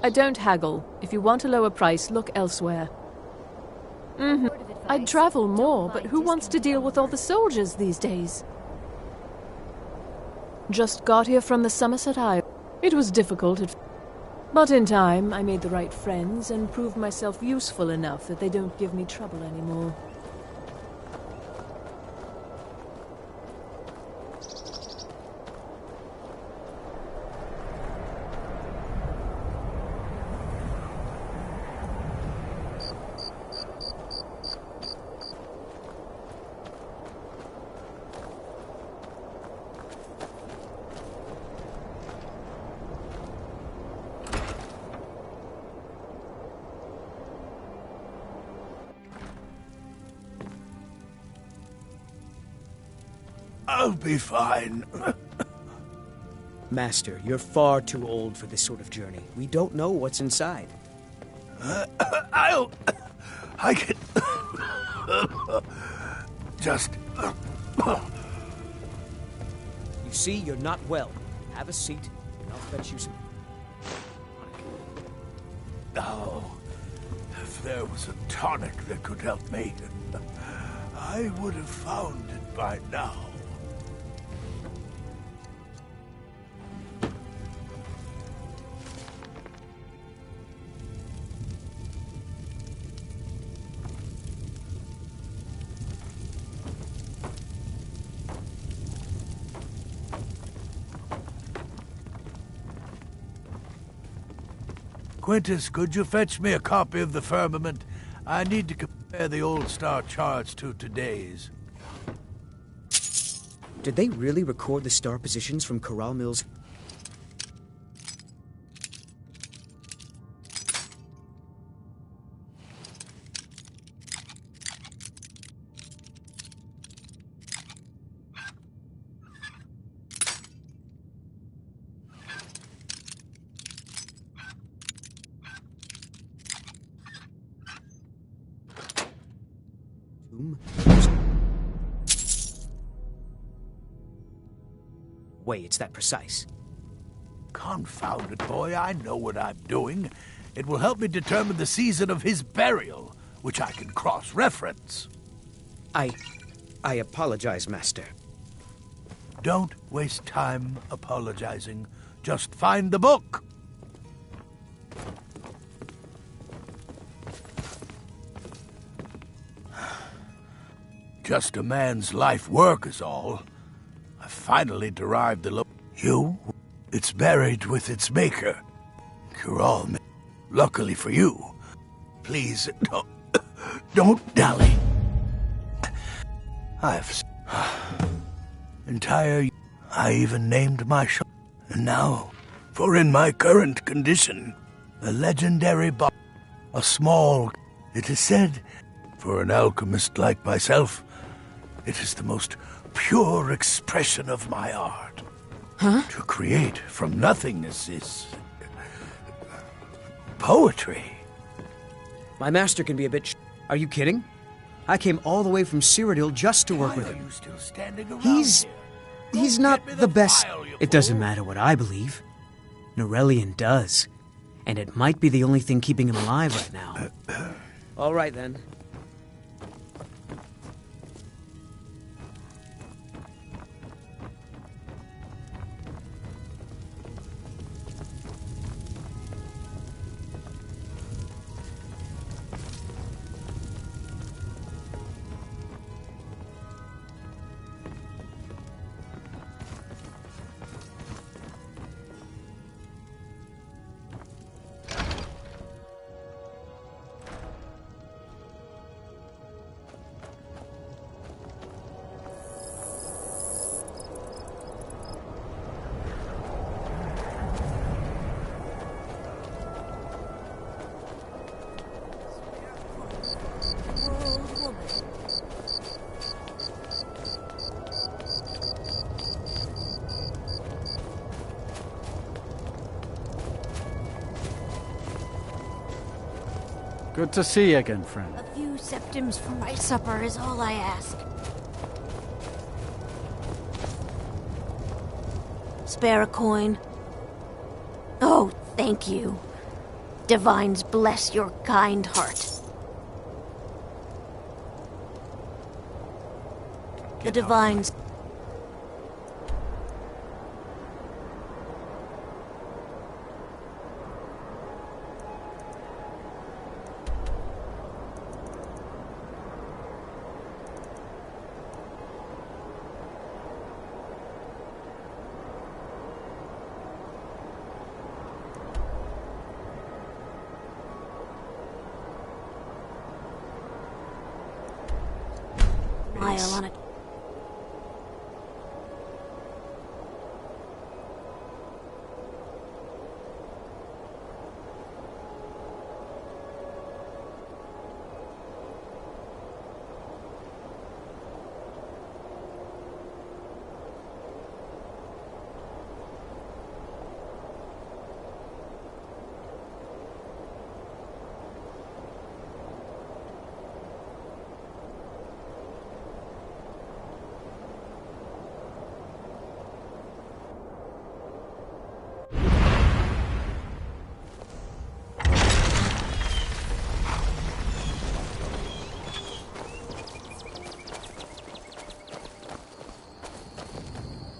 I don't haggle. If you want a lower price, look elsewhere. I'd travel more, but who wants to deal with all the soldiers these days? Just got here from the Somerset Isles. It was difficult but in time, I made the right friends and proved myself useful enough that they don't give me trouble anymore. I'll be fine. Master, you're far too old for this sort of journey. We don't know what's inside. I can... just... You see, you're not well. Have a seat, and I'll fetch you some... Oh, if there was a tonic that could help me, I would have found it by now. Quintus, could you fetch me a copy of the Firmament? I need to compare the old star charts to today's. Did they really record the star positions from Corral Mills? Way it's that precise. Confound it, boy, I know what I'm doing. It will help me determine the season of his burial, which I can cross-reference. I apologize, Master. Don't waste time apologizing. Just find the book. Just a man's life work is all. I finally derived the You? It's buried with its maker. Corral. Luckily for you. Please, don't dally. I've... entire... I even named my shop. And now, for in my current condition, a legendary a small... It is said, for an alchemist like myself, it is the most pure expression of my art. Huh? To create from nothingness is... poetry. My master can be a bit... Are you kidding? I came all the way from Cyrodiil just to work with him. He's not the best... It doesn't matter what I believe. Norellian does. And it might be the only thing keeping him alive right now. All right, then. Good to see you again, friend. A few septims for my supper is all I ask. Spare a coin? Oh, thank you. Divines bless your kind heart. The Divines... on it.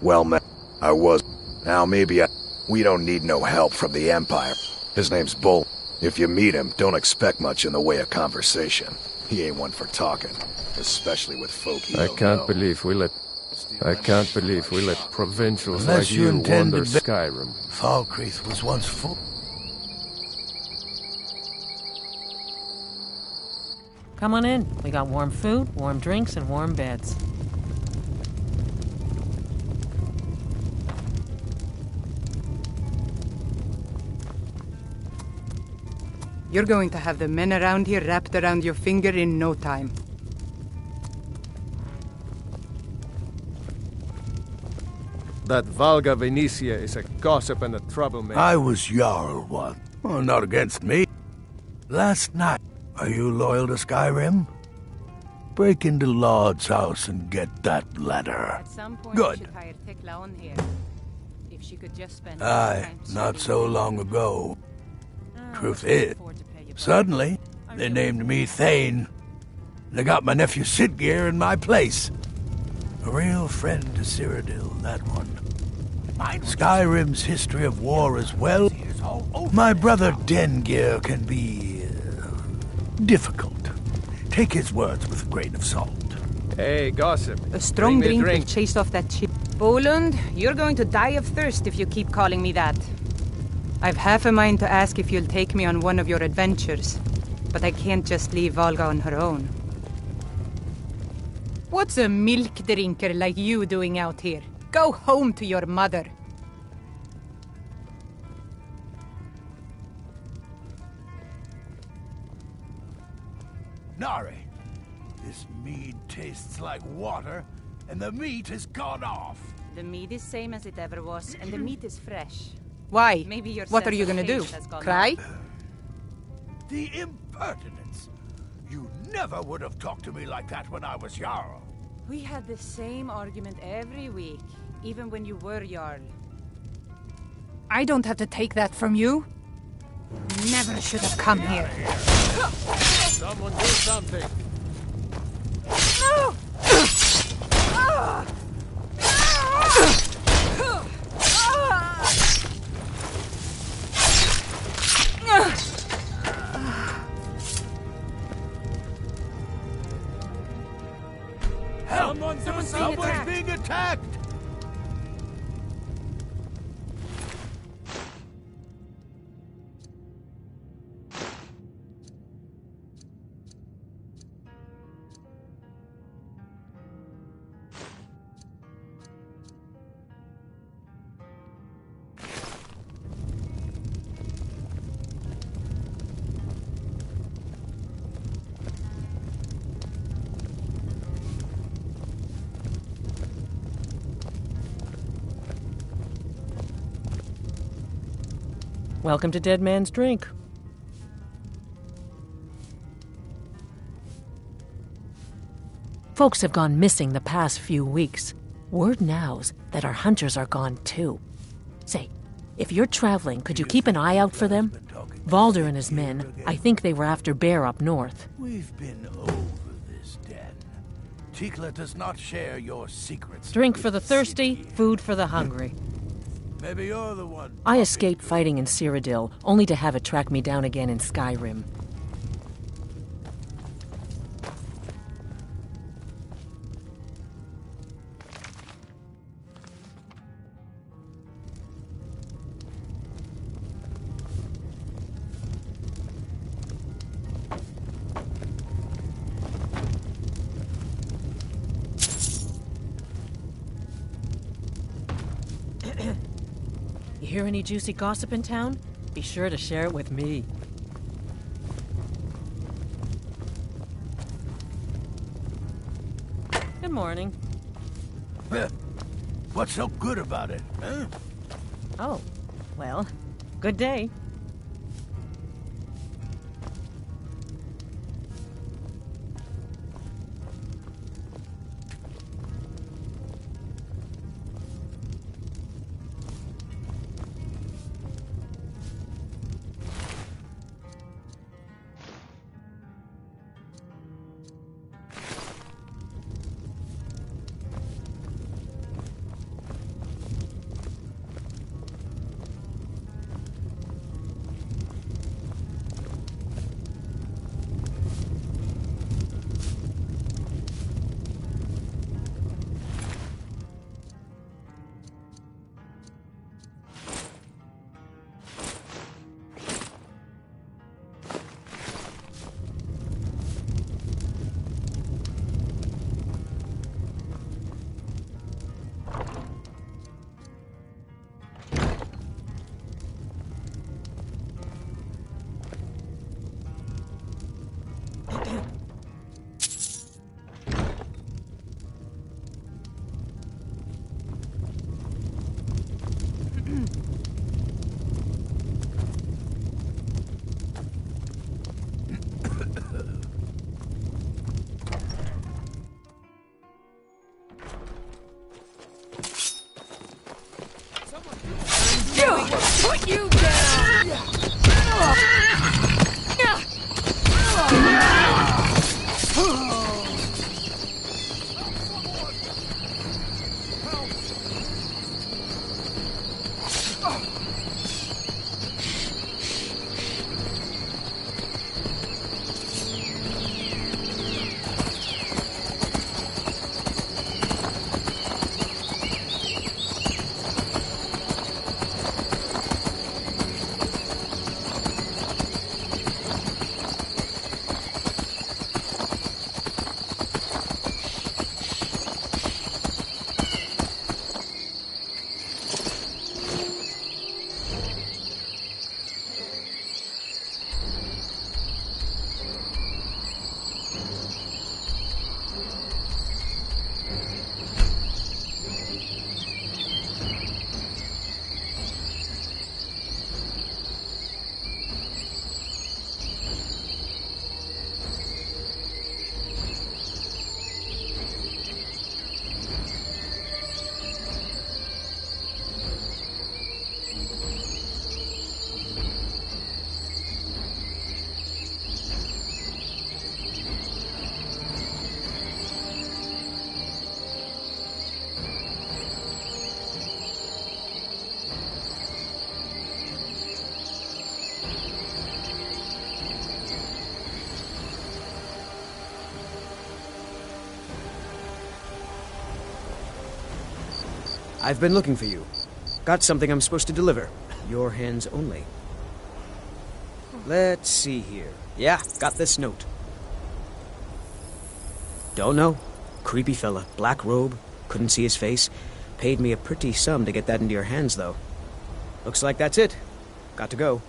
Well, man, I was. Now maybe we don't need no help from the Empire. His name's Bull. If you meet him, don't expect much in the way of conversation. He ain't one for talking, especially with folk he don't know. I can't believe we let provincials Unless like you you intend wander to Skyrim. Falkreath was once full. Come on in. We got warm food, warm drinks, and warm beds. You're going to have the men around here wrapped around your finger in no time. That Valga Venetia is a gossip and a troublemaker. I was Jarl once. Oh, not against me. Last night, are you loyal to Skyrim? Break into Lord's house and get that letter. At some point, Good. you should hire Tekla on here. If she could just spend Aye, not so long ago. Truth is, suddenly, they named me Thane. They got my nephew Sidgeir in my place. A real friend to Cyrodiil, that one. Skyrim's history of war as well. My brother Dengir can be difficult. Take his words with a grain of salt. Hey, gossip. A strong Bring me a drink will chase off that chip. Bolund, you're going to die of thirst if you keep calling me that. I've half a mind to ask if you'll take me on one of your adventures, but I can't just leave Valga on her own. What's a milk drinker like you doing out here? Go home to your mother. Nari, this mead tastes like water, and the meat has gone off. The meat is same as it ever was, and the meat is fresh. Why? Maybe your what are you gonna do? Cry? The impertinence! You never would have talked to me like that when I was Jarl. We had the same argument every week, even when you were Jarl. I don't have to take that from you. Never should have come here. Someone do something. No! Help! Someone's being attacked! Welcome to Dead Man's Drink. Folks have gone missing the past few weeks. Word now's that our hunters are gone too. Say, if you're traveling, could you keep an eye out for them? Valder and his men, I think they were after Bear up north. We've been over this den. Tikla does not share your secrets. Drink for the thirsty, food for the hungry. Maybe you're the one. I escaped fighting in Cyrodiil, only to have it track me down again in Skyrim. You hear any juicy gossip in town? Be sure to share it with me. Good morning. What's so good about it, huh? Oh, well, good day. I've been looking for you. Got something I'm supposed to deliver. Your hands only. Let's see here. Yeah, got this note. Don't know. Creepy fella. Black robe. Couldn't see his face. Paid me a pretty sum to get that into your hands, though. Looks like that's it. Got to go.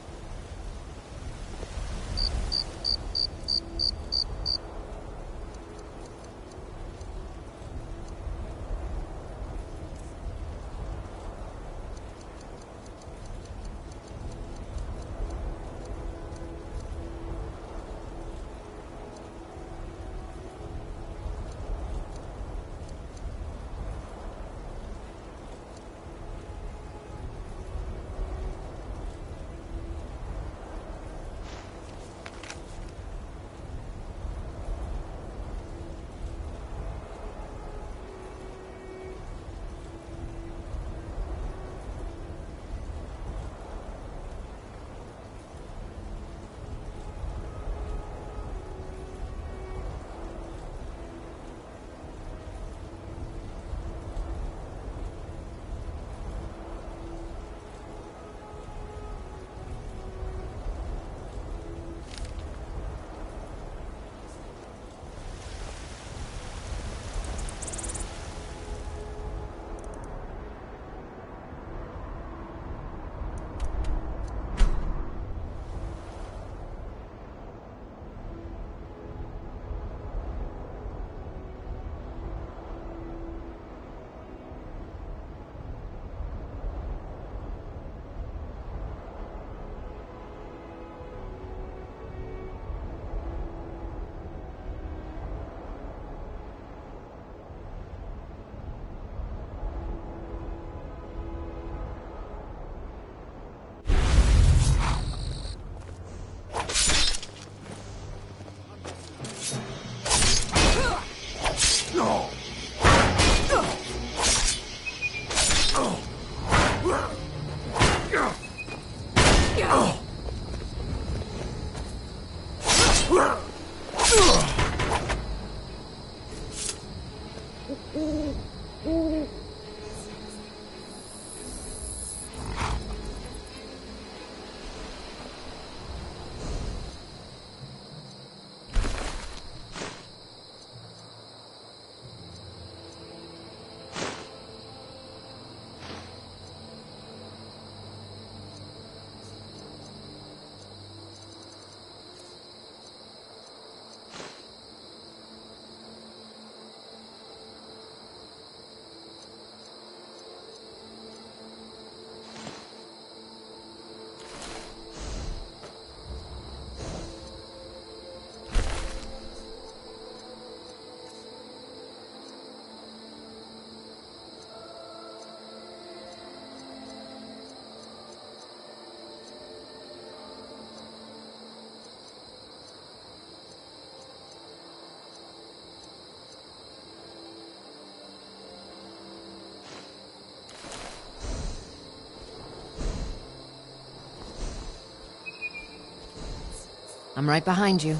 I'm right behind you.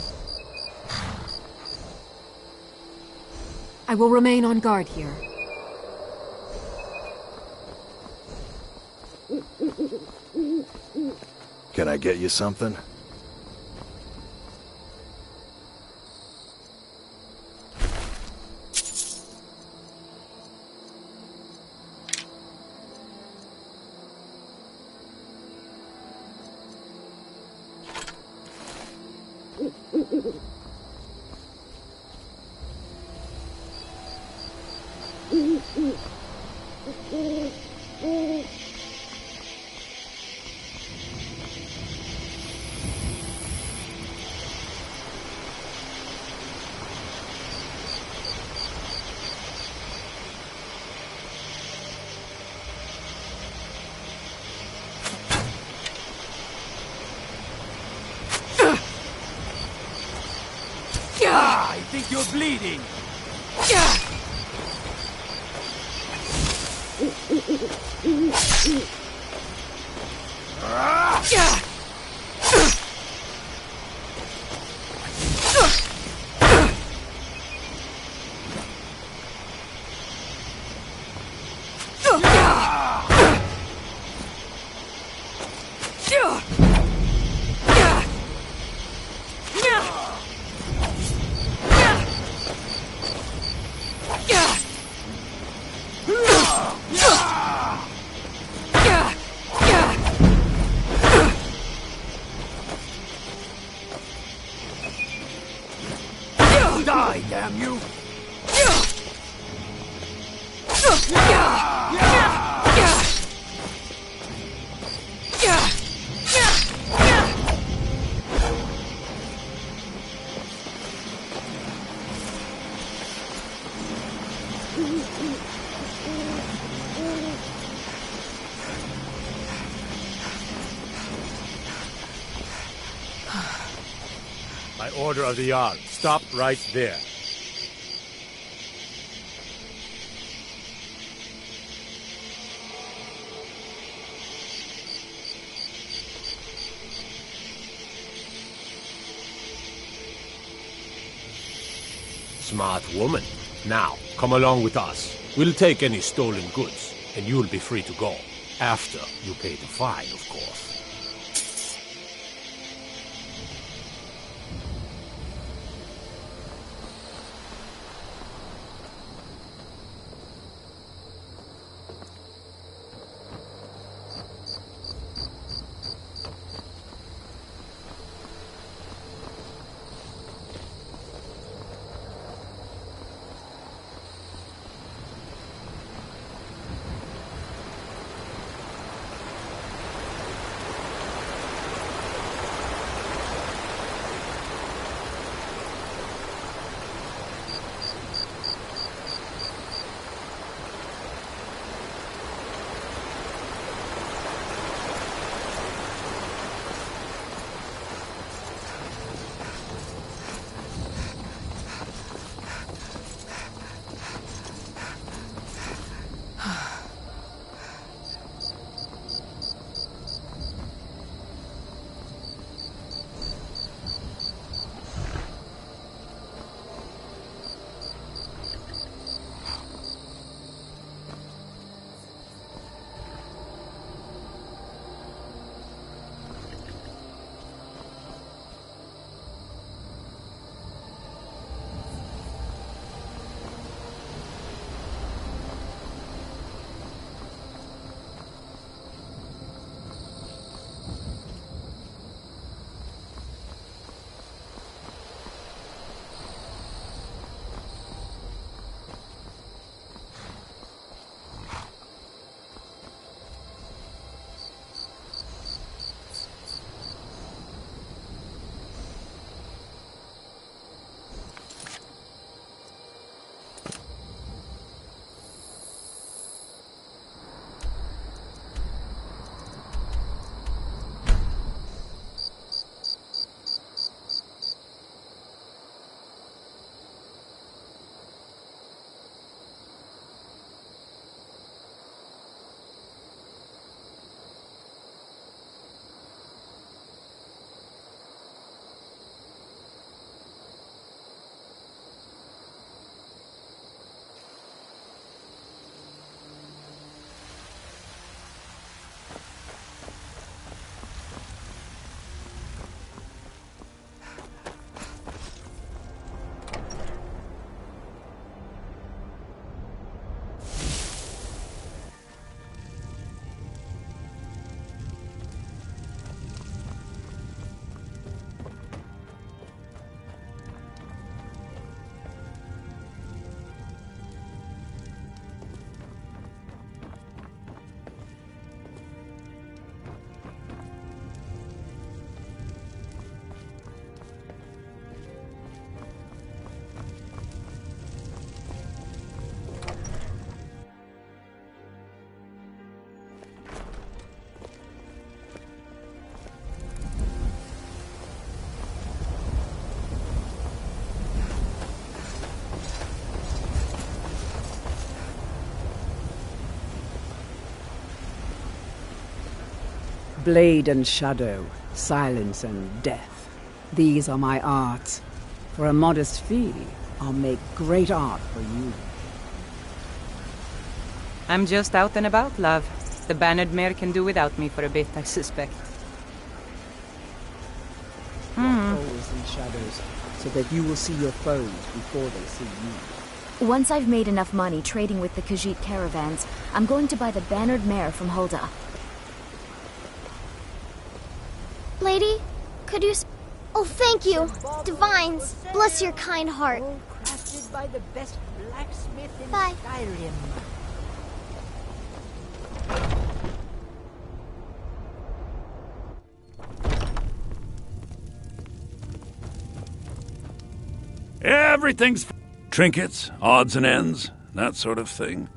I will remain on guard here. Can I get you something? I think you're bleeding. Die, damn you! By order of the Jarl, stop right there. Smart woman. Now, come along with us. We'll take any stolen goods, and you'll be free to go. After you pay the fine, of course. Blade and shadow, silence and death. These are my arts. For a modest fee, I'll make great art for you. I'm just out and about, love. The Bannered Mare can do without me for a bit, I suspect. Always in shadows, so that you will see your foes before they see you. Once I've made enough money trading with the Khajiit caravans, I'm going to buy the Bannered Mare from Hulda. Lady, could you Oh, thank you. Divines, bless your kind heart. Crafted by the best blacksmith in Bye. Skyrim. Everything's trinkets, odds and ends, that sort of thing.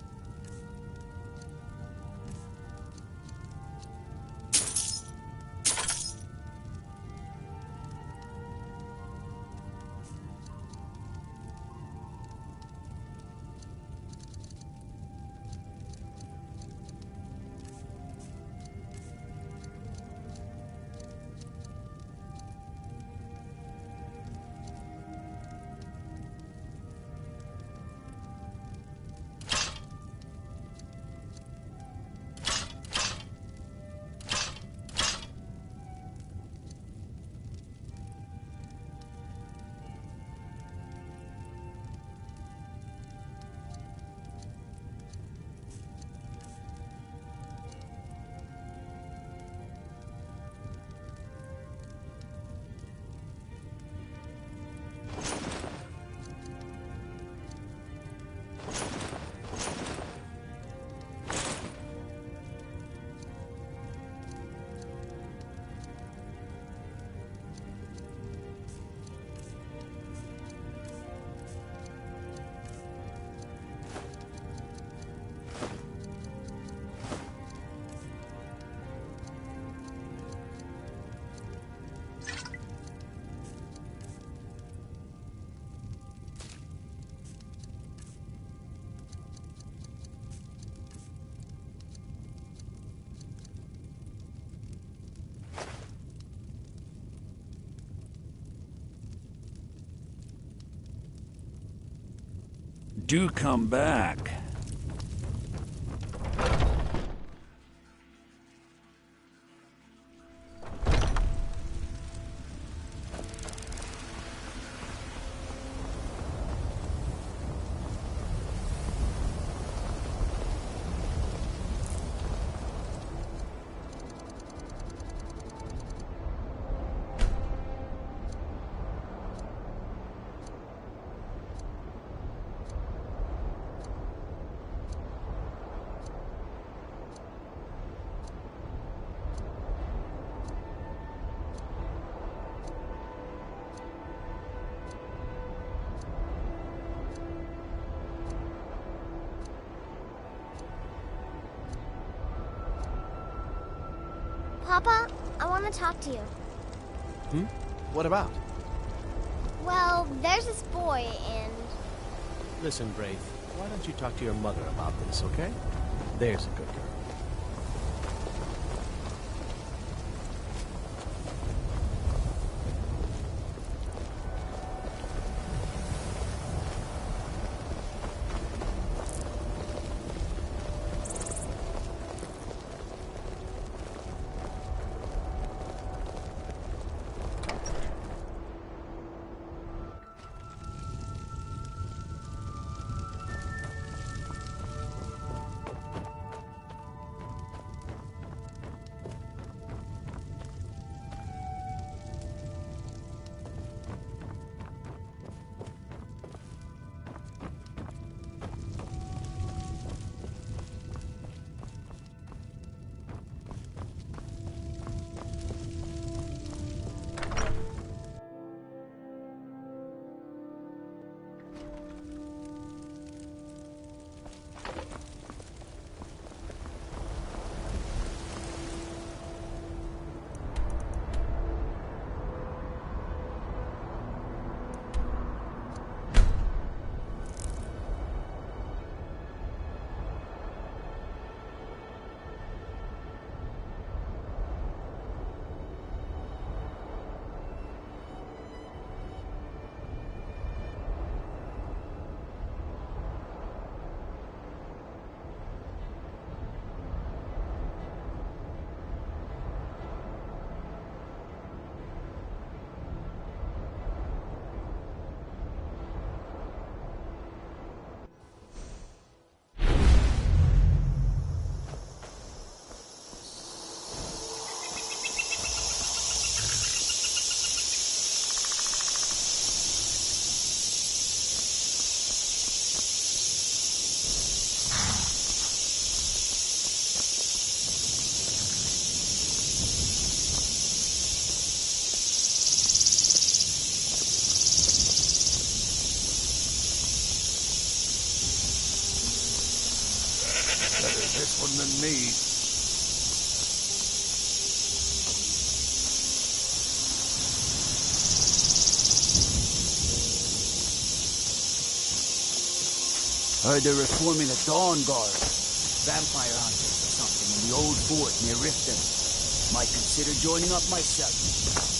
Do come back. Papa, I want to talk to you. What about? Well, there's this boy, and... Listen, Braith, why don't you talk to your mother about this, okay? There's a good girl. one than me. Heard they're reforming the Dawn Guard. Vampire hunters or something in the old fort near Riften. Might consider joining up myself.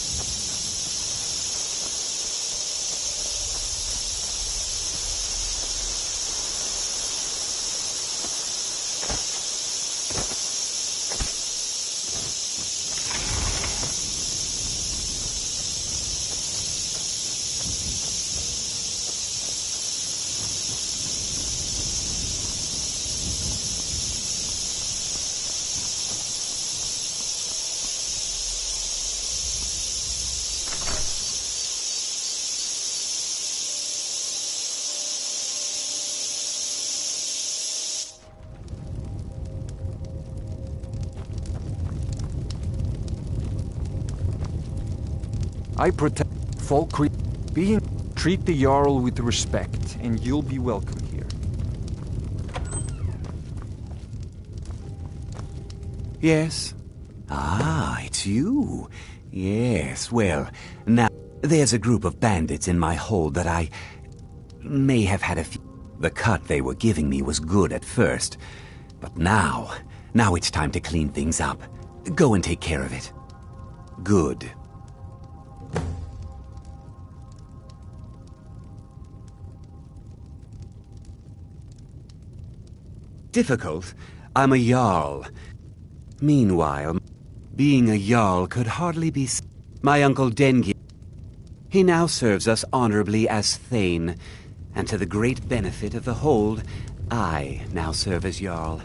I protect folk treat the Jarl with respect, and you'll be welcome here. Yes? Ah, it's you. Yes, well, now, there's a group of bandits in my hold that I may have had a few. The cut they were giving me was good at first, but now it's time to clean things up. Go and take care of it. Good. Difficult? I'm a Jarl. Meanwhile, being a Jarl could hardly be... My uncle Dengi... He now serves us honorably as Thane, and to the great benefit of the hold, I now serve as Jarl.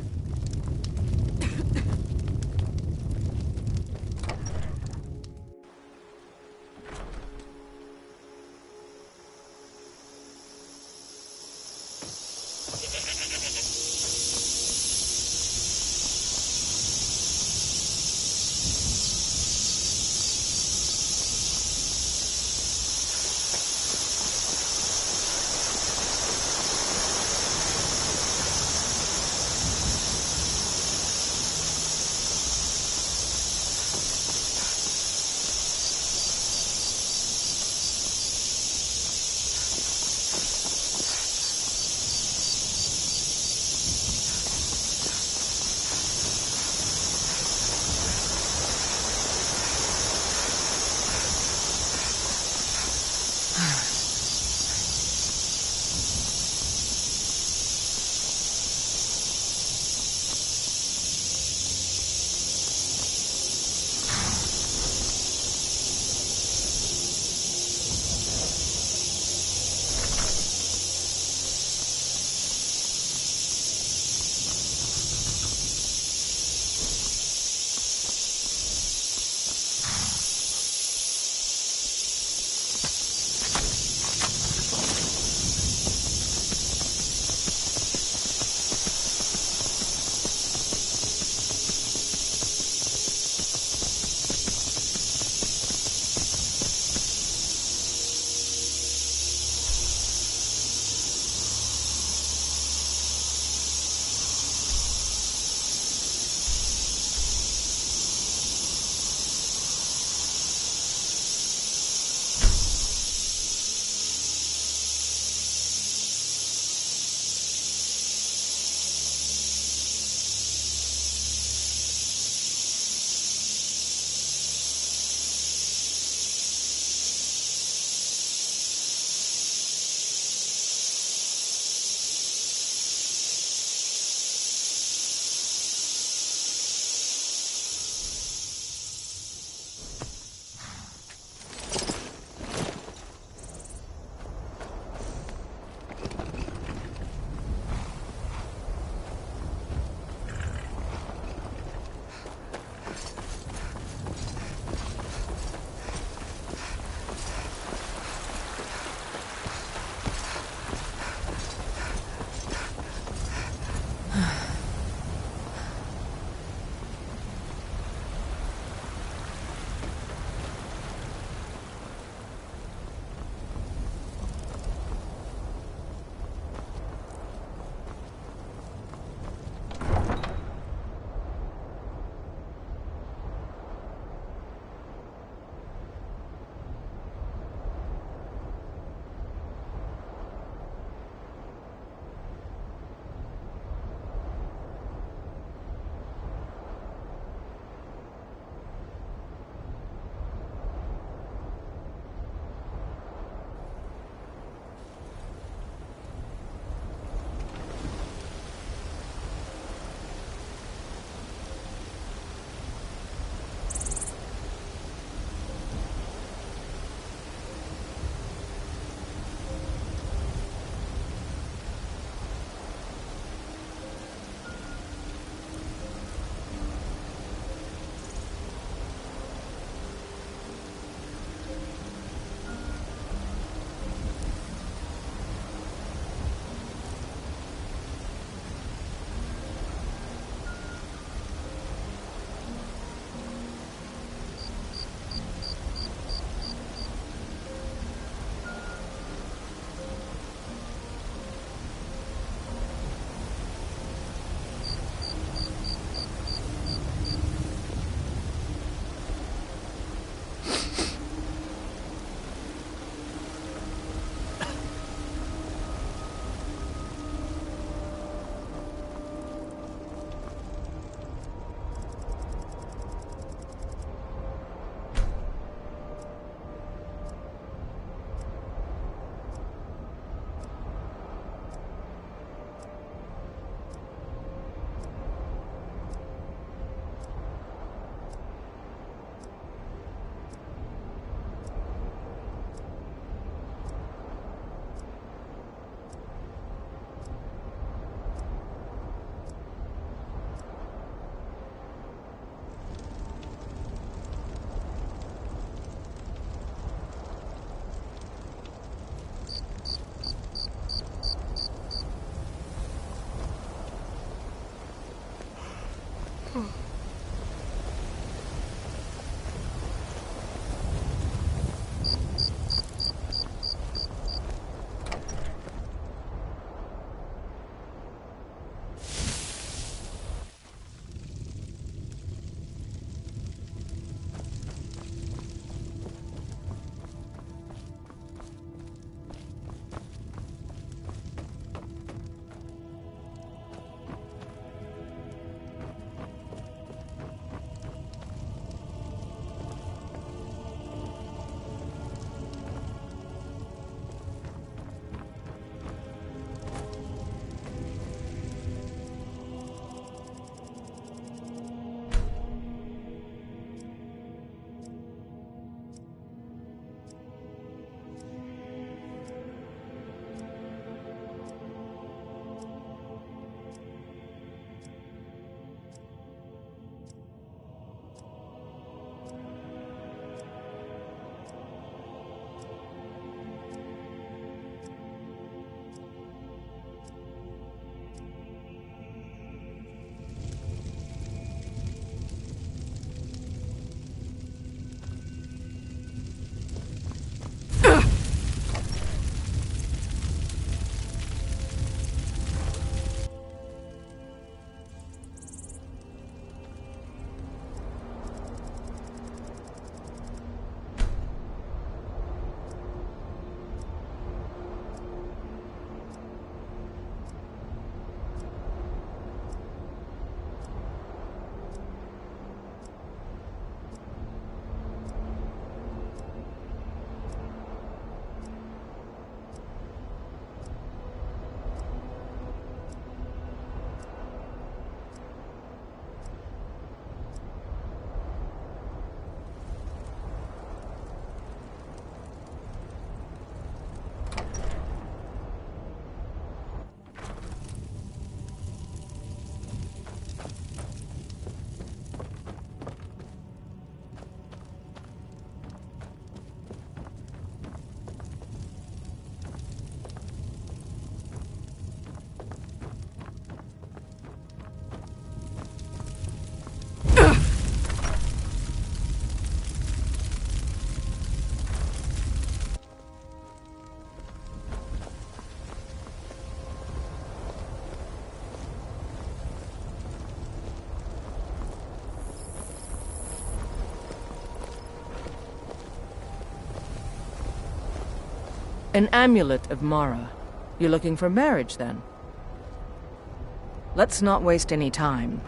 An amulet of Mara. You're looking for marriage, then? Let's not waste any time.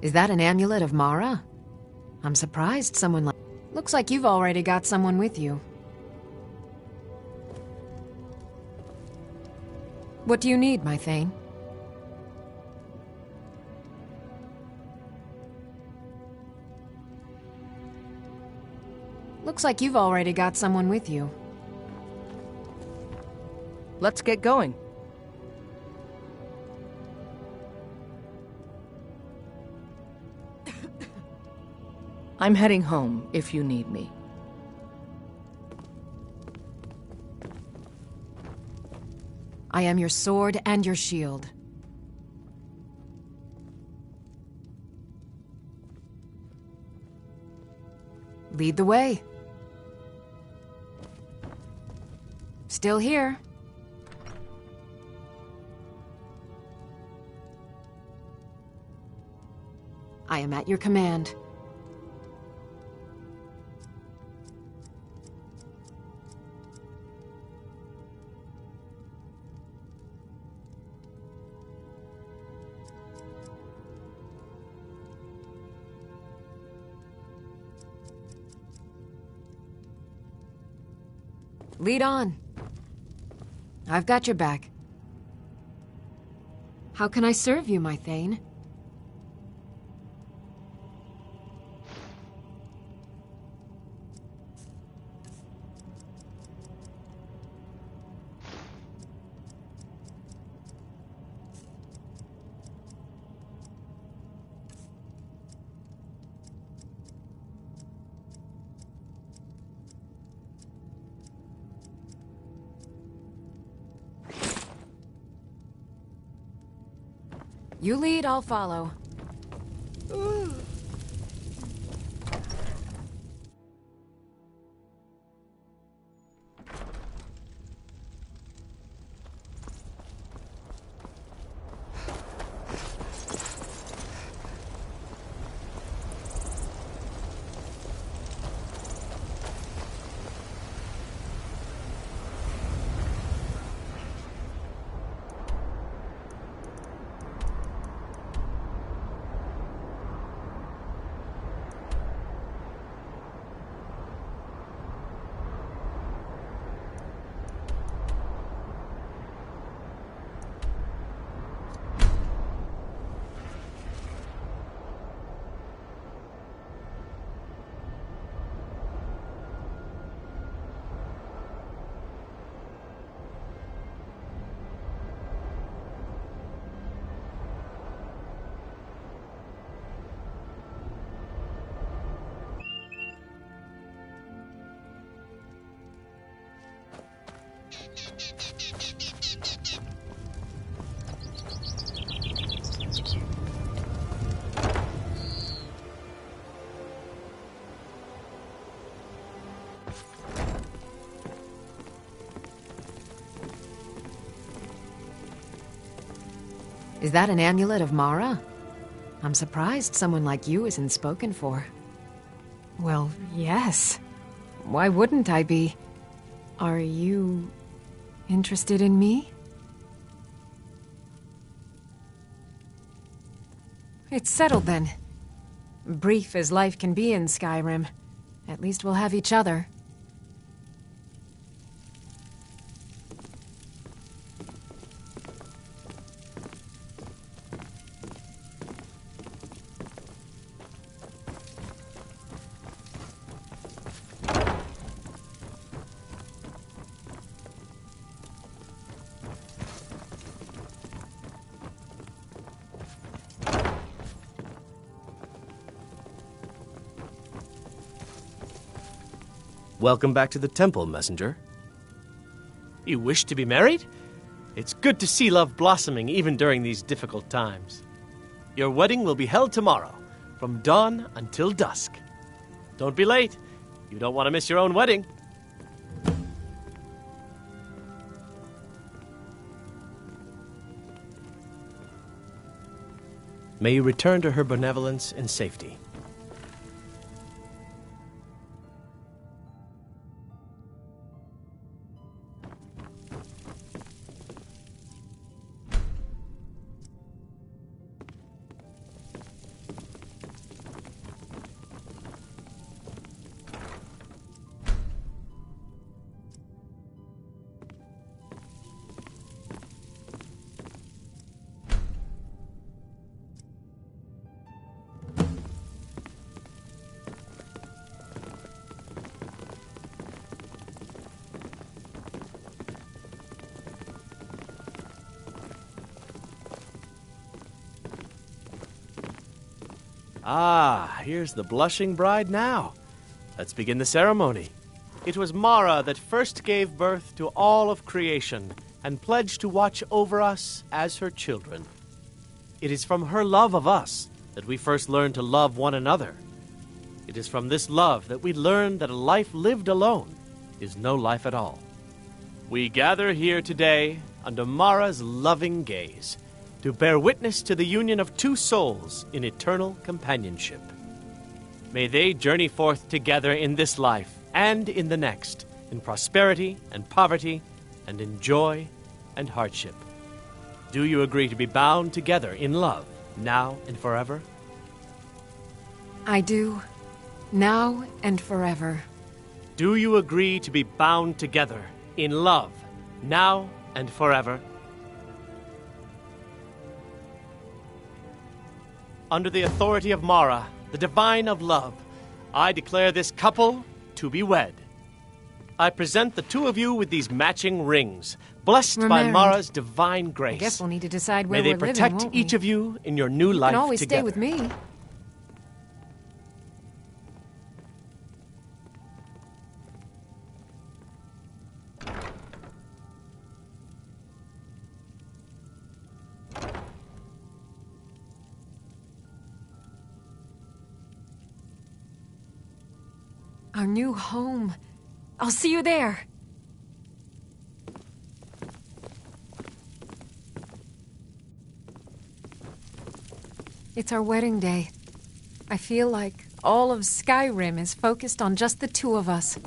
Is that an amulet of Mara? I'm surprised someone like... Looks like you've already got someone with you. What do you need, my Thane? Looks like you've already got someone with you. Let's get going. I'm heading home if you need me. I am your sword and your shield. Lead the way. Still here. I am at your command. Lead on. I've got your back. How can I serve you, my Thane? You lead, I'll follow. Is that an amulet of Mara? I'm surprised someone like you isn't spoken for. Well, yes. Why wouldn't I be? Are you interested in me? It's settled then. Brief as life can be in Skyrim. At least we'll have each other. Welcome back to the temple, messenger. You wish to be married? It's good to see love blossoming even during these difficult times. Your wedding will be held tomorrow, from dawn until dusk. Don't be late. You don't want to miss your own wedding. May you return to her benevolence in safety. Ah, here's the blushing bride now. Let's begin the ceremony. It was Mara that first gave birth to all of creation and pledged to watch over us as her children. It is from her love of us that we first learned to love one another. It is from this love that we learn that a life lived alone is no life at all. We gather here today under Mara's loving gaze to bear witness to the union of two souls in eternal companionship. May they journey forth together in this life and in the next, in prosperity and poverty, and in joy and hardship. Do you agree to be bound together in love, now and forever? I do, now and forever. Do you agree to be bound together in love, now and forever? Under the authority of Mara, the divine of love, I declare this couple to be wed. I present the two of you with these matching rings, blessed by Mara's divine grace. I guess we'll need to decide where May we're they living, protect won't each we? of you in your new life You can always together. stay with me. Our new home. I'll see you there. It's our wedding day. I feel like all of Skyrim is focused on just the two of us.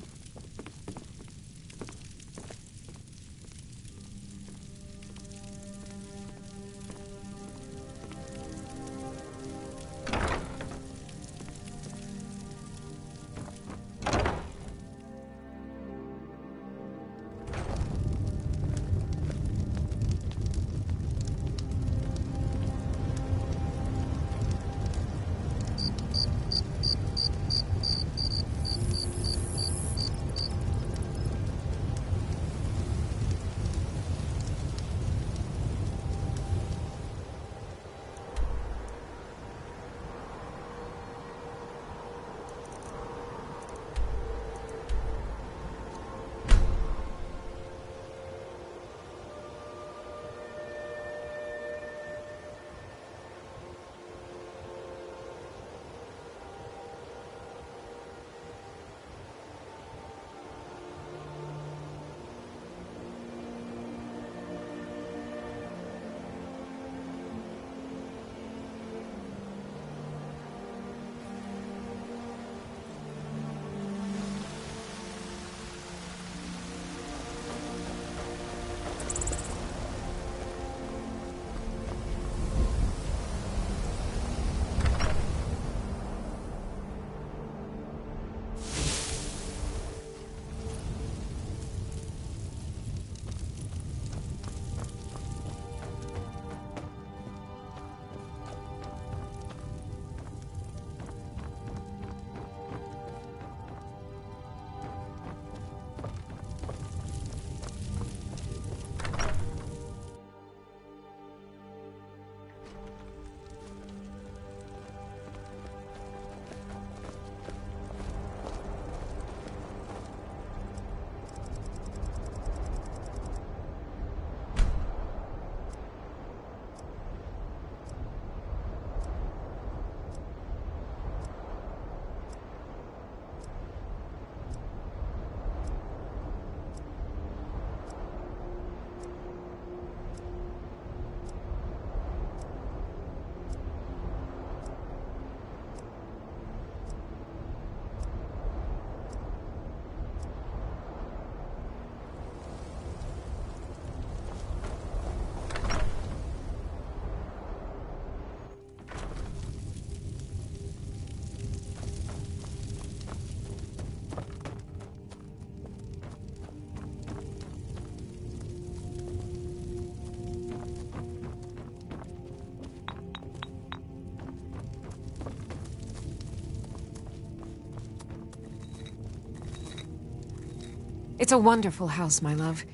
It's a wonderful house, my love.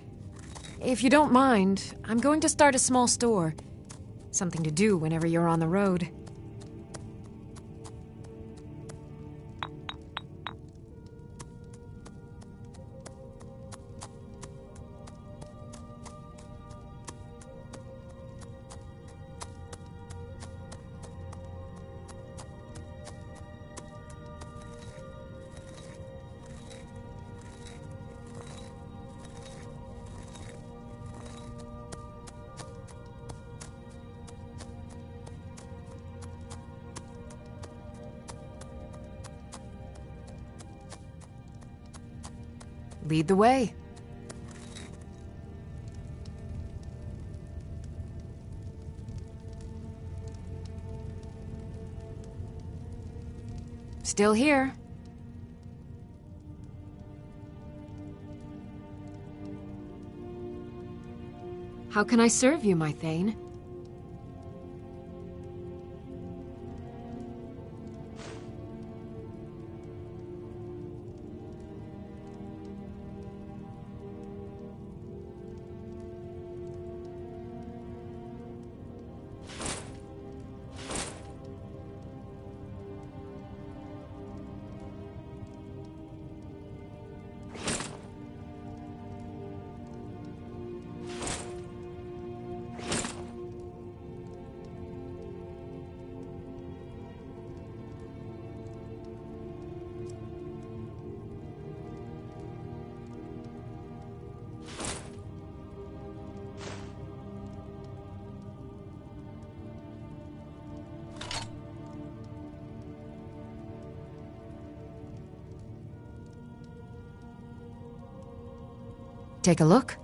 If you don't mind, I'm going to start a small store. Something to do whenever you're on the road. Lead the way. Still here. How can I serve you, my Thane? Take a look.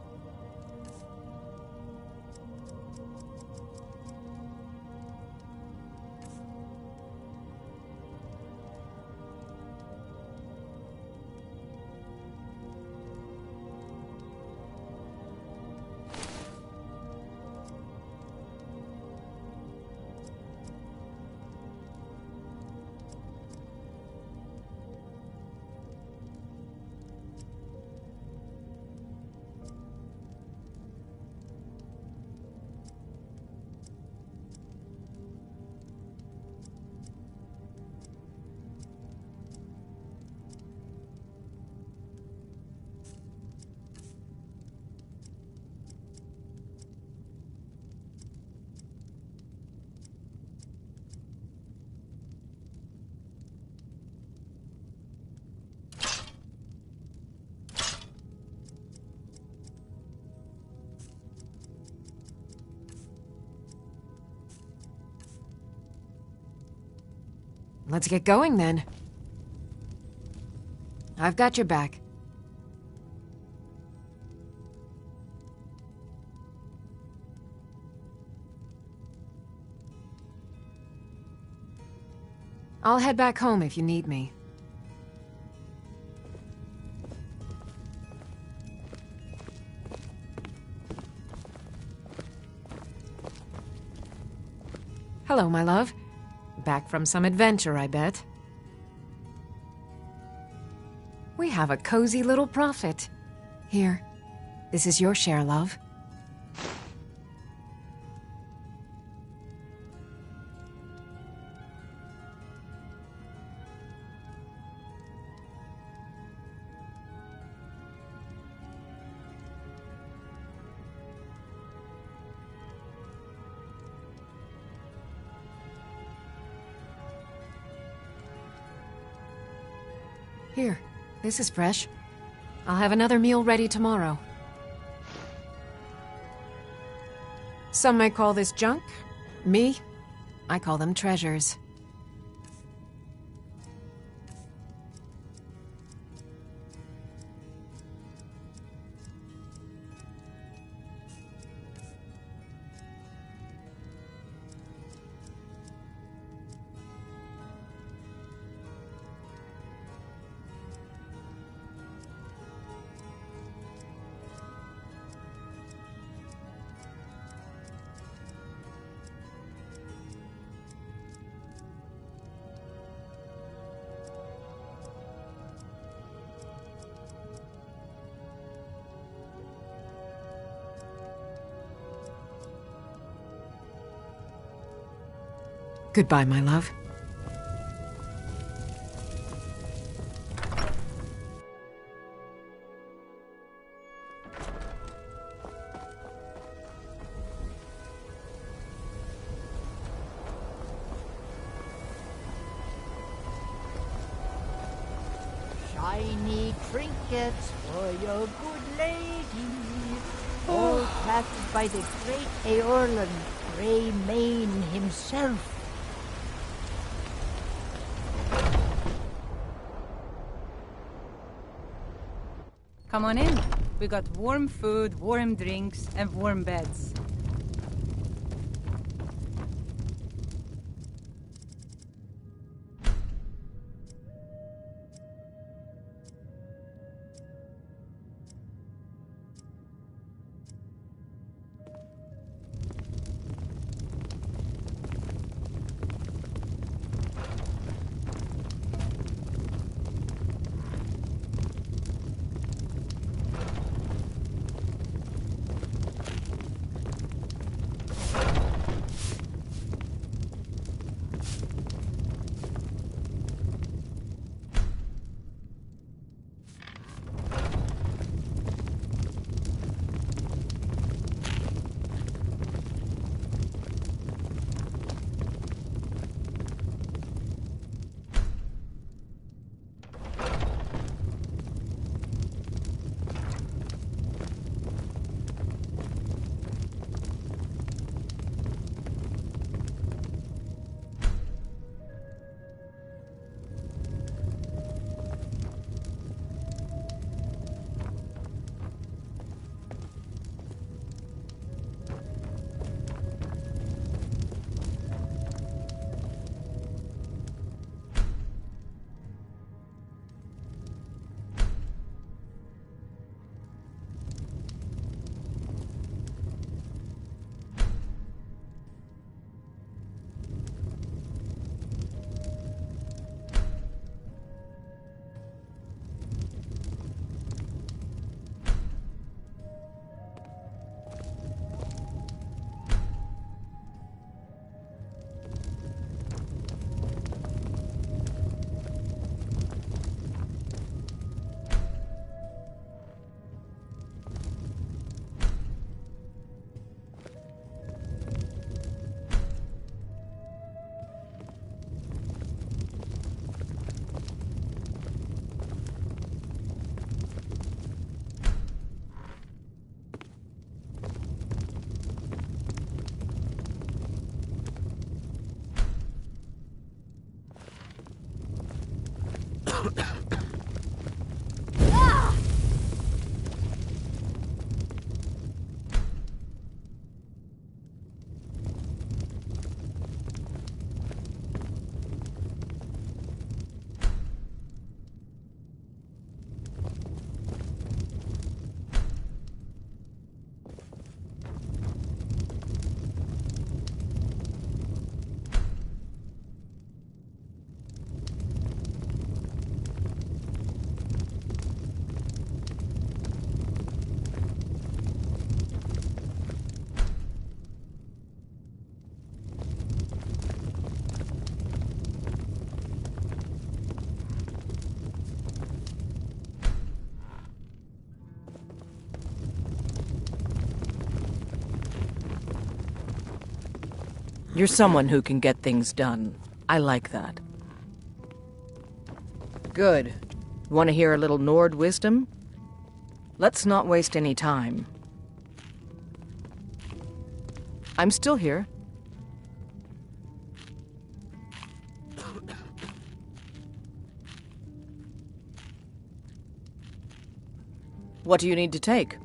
Let's get going, then. I've got your back. I'll head back home if you need me. Hello, my love. Back from some adventure, I bet. We have a cozy little profit. Here, this is your share, love. Here, this is fresh. I'll have another meal ready tomorrow. Some may call this junk. Me, I call them treasures. Goodbye, my love. Shiny trinkets for your good lady, all crafted by the great Eorlan Greymane himself. Come on in. We got warm food, warm drinks, and warm beds. You're someone who can get things done. I like that. Good. Want to hear a little Nord wisdom? Let's not waste any time. I'm still here. What do you need to take?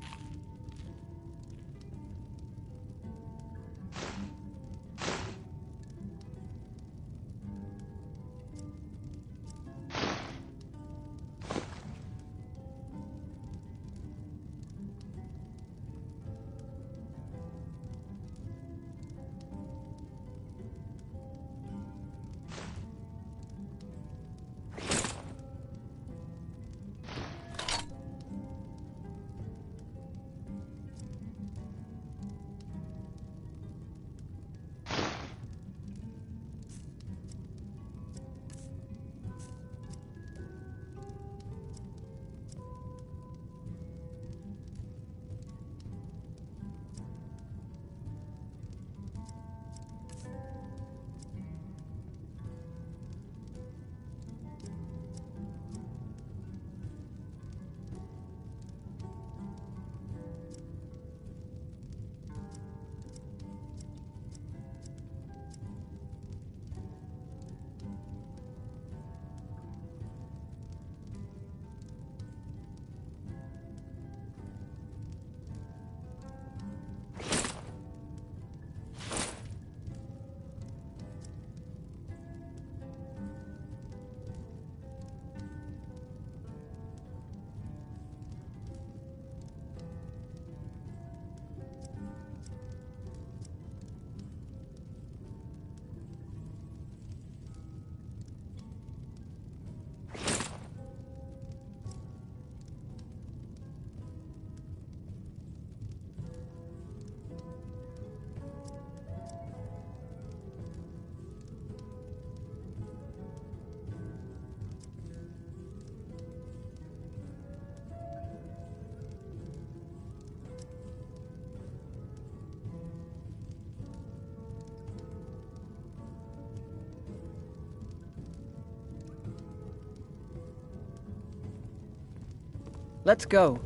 Let's go.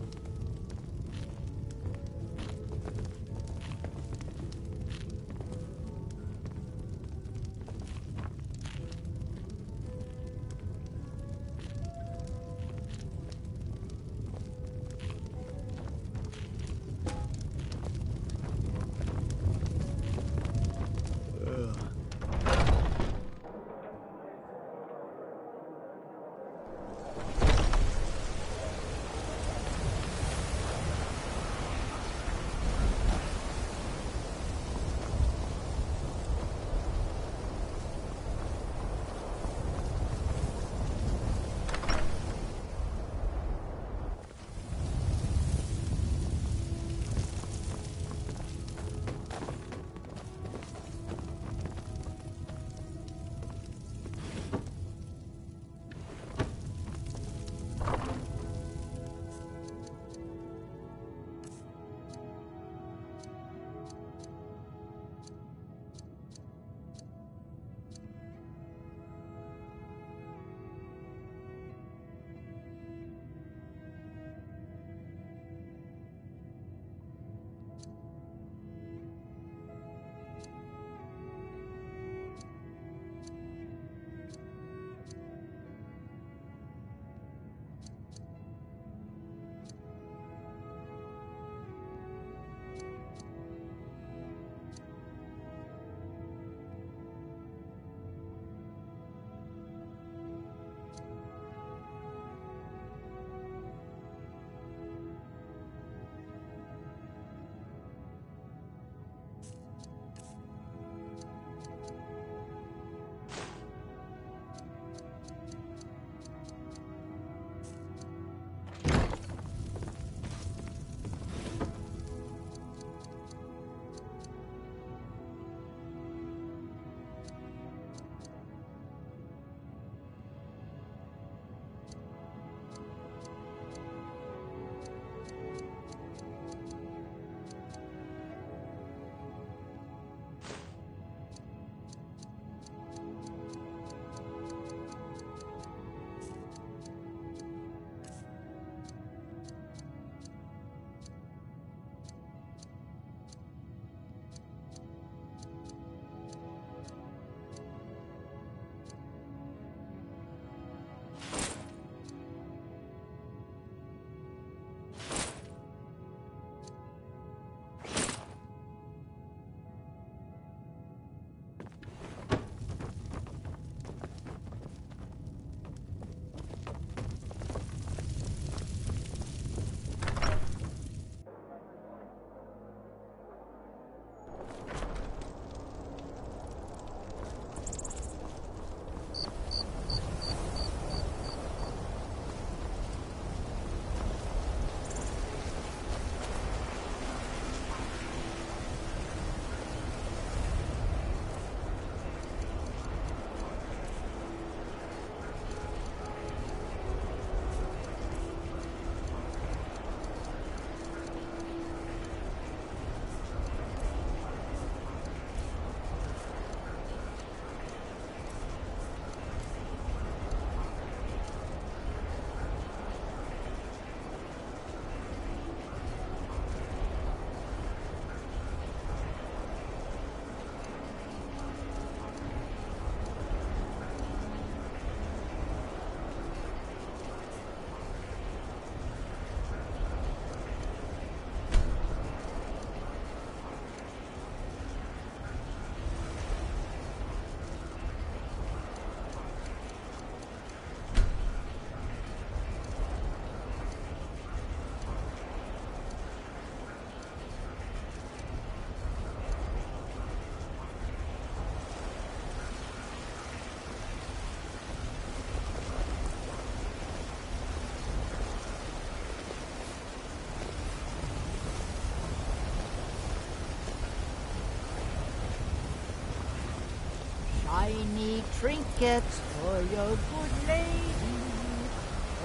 Shiny trinkets for your good lady,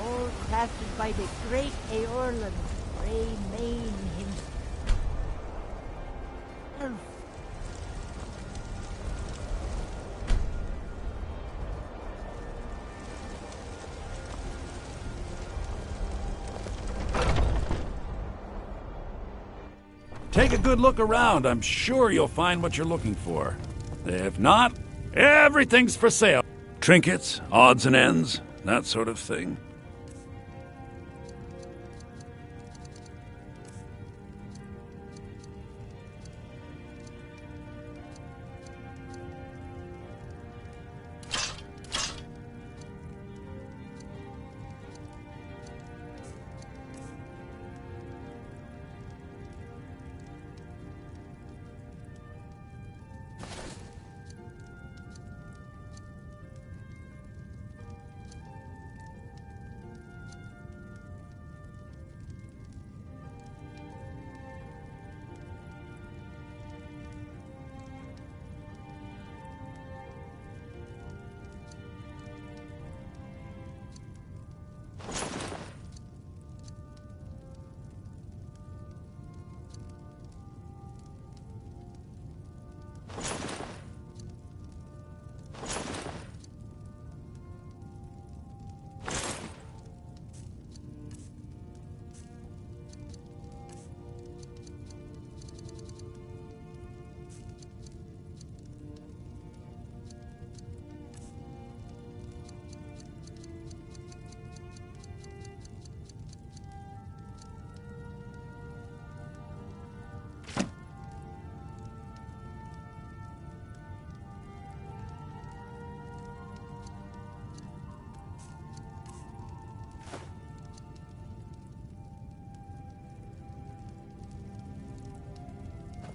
all crafted by the great Aorlan, Grey Mane himself. Take a good look around. I'm sure you'll find what you're looking for. If not, everything's for sale. Trinkets, odds and ends, that sort of thing.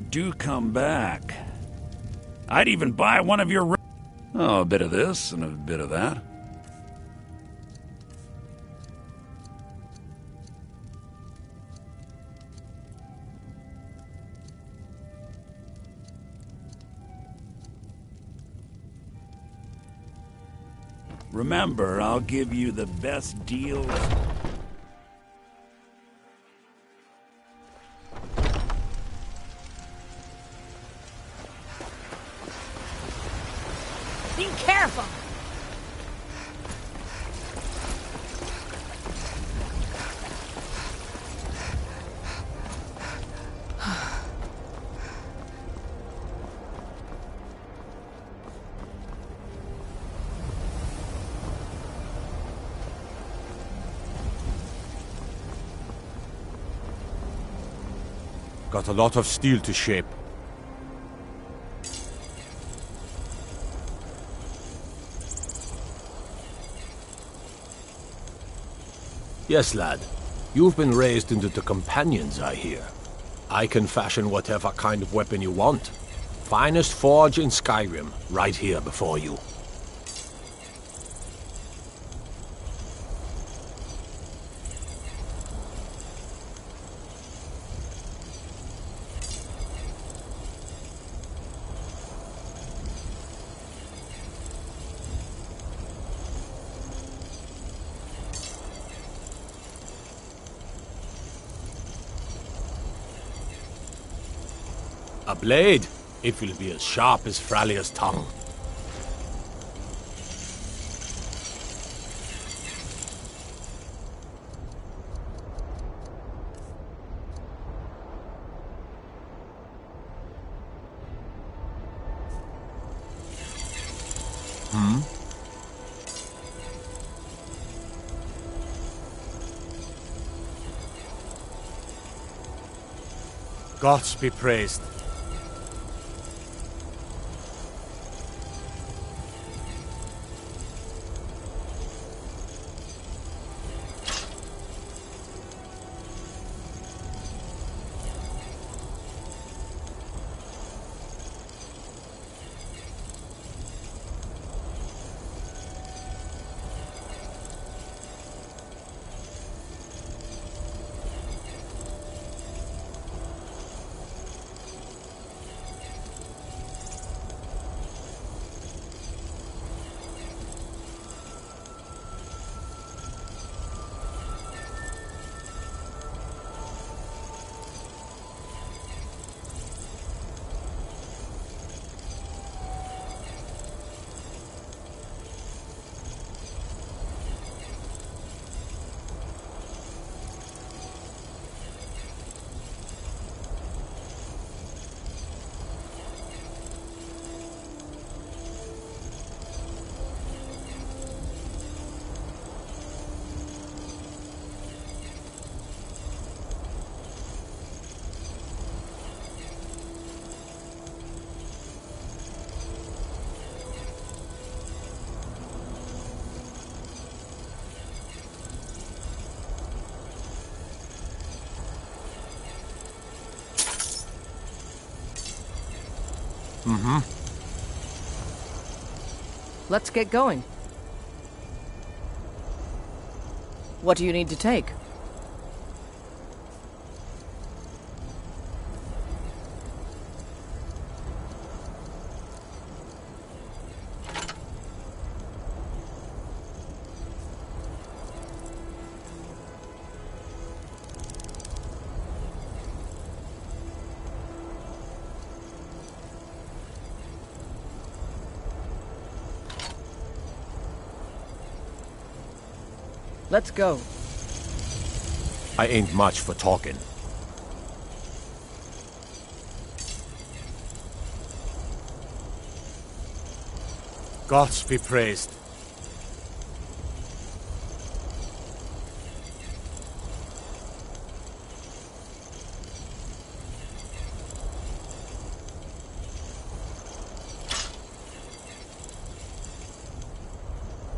Do come back. I'd even buy one of your... Oh, a bit of this and a bit of that. Remember, I'll give you the best deals. Be careful! Got a lot of steel to shape. Yes, lad. You've been raised into the companions, I hear. I can fashion whatever kind of weapon you want. Finest forge in Skyrim, right here before you. A blade. It will be as sharp as Fralia's tongue. Gods be praised. Mm-hmm. Let's get going. What do you need to take? Let's go. I ain't much for talking. Gods be praised.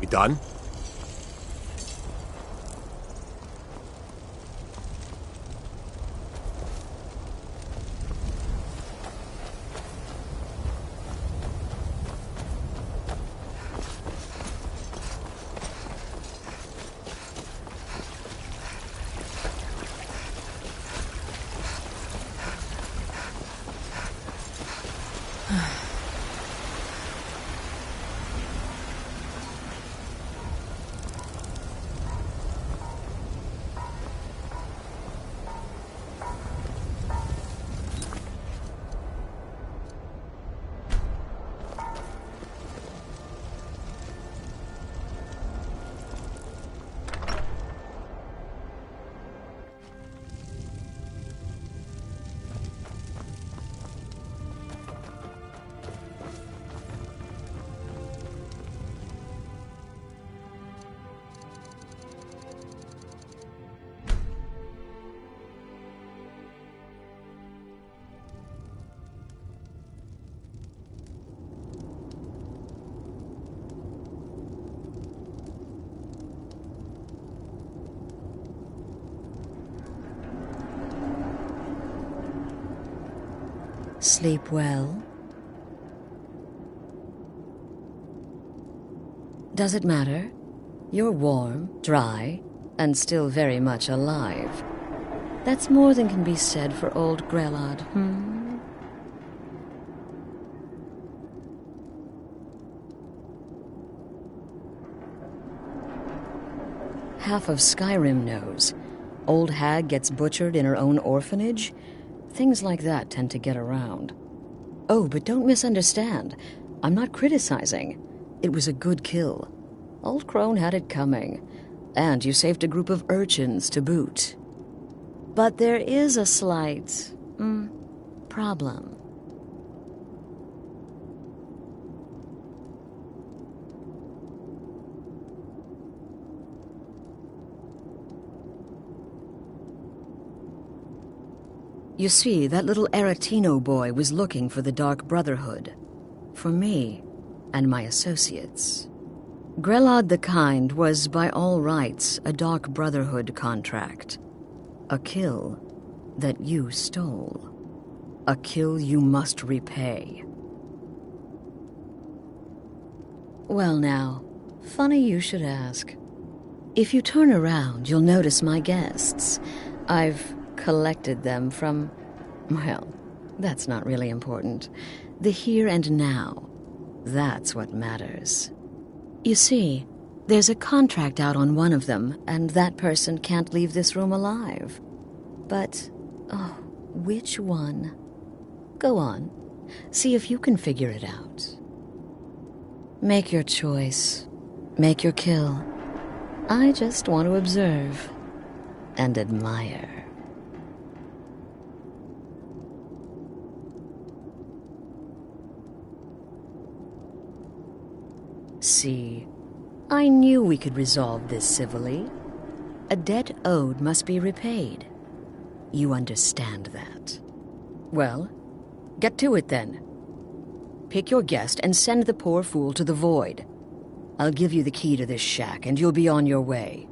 We done? Sleep well? Does it matter? You're warm, dry, and still very much alive. That's more than can be said for old Grelod, Half of Skyrim knows. Old hag gets butchered in her own orphanage. Things like that tend to get around. Oh, but don't misunderstand. I'm not criticizing. It was a good kill. Old Crone had it coming. And you saved a group of urchins to boot. But there is a slight, problem. You see, that little Aretino boy was looking for the Dark Brotherhood. For me and my associates. Grelod the Kind was, by all rights, a Dark Brotherhood contract. A kill that you stole. A kill you must repay. Well now, funny you should ask. If you turn around, you'll notice my guests. I've collected them from, well, that's not really important. The here and now. That's what matters. You see, there's a contract out on one of them, and that person can't leave this room alive. But, oh, which one? Go on. See if you can figure it out. Make your choice. Make your kill. I just want to observe and admire. See, I knew we could resolve this civilly. A debt owed must be repaid. You understand that. Well, get to it then. Pick your guest and send the poor fool to the void. I'll give you the key to this shack and you'll be on your way.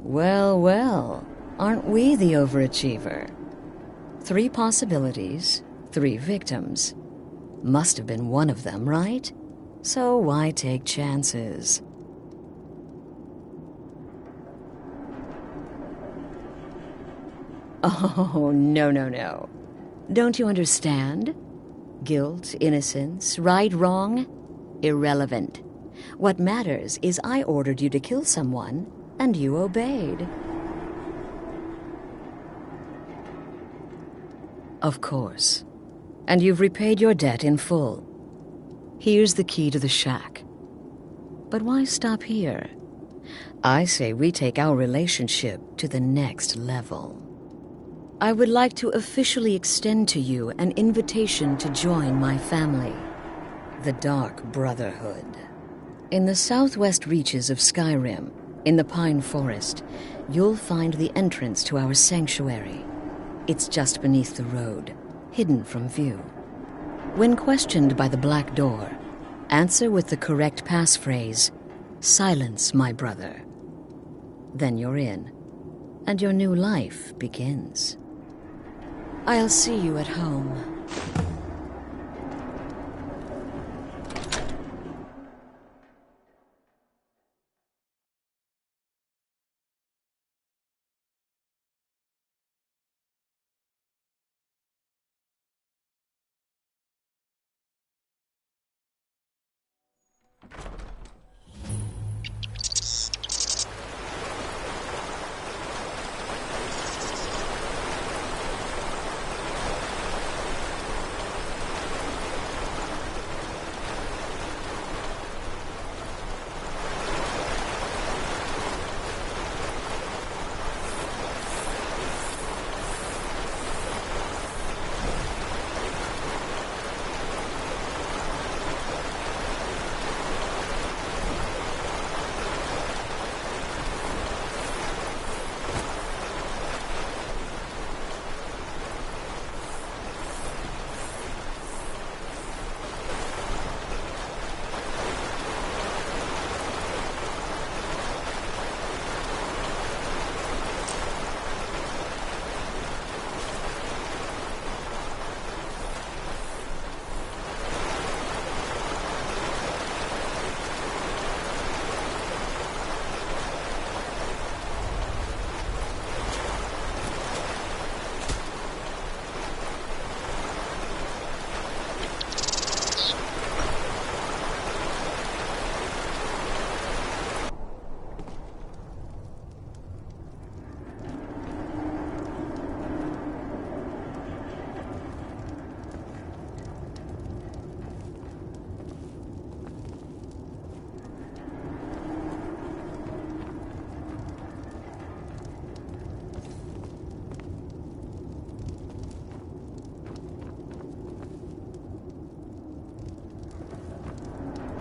Well, well, aren't we the overachiever? 3 possibilities, 3 victims. Must have been one of them, right? So why take chances? Oh, no, no, no. Don't you understand? Guilt, innocence, right, wrong? Irrelevant. What matters is I ordered you to kill someone, and you obeyed. Of course. And you've repaid your debt in full. Here's the key to the shack. But why stop here? I say we take our relationship to the next level. I would like to officially extend to you an invitation to join my family, the Dark Brotherhood. In the southwest reaches of Skyrim, in the Pine Forest, you'll find the entrance to our sanctuary. It's just beneath the road, hidden from view. When questioned by the Black Door, answer with the correct passphrase, "Silence, my brother." Then you're in, and your new life begins. I'll see you at home.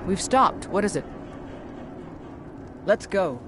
We've stopped. What is it? Let's go.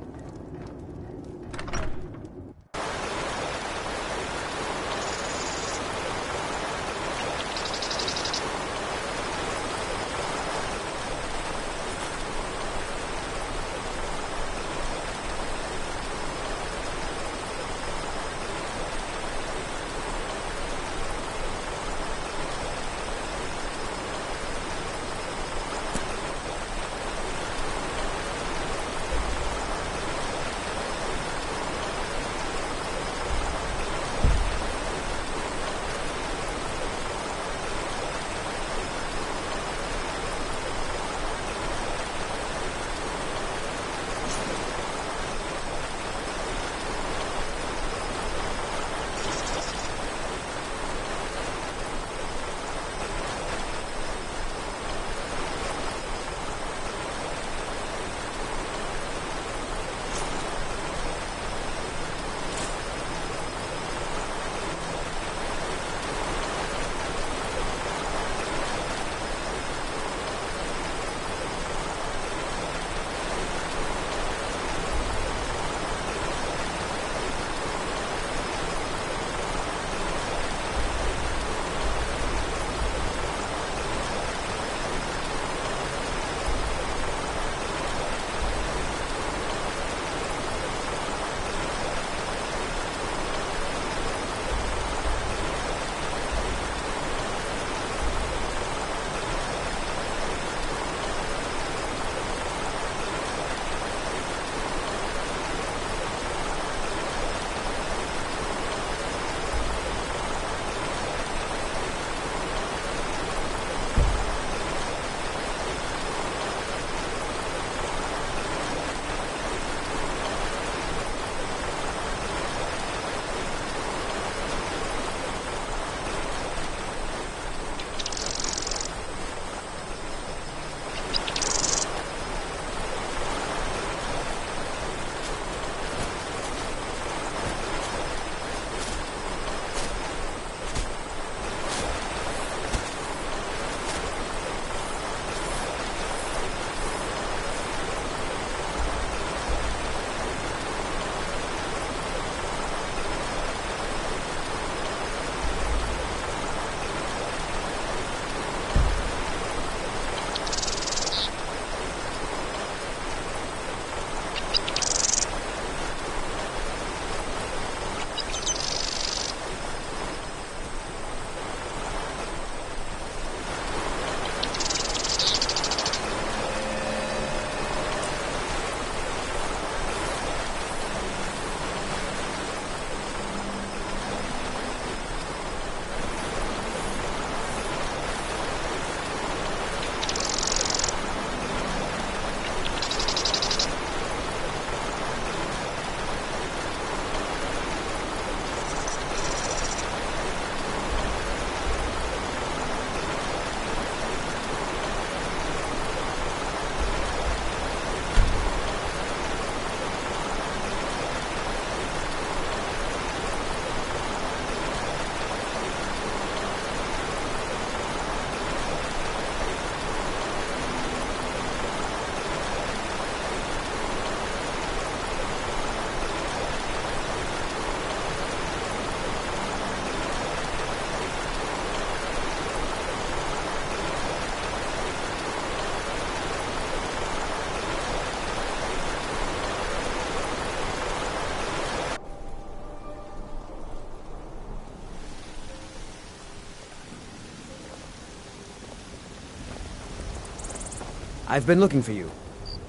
I've been looking for you.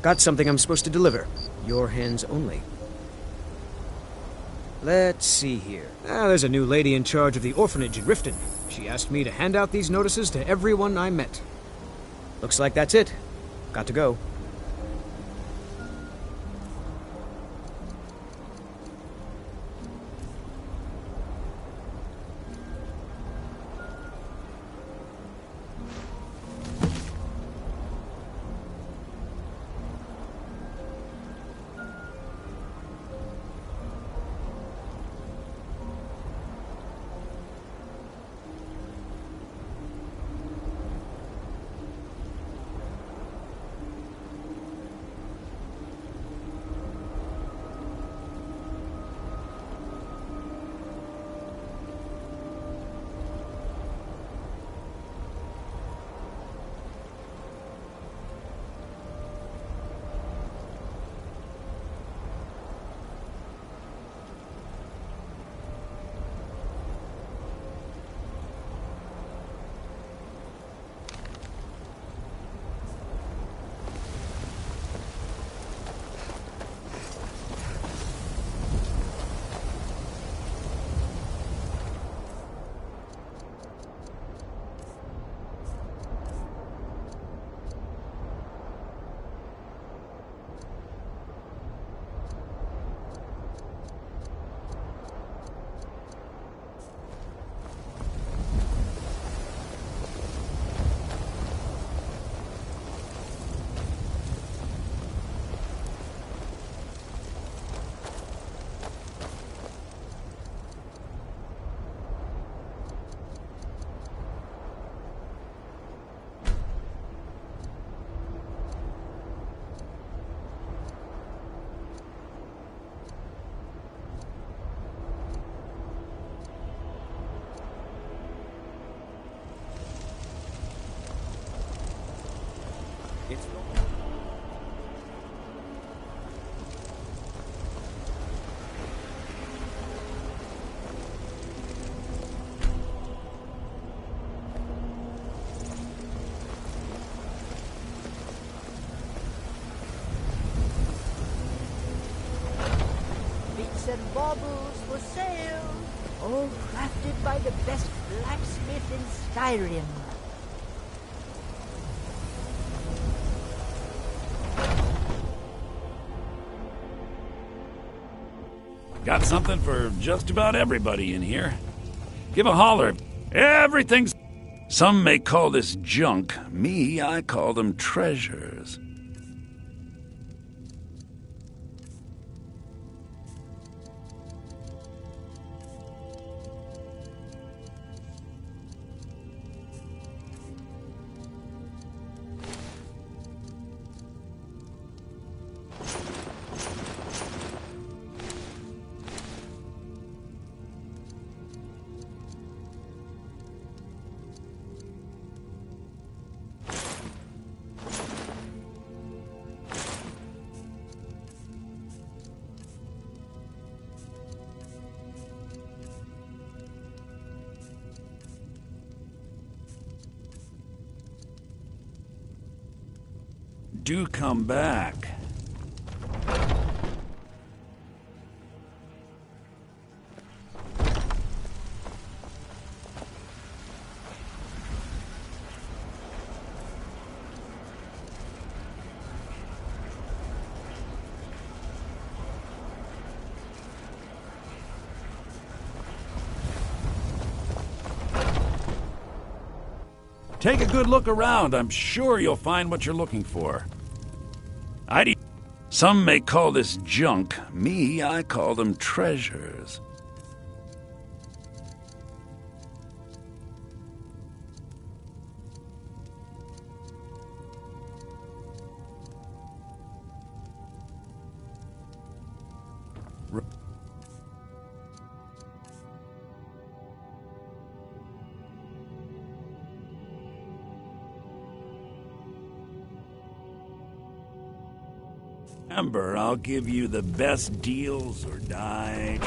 Got something I'm supposed to deliver. Your hands only. Let's see here. There's a new lady in charge of the orphanage in Riften. She asked me to hand out these notices to everyone I met. Looks like that's it. Got to go. And baubles for sale, all crafted by the best blacksmith in Skyrim. Got something for just about everybody in here. Give a holler. Everything's... Some may call this junk. Me, I call them treasures. Do come back. Take a good look around. I'm sure you'll find what you're looking for. Some may call this junk. Me, I call them treasures. Remember, I'll give you the best deals or die.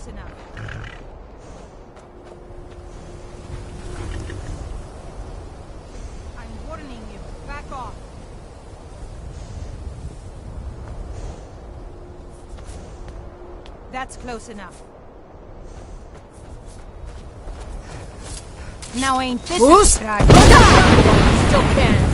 close enough. I'm warning you. Back off. That's close enough. Now ain't this a strike? Still can.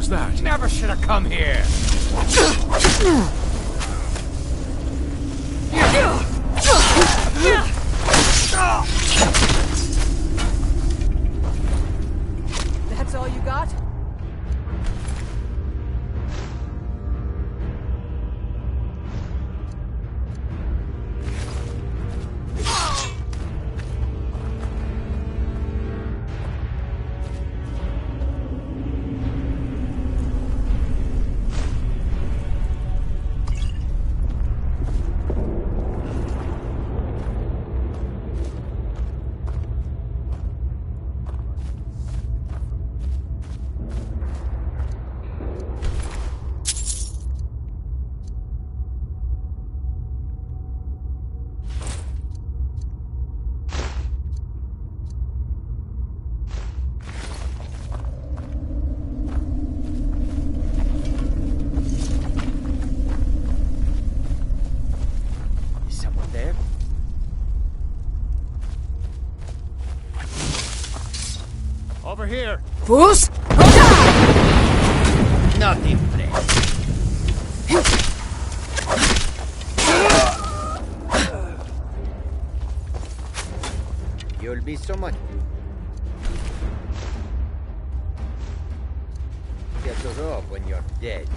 That? Never should have come here. That's all you got? Over here. Fools! Nothing fresh. You'll be so much. Get the rope when you're dead.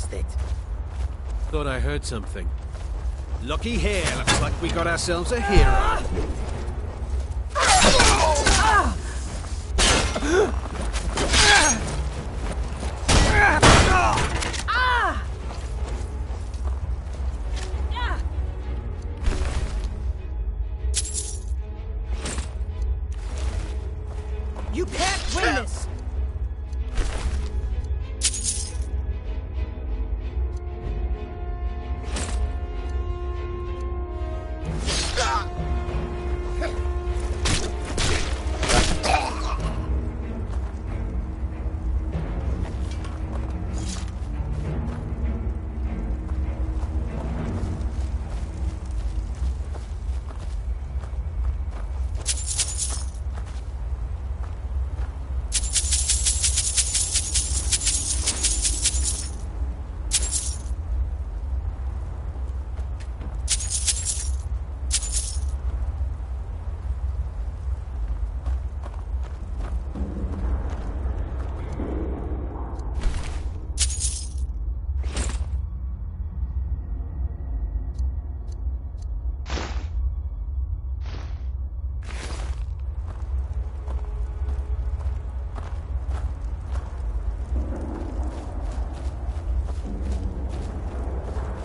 was it? Thought I heard something. Looky here, looks like we got ourselves a hero. You can't win this!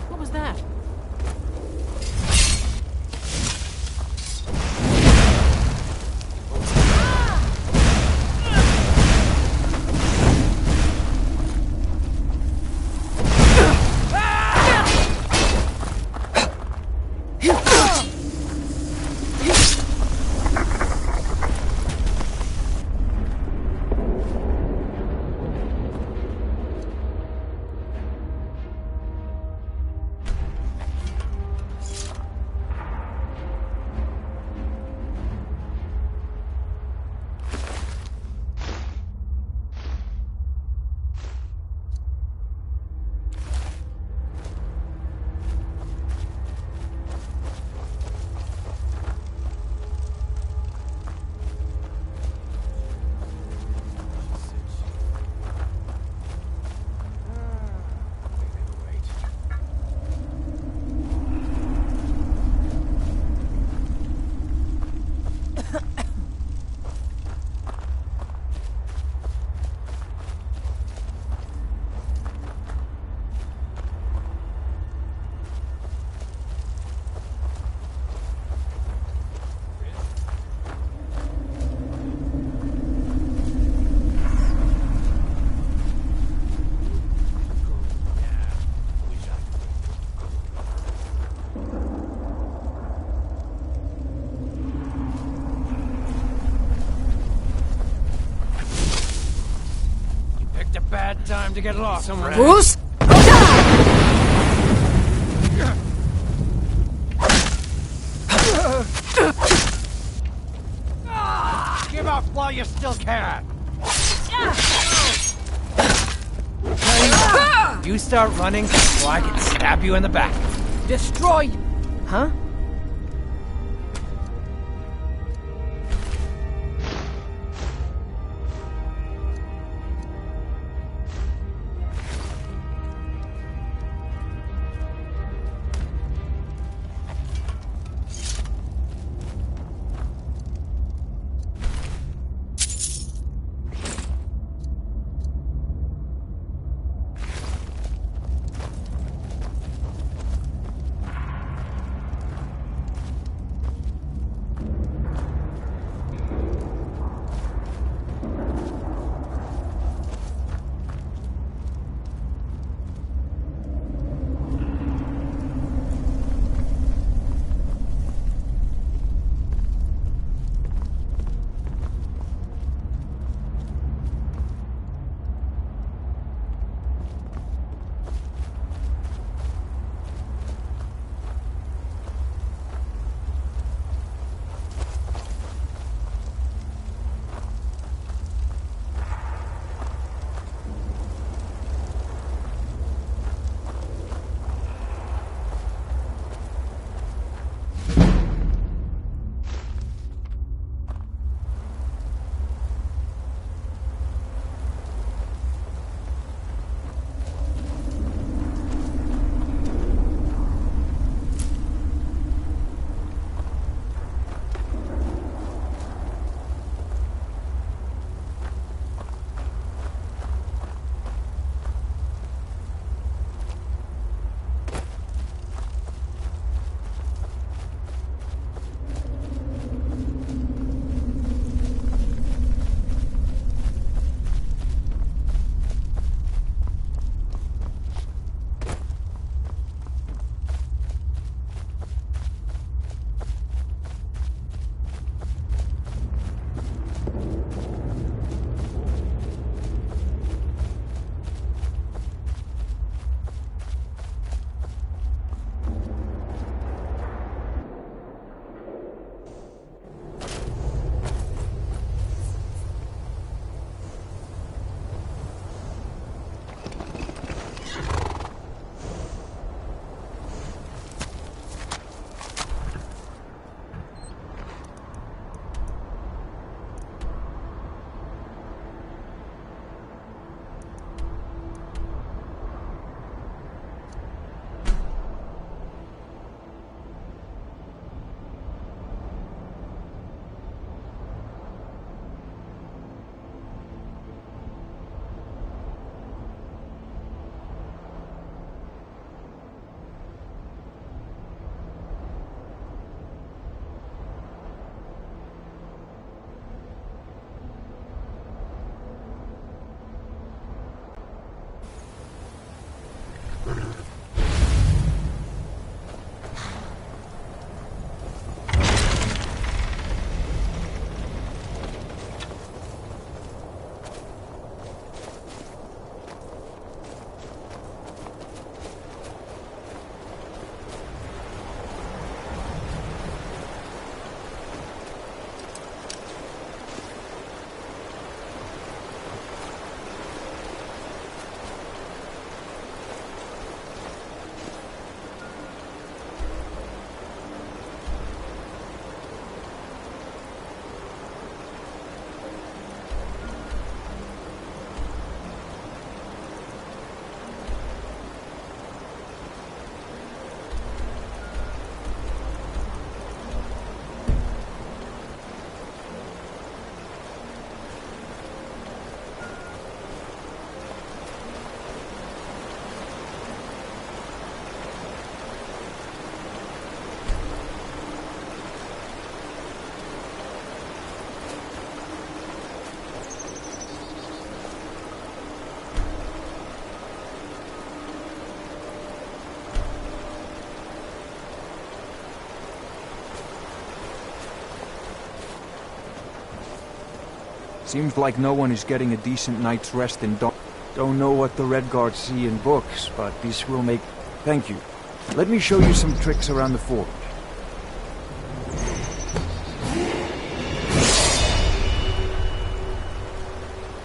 What was that? Bad time to get lost. Bruce? Give up while you still can. You start running, or I can stab you in the back. Destroy... Huh? Seems like no one is getting a decent night's rest in dawn. Don't know what the Red Guards see in books, but this will make... Thank you. Let me show you some tricks around the forge.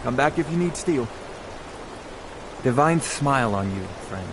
Come back if you need steel. Divine smile on you, friend.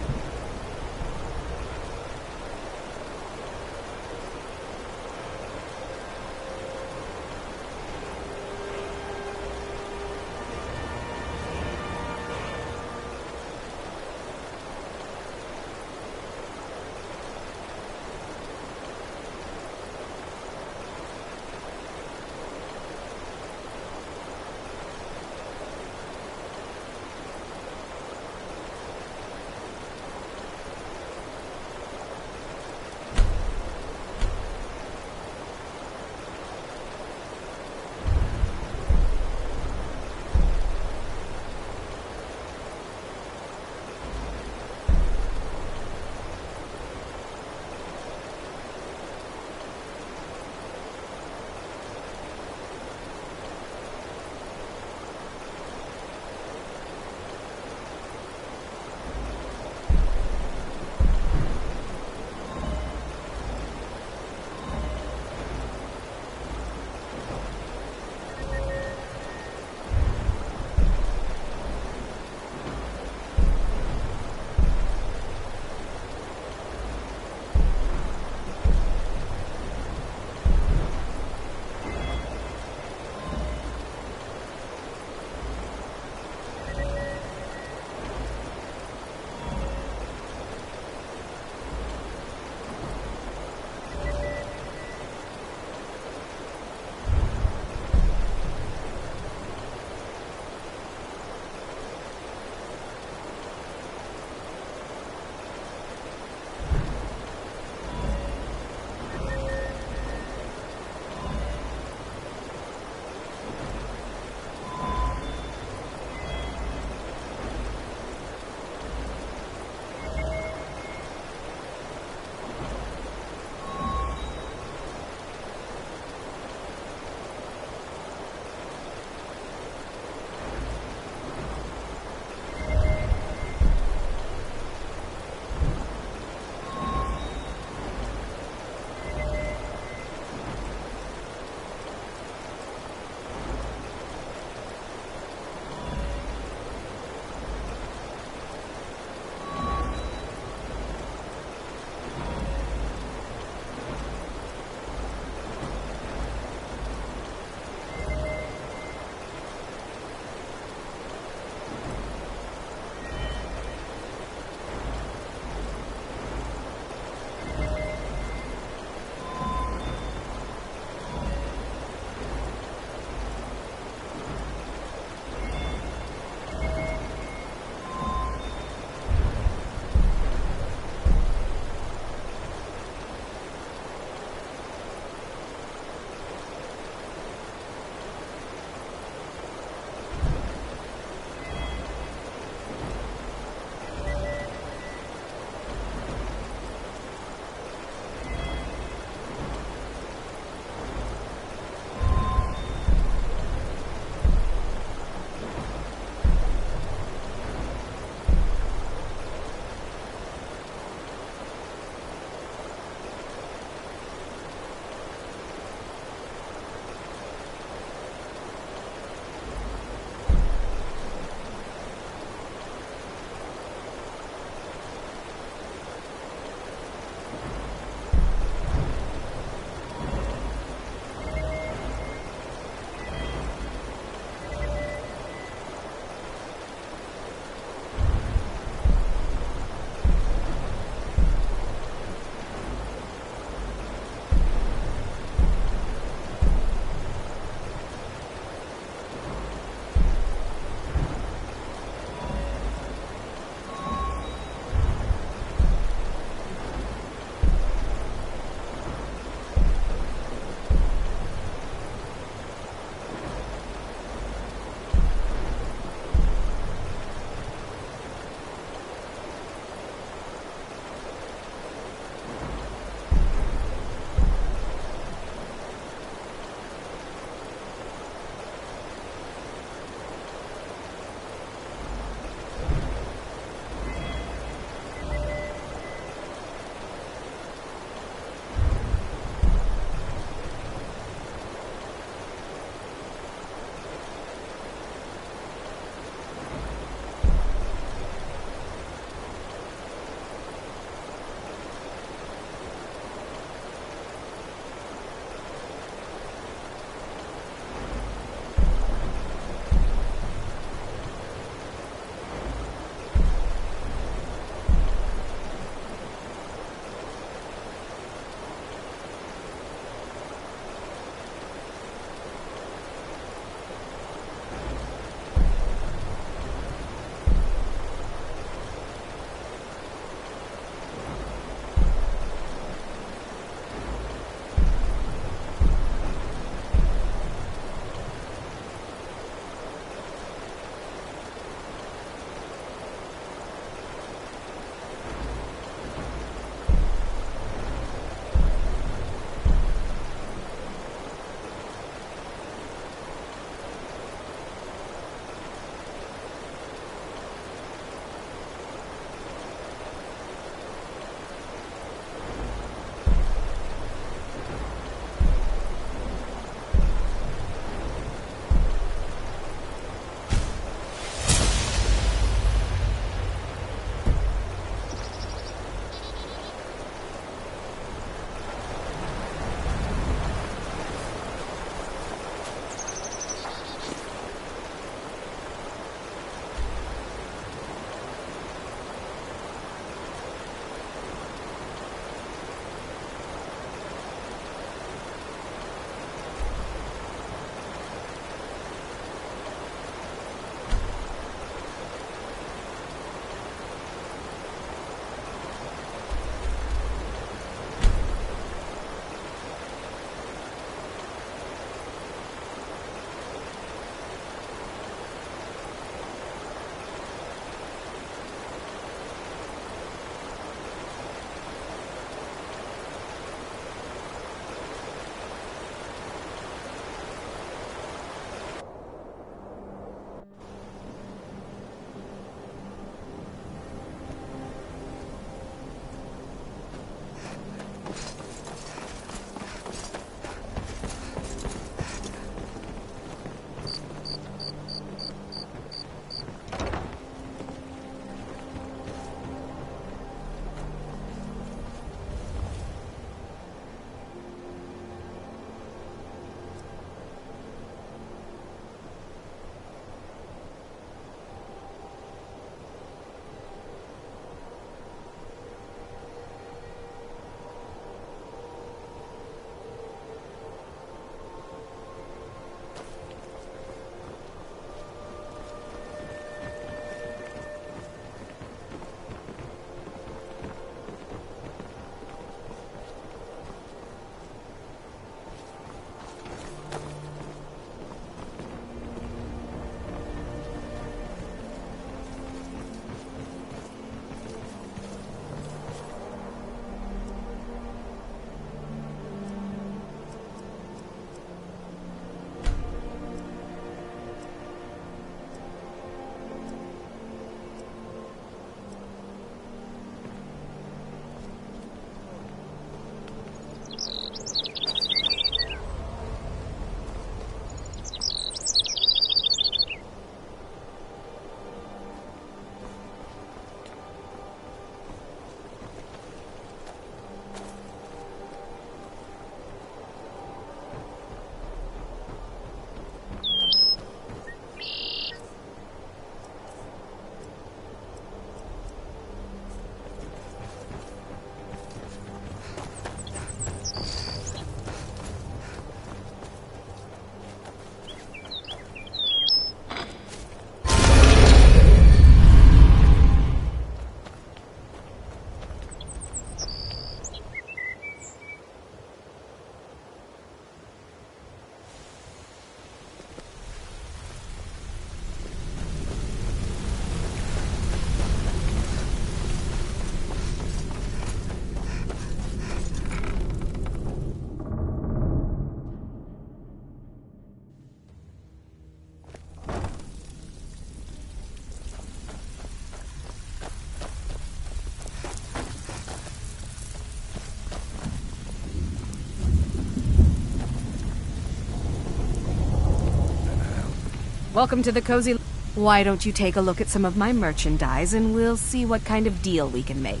Welcome to the cozy... Why don't you take a look at some of my merchandise and we'll see what kind of deal we can make.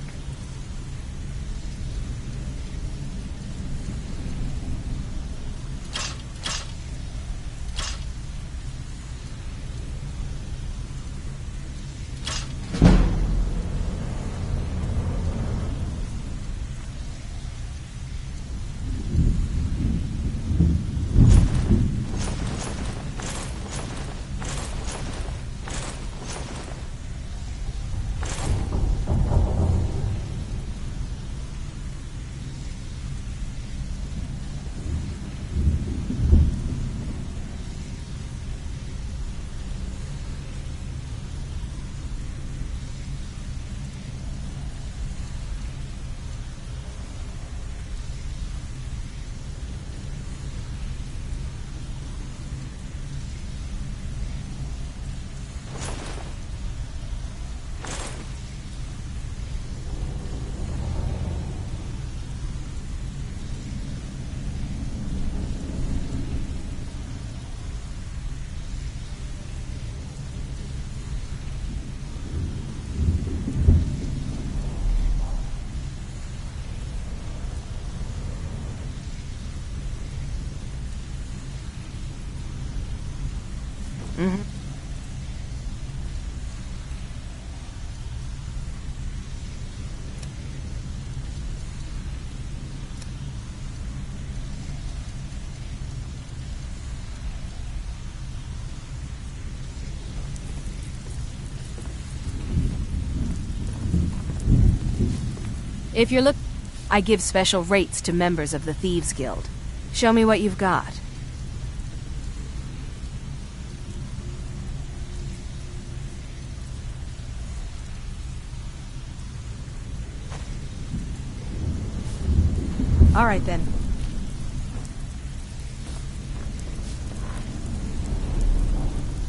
Mm-hmm. If you're I give special rates to members of the Thieves Guild. Show me what you've got. All right, then.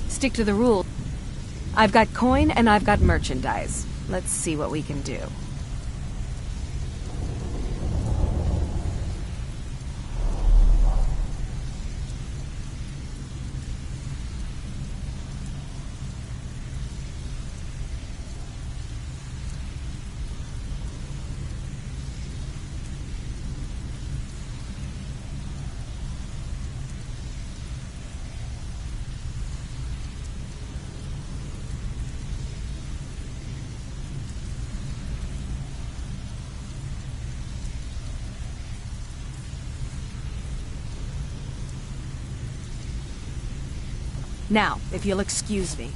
Stick to the rule. I've got coin and I've got merchandise. Let's see what we can do. Now, if you'll excuse me.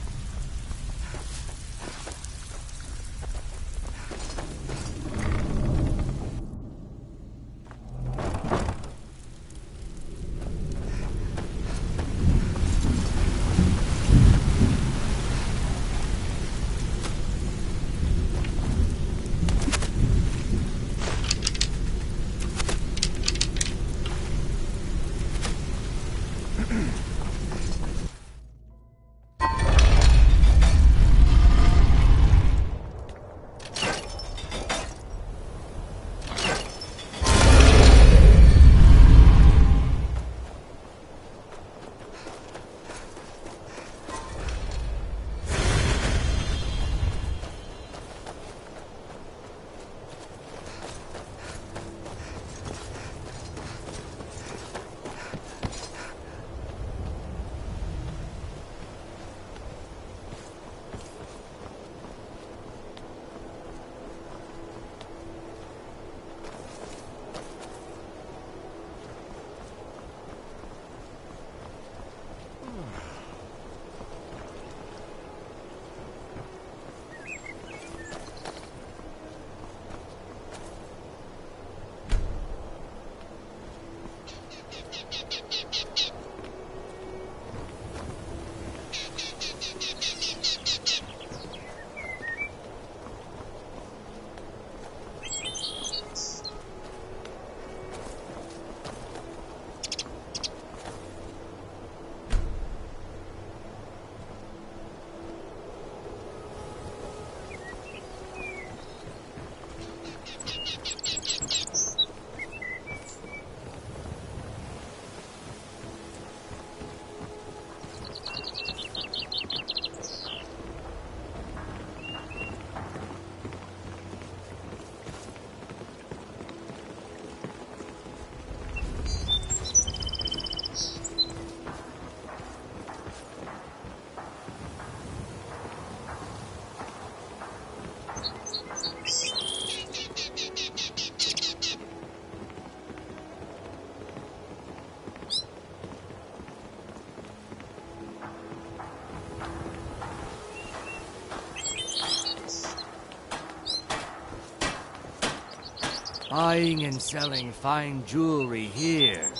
Buying and selling fine jewelry here.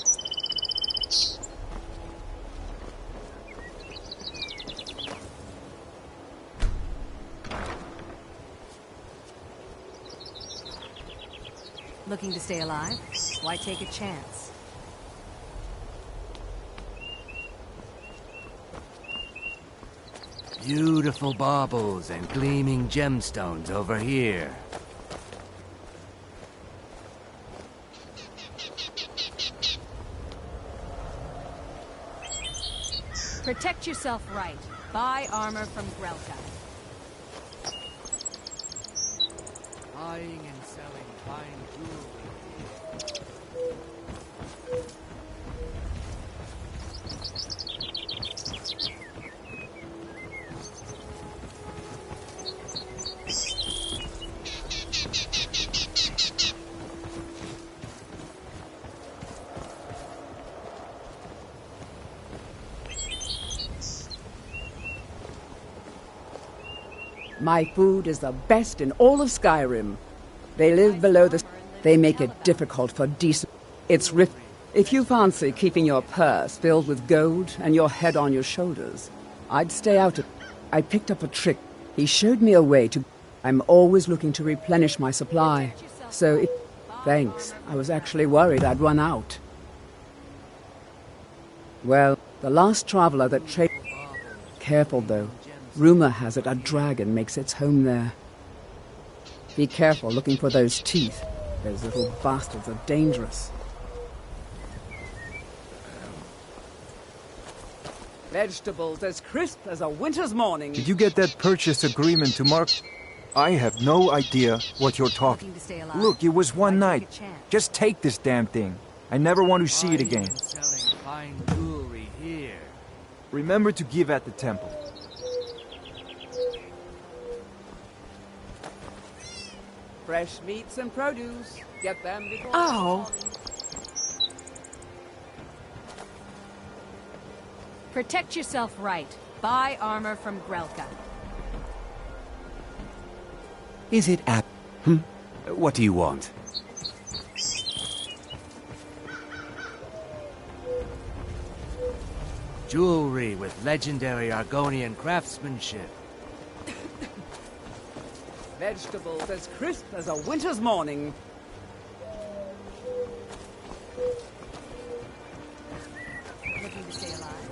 Looking to stay alive? Why take a chance? Beautiful baubles and gleaming gemstones over here. Protect yourself right. Buy armor from Grelka. Buying and selling fine jewelry. My food is the best in all of Skyrim. They live below the... They make it difficult for decent... It's if you fancy keeping your purse filled with gold and your head on your shoulders, I'd stay out of... I picked up a trick. He showed me a way to... I'm always looking to replenish my supply. So thanks. I was actually worried I'd run out. Well, the last traveler that traded... Careful, though. Rumor has it a dragon makes its home there. Be careful looking for those teeth. Those little bastards are dangerous. Vegetables as crisp as a winter's morning. Did you get that purchase agreement to Mark? I have no idea what you're talking. Look, it was one night. Just take this damn thing. I never want to see it again. Fine jewelry here. Remember to give at the temple. Fresh meats and produce. Get them before... Oh! Protect yourself right. Buy armor from Grelka. Is it What do you want? Jewelry with legendary Argonian craftsmanship. Vegetables as crisp as a winter's morning. Looking to stay alive?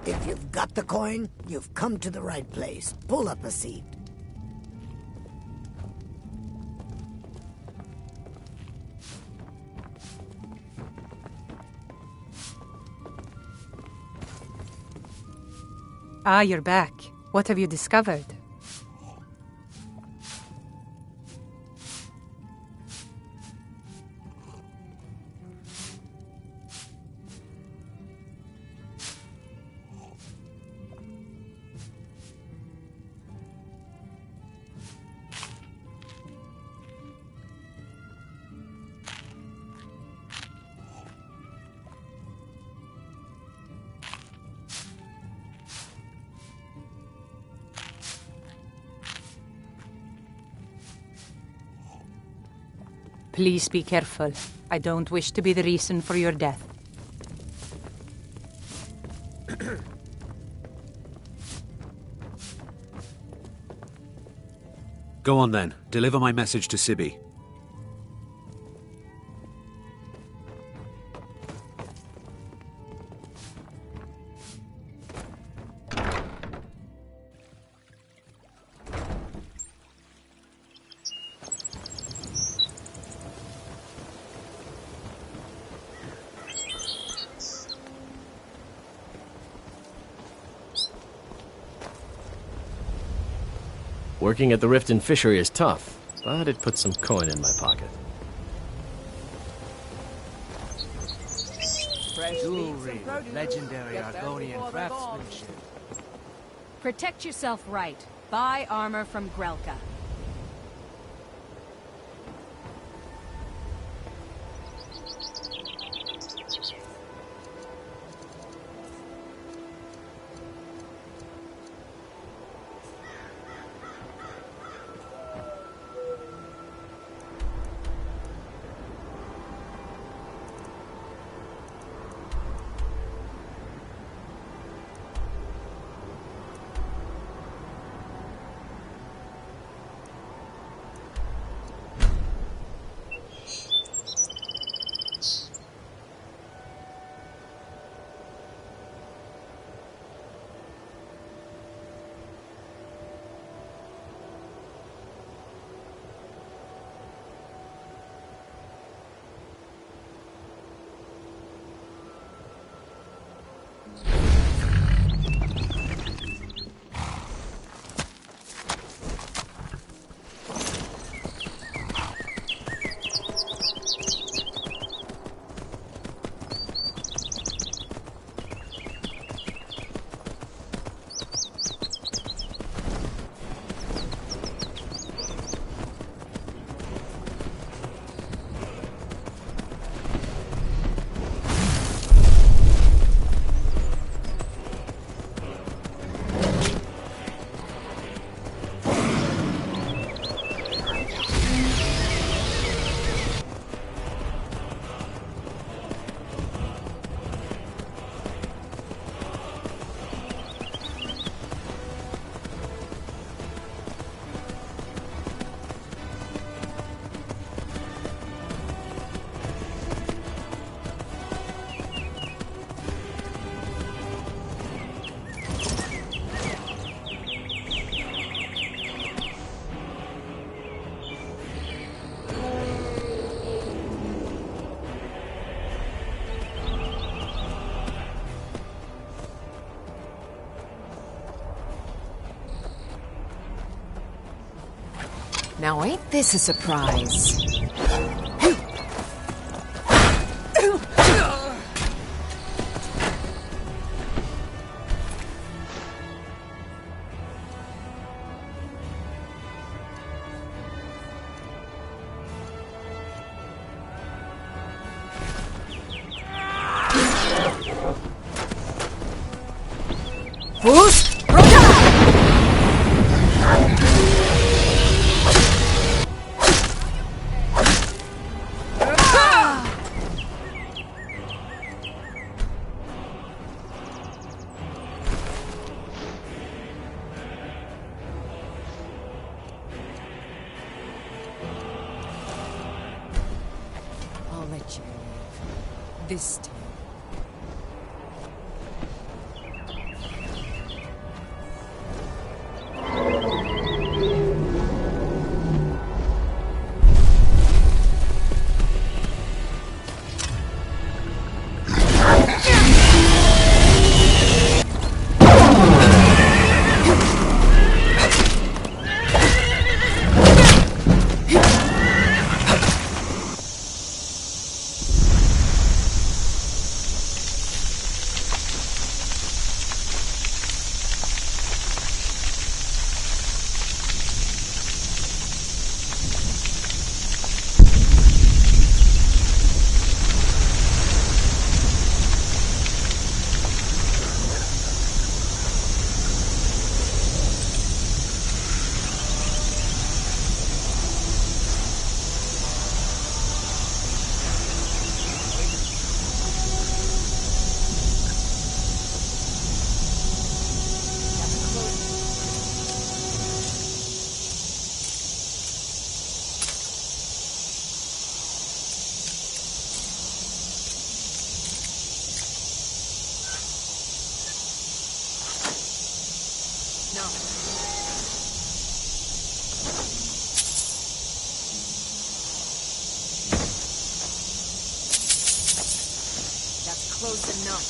If you've got the coin, you've come to the right place. Pull up a seat. Ah, you're back. What have you discovered? Please be careful. I don't wish to be the reason for your death. Go on then. Deliver my message to Sibby. Working at the Riften Fishery is tough, but it puts some coin in my pocket. Fresh Jewelry with legendary Argonian craftsmanship. Protect yourself right. Buy armor from Grelka. Now ain't this a surprise? I'll let you live. This time. Close enough.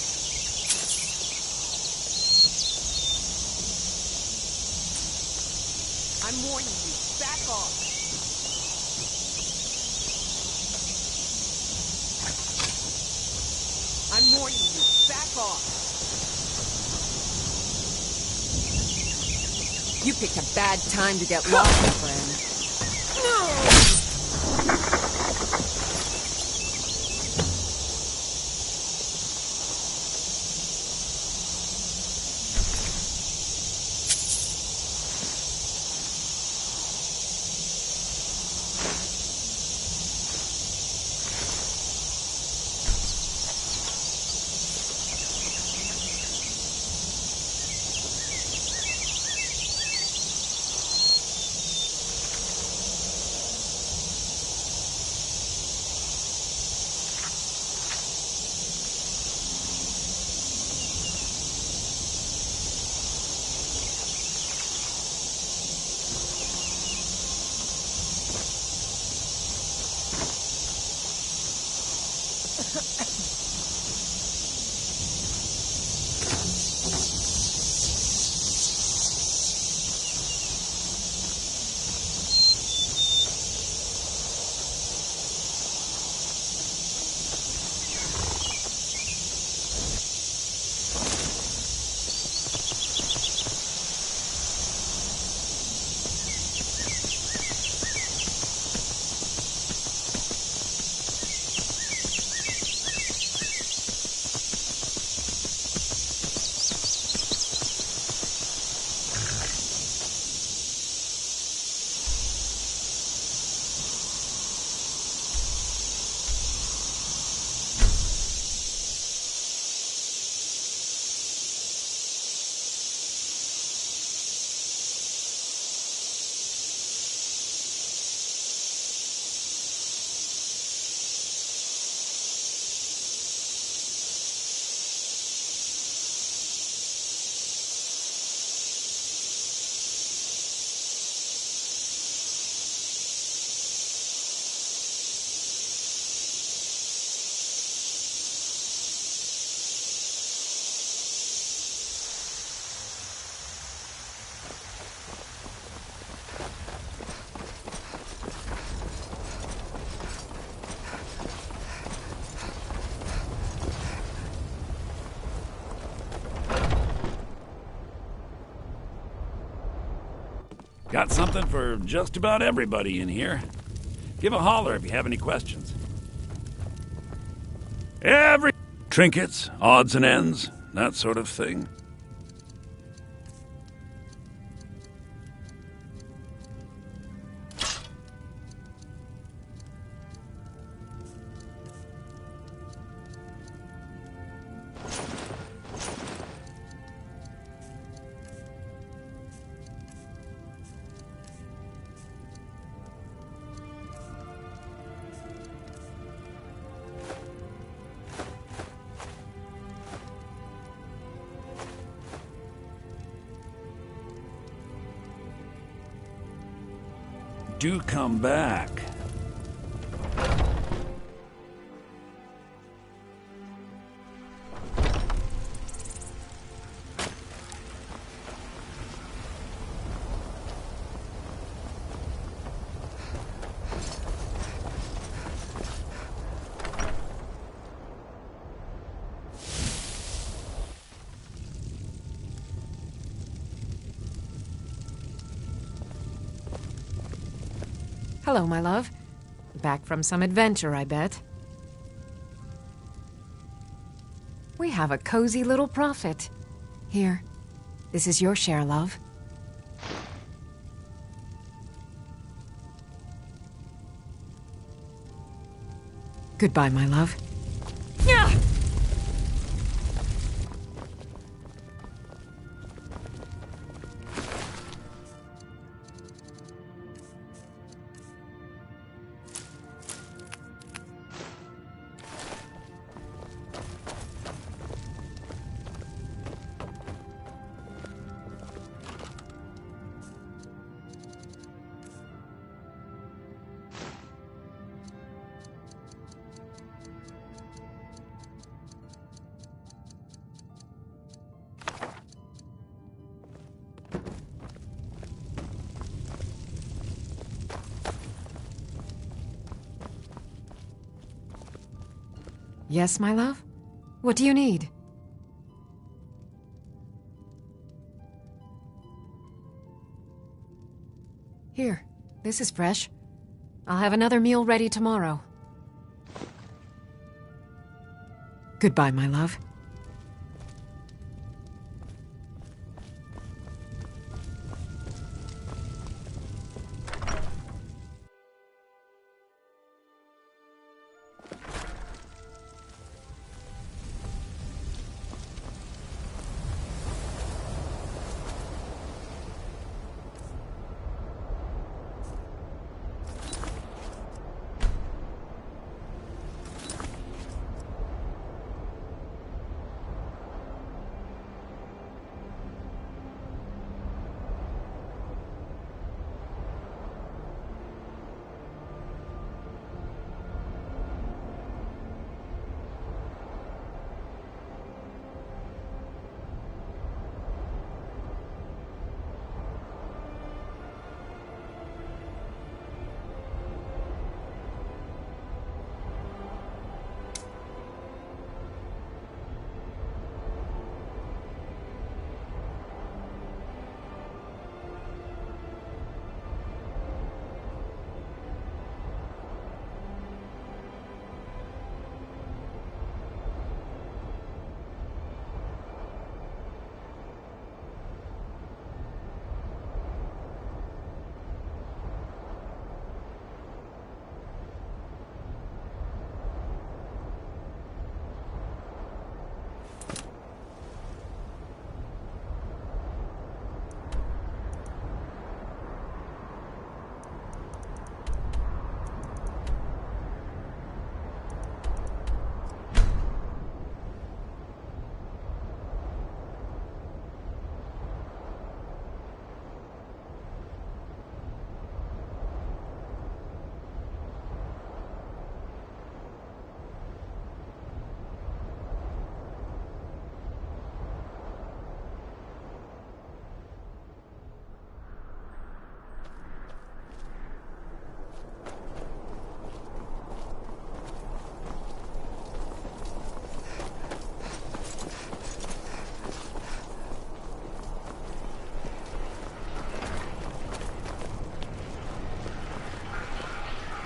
I'm warning you. Back off. I'm warning you. Back off. You picked a bad time to get lost, friend. No! Got something for just about everybody in here. Give a holler if you have any questions. Every trinkets, odds and ends, that sort of thing. Do come back. Hello, my love. Back from some adventure, I bet. We have a cozy little prophet. Here, this is your share, love. Goodbye, my love. Yeah! Yes, my love? What do you need? Here, this is fresh. I'll have another meal ready tomorrow. Goodbye, my love.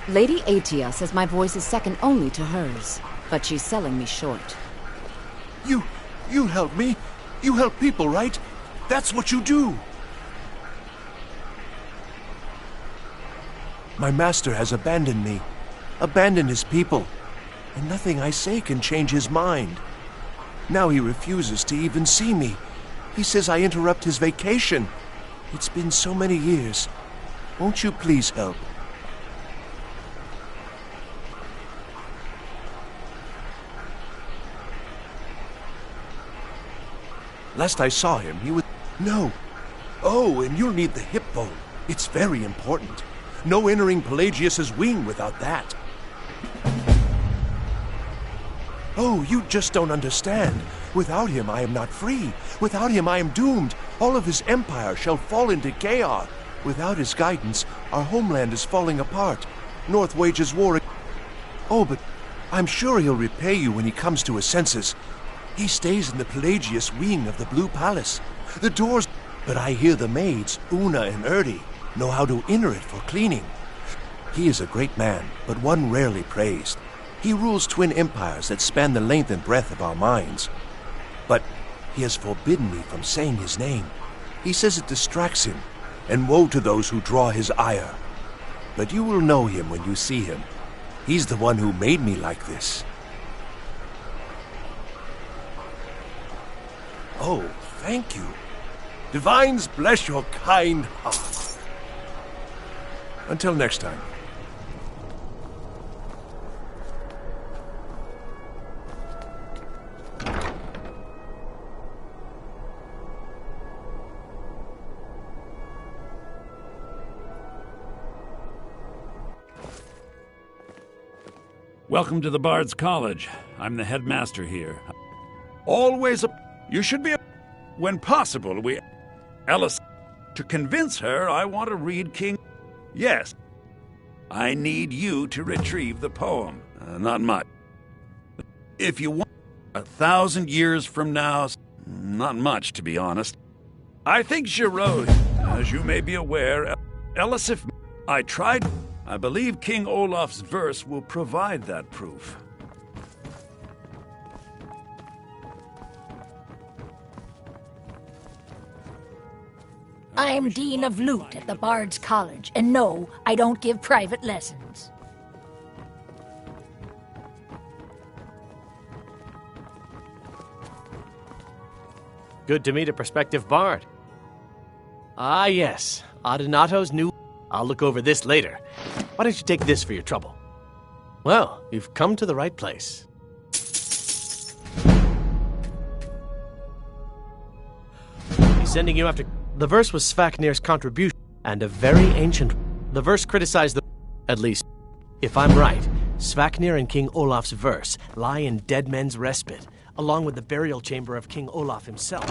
Lady Atia says my voice is second only to hers, but she's selling me short. You help me. You help people, right? That's what you do. My master has abandoned me, abandoned his people, and nothing I say can change his mind. Now he refuses to even see me. He says I interrupt his vacation. It's been so many years. Won't you please help? Last I saw him, he was... No. Oh, and you'll need the hip bone. It's very important. No entering Pelagius's wing without that. Oh, you just don't understand. Without him, I am not free. Without him, I am doomed. All of his empire shall fall into chaos. Without his guidance, our homeland is falling apart. North wages war. Oh, but I'm sure he'll repay you when he comes to his senses. He stays in the Pelagius wing of the Blue Palace. The doors... But I hear the maids, Una and Erdi, know how to enter it for cleaning. He is a great man, but one rarely praised. He rules twin empires that span the length and breadth of our minds. But he has forbidden me from saying his name. He says it distracts him, and woe to those who draw his ire. But you will know him when you see him. He's the one who made me like this. Oh, thank you. Divines bless your kind heart. Until next time. Welcome to the Bard's College. I'm the headmaster here. Always you should be when possible, Alice, to convince her I want to read King... Yes. I need you to retrieve the poem. Not much. If you want 1,000 years from now, not much, to be honest. I think Giraud, as you may be aware, Ellis, if I tried... I believe King Olaf's verse will provide that proof. I'm Dean of Lute at the Bard's College, and no, I don't give private lessons. Good to meet a prospective bard. Ah, yes. Adonato's new... I'll look over this later. Why don't you take this for your trouble? Well, you've come to the right place. He's sending you after... The verse was Svaknir's contribution, and a very ancient... The verse criticized the... At least, if I'm right, Svaknir and King Olaf's verse lie in Dead Men's Respite, along with the burial chamber of King Olaf himself.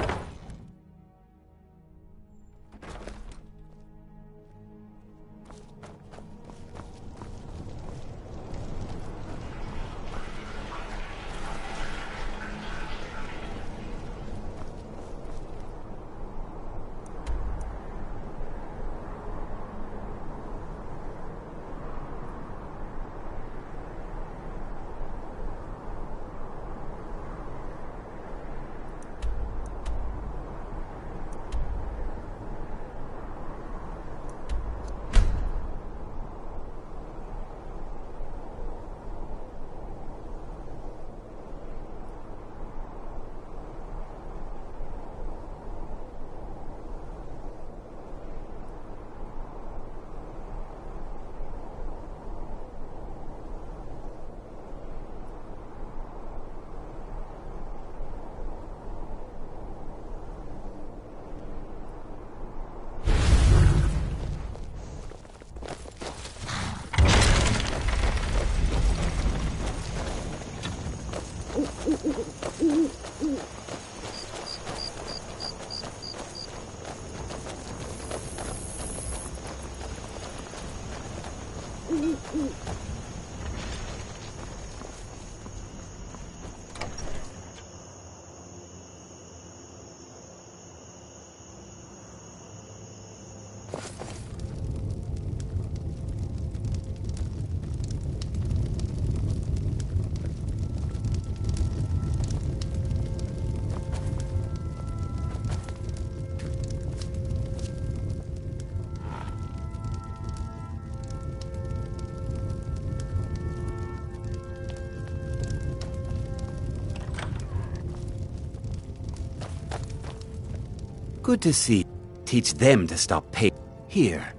Good to see. Teach them to stop paying. Here.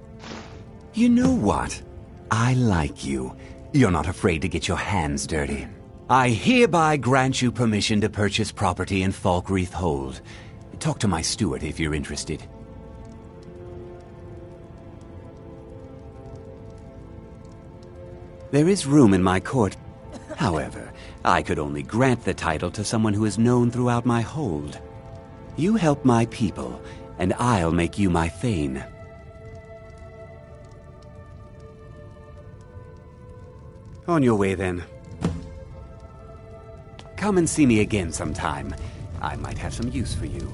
You know what? I like you. You're not afraid to get your hands dirty. I hereby grant you permission to purchase property in Falkreath Hold. Talk to my steward if you're interested. There is room in my court. However, I could only grant the title to someone who is known throughout my hold. You help my people, and I'll make you my Thane. On your way, then. Come and see me again sometime. I might have some use for you.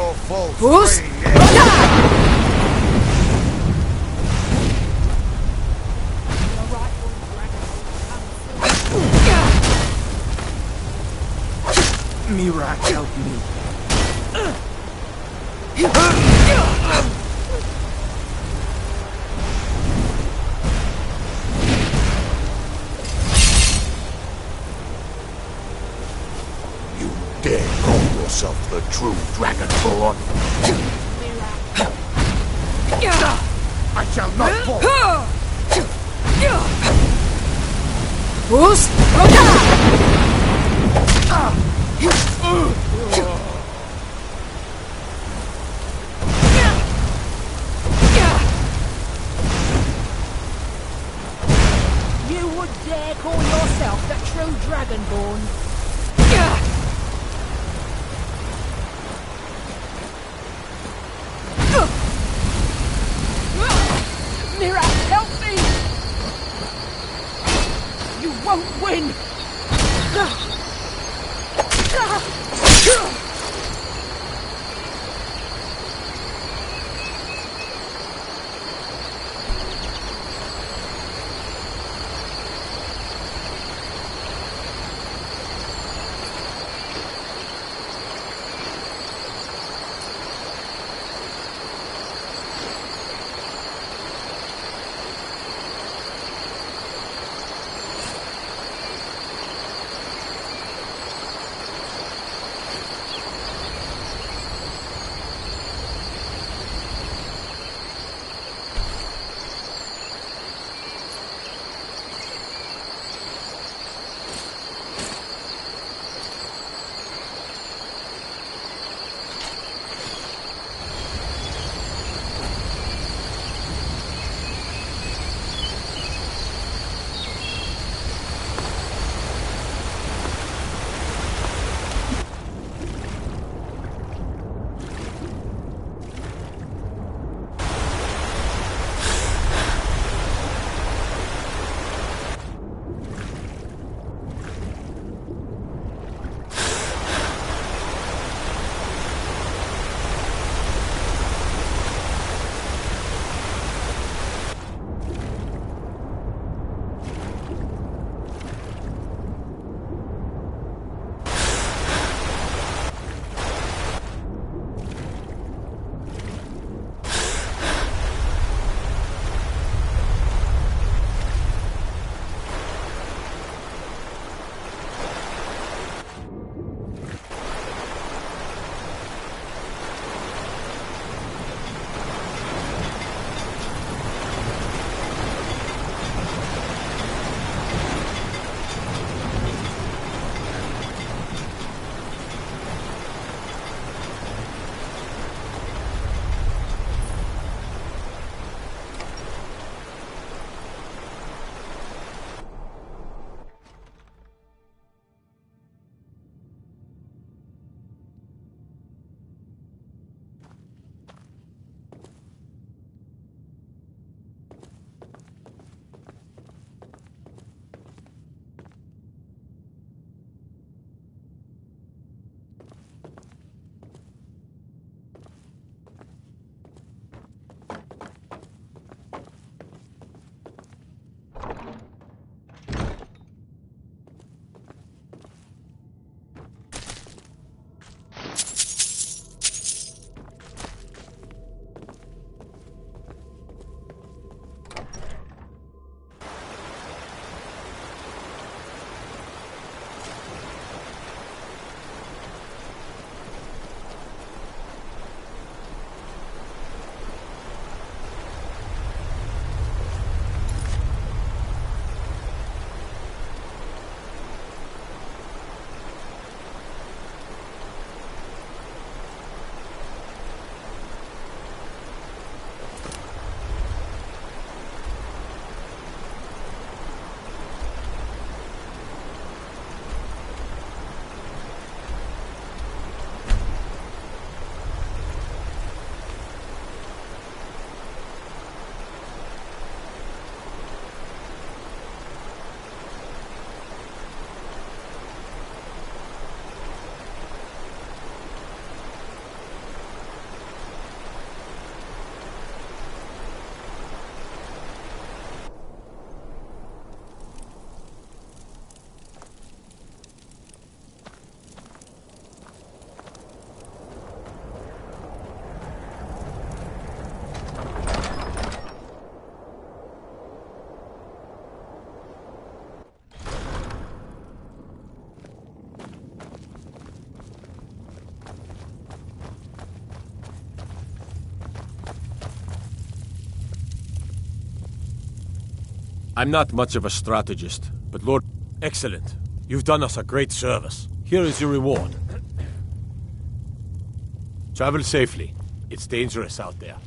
your full Who's? swing yet. Mirak, help me. You dare call yourself the true Dragonborn? I shall not fall. Who's? You would dare call yourself the true Dragonborn? Mira, help me! You won't win! I'm not much of a strategist, but Lord... Excellent. You've done us a great service. Here is your reward. Travel safely. It's dangerous out there.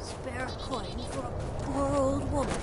Spare a coin for a poor old woman.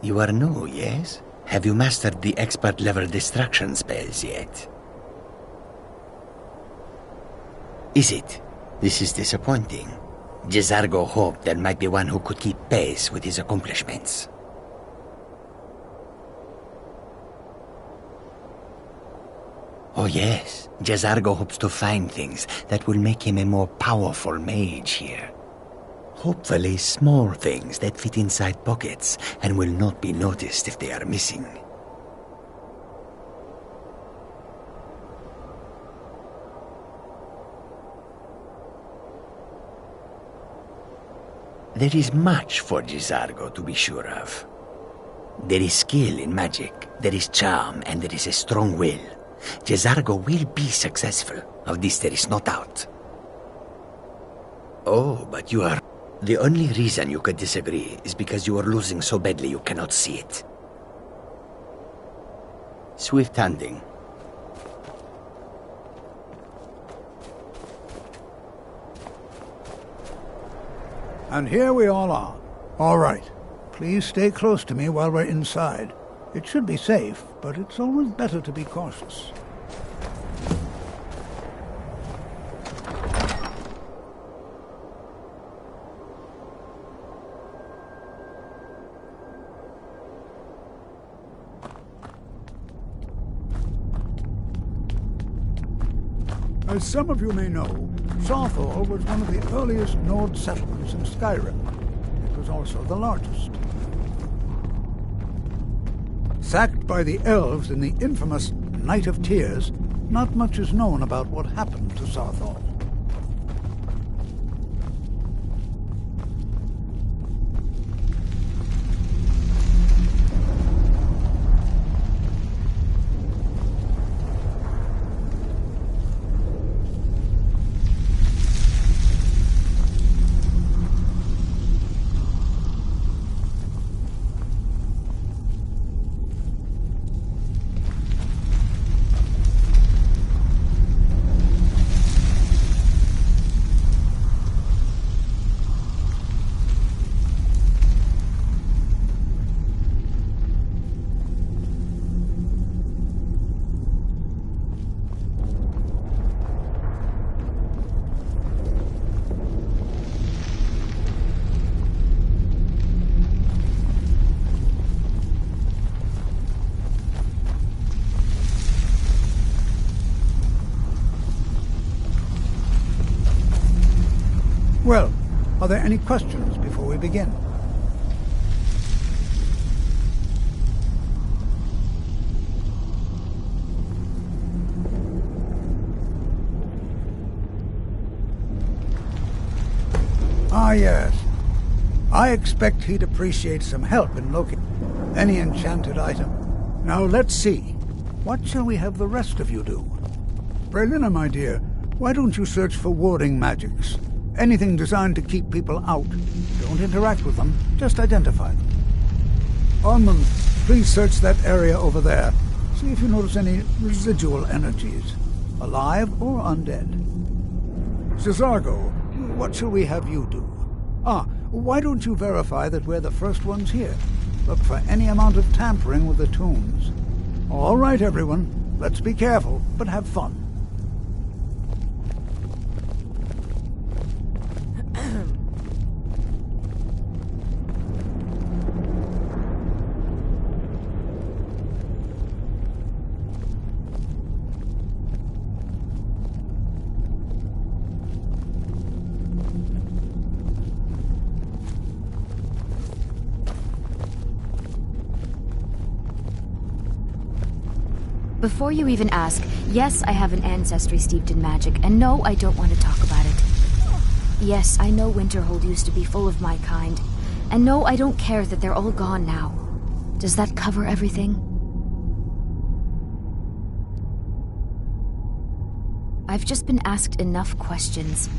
You are new, yes? Have you mastered the expert-level distraction spells yet? Is it? This is disappointing. Jezargo hoped there might be one who could keep pace with his accomplishments. Oh yes, Jezargo hopes to find things that will make him a more powerful mage here. Hopefully small things that fit inside pockets and will not be noticed if they are missing. There is much for Jezargo to be sure of. There is skill in magic, there is charm, and there is a strong will. Jezargo will be successful. Of this there is no doubt. Oh, but you are... The only reason you could disagree is because you are losing so badly you cannot see it. Swift handing. And here we all are. All right. Please stay close to me while we're inside. It should be safe, but it's always better to be cautious. As some of you may know, Southall was one of the earliest Nord settlements in Skyrim. It was also the largest. Sacked by the elves in the infamous Night of Tears, not much is known about what happened to Southall. Well, are there any questions before we begin? Ah, yes. I expect he'd appreciate some help in locating any enchanted item. Now, let's see. What shall we have the rest of you do? Braylina, my dear, why don't you search for warding magics? Anything designed to keep people out. Don't interact with them, just identify them. Ormond, please search that area over there. See if you notice any residual energies, alive or undead. Cesargo, what shall we have you do? Why don't you verify that we're the first ones here? Look for any amount of tampering with the tombs. All right, everyone. Let's be careful, but have fun. Before you even ask, yes, I have an ancestry steeped in magic, and no, I don't want to talk about it. Yes, I know Winterhold used to be full of my kind, and no, I don't care that they're all gone now. Does that cover everything? I've just been asked enough questions.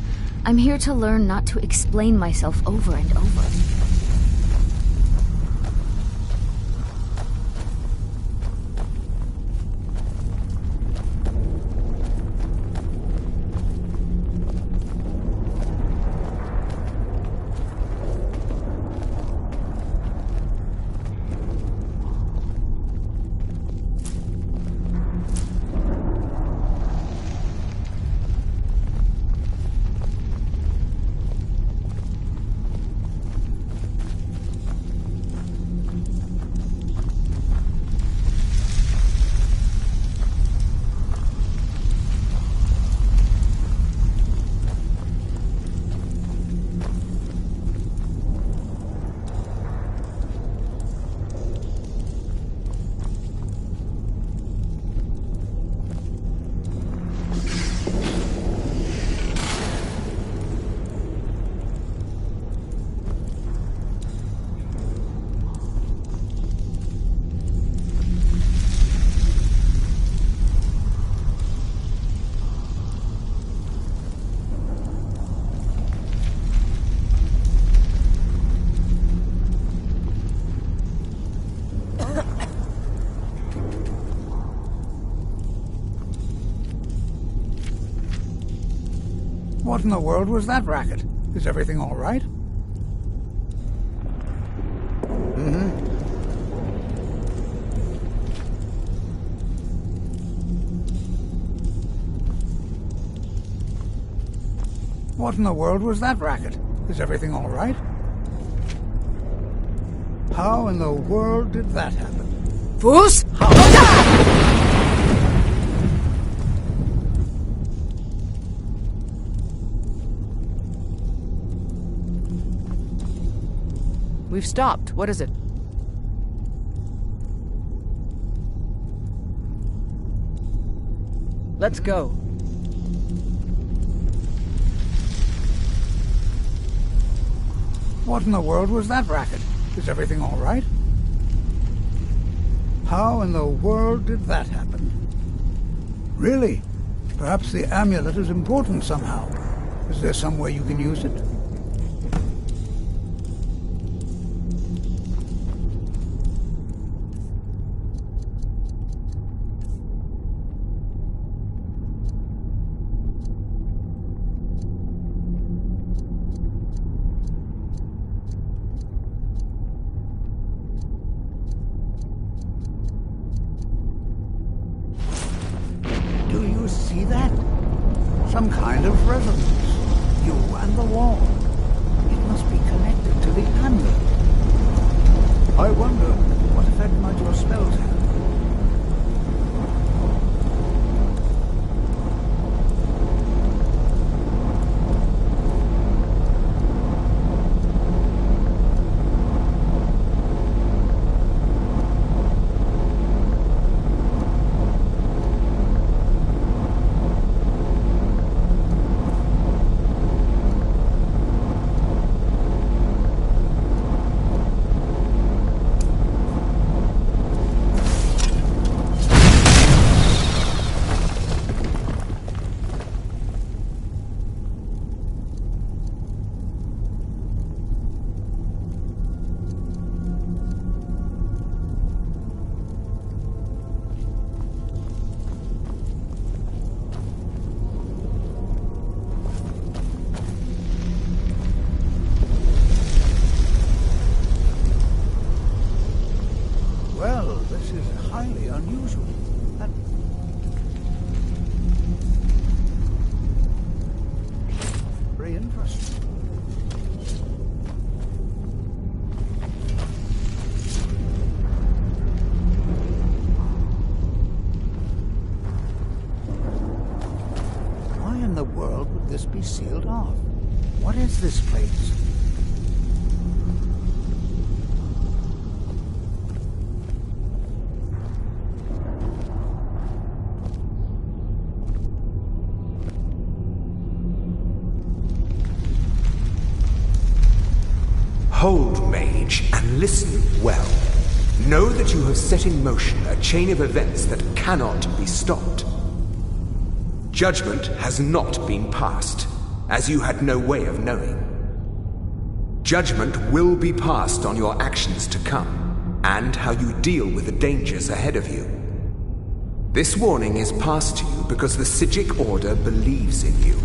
I'm here to learn not to explain myself over and over. What in the world was that racket? Is everything all right? What in the world was that racket? Is everything all right? How in the world did that happen? Fus! We've stopped. What is it? Let's go. What in the world was that racket? Is everything all right? How in the world did that happen? Really? Perhaps the amulet is important somehow. Is there some way you can use it? See that? Some kind of resonance. You and the wall. It must be connected to the amulet. I wonder, what effect might your spells have? This is highly unusual. Very interesting. Why in the world would this be sealed off? What is this place? Hold, mage, and listen well. Know that you have set in motion a chain of events that cannot be stopped. Judgment has not been passed, as you had no way of knowing. Judgment will be passed on your actions to come, and how you deal with the dangers ahead of you. This warning is passed to you because the Psijic Order believes in you.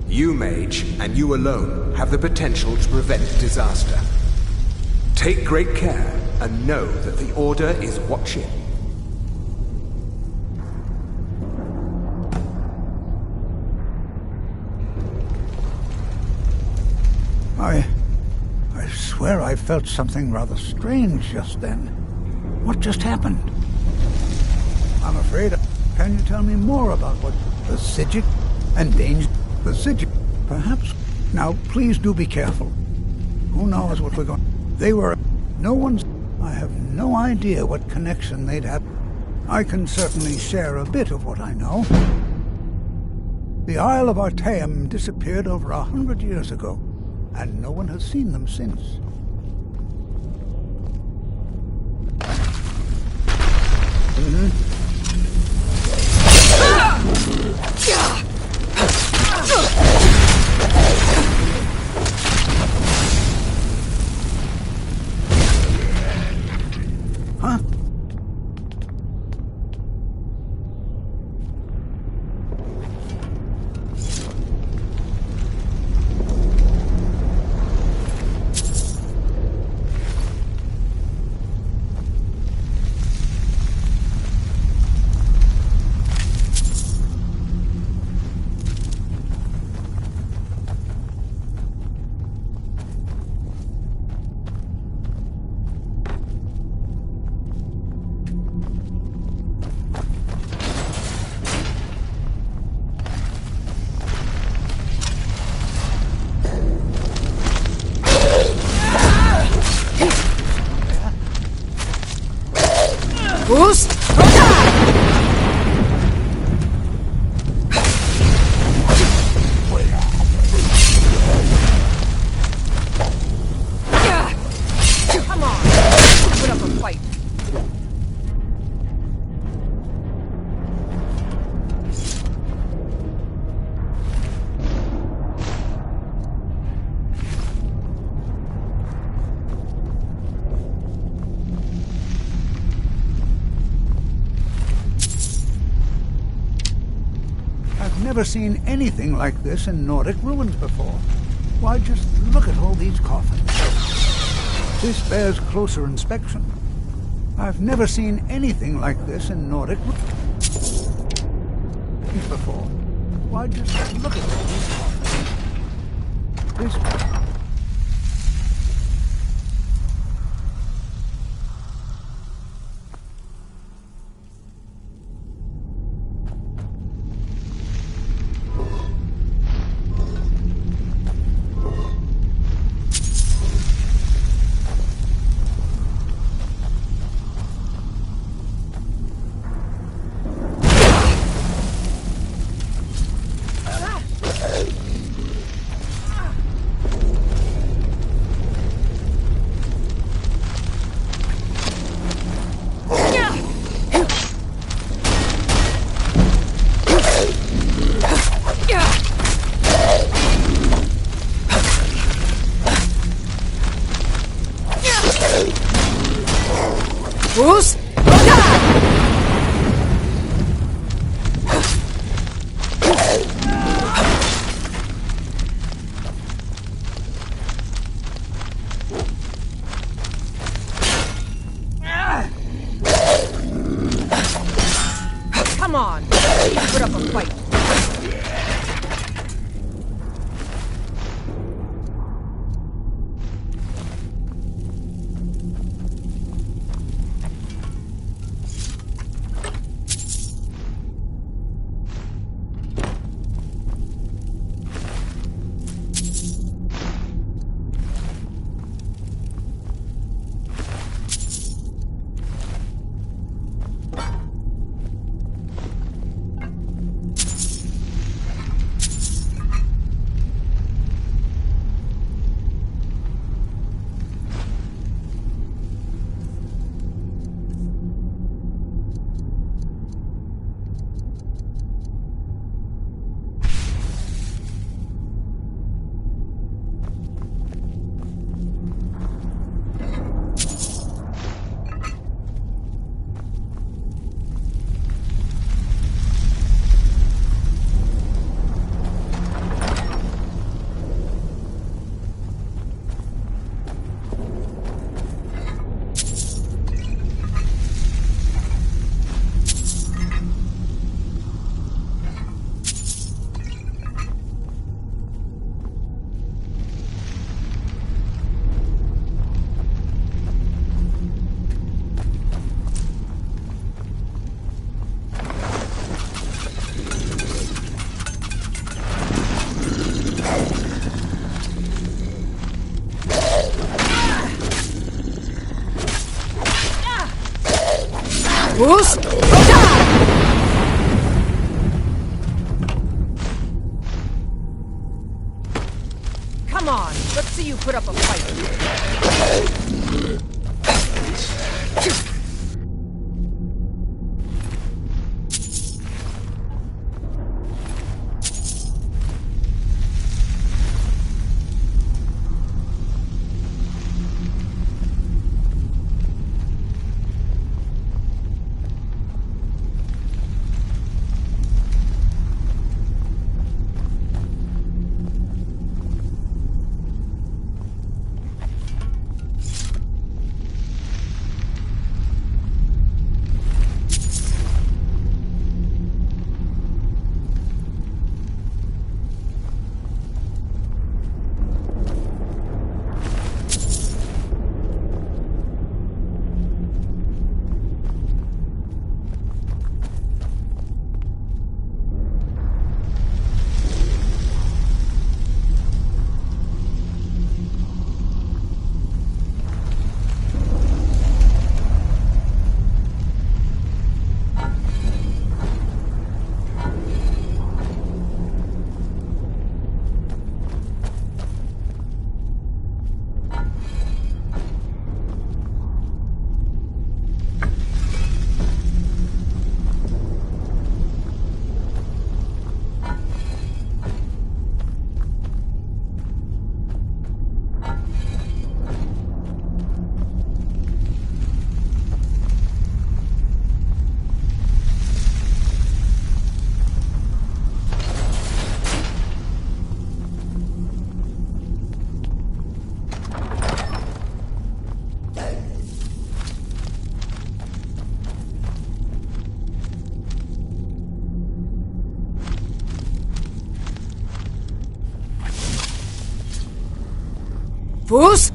You, mage, and you alone, have the potential to prevent disaster. Take great care, and know that the Order is watching. I swear I felt something rather strange just then. What just happened? I'm afraid... Can you tell me more about what the Psijic and danger... The Psijic, perhaps? Now, please do be careful. Who knows what we're going... They were... No one's... I have no idea what connection they'd have. I can certainly share a bit of what I know. The Isle of Artaeum disappeared over 100 years ago, and no one has seen them since. Huh? Boost! Come on, put up a fight. I've never seen anything like this in Nordic ruins before. Why, just look at all these coffins. This bears closer inspection. I've never seen anything like this in Nordic ruins before. Why, just look at all these coffins. This... Boost! up a fight. Who's? Come on, let's see you put up a fight. Who's?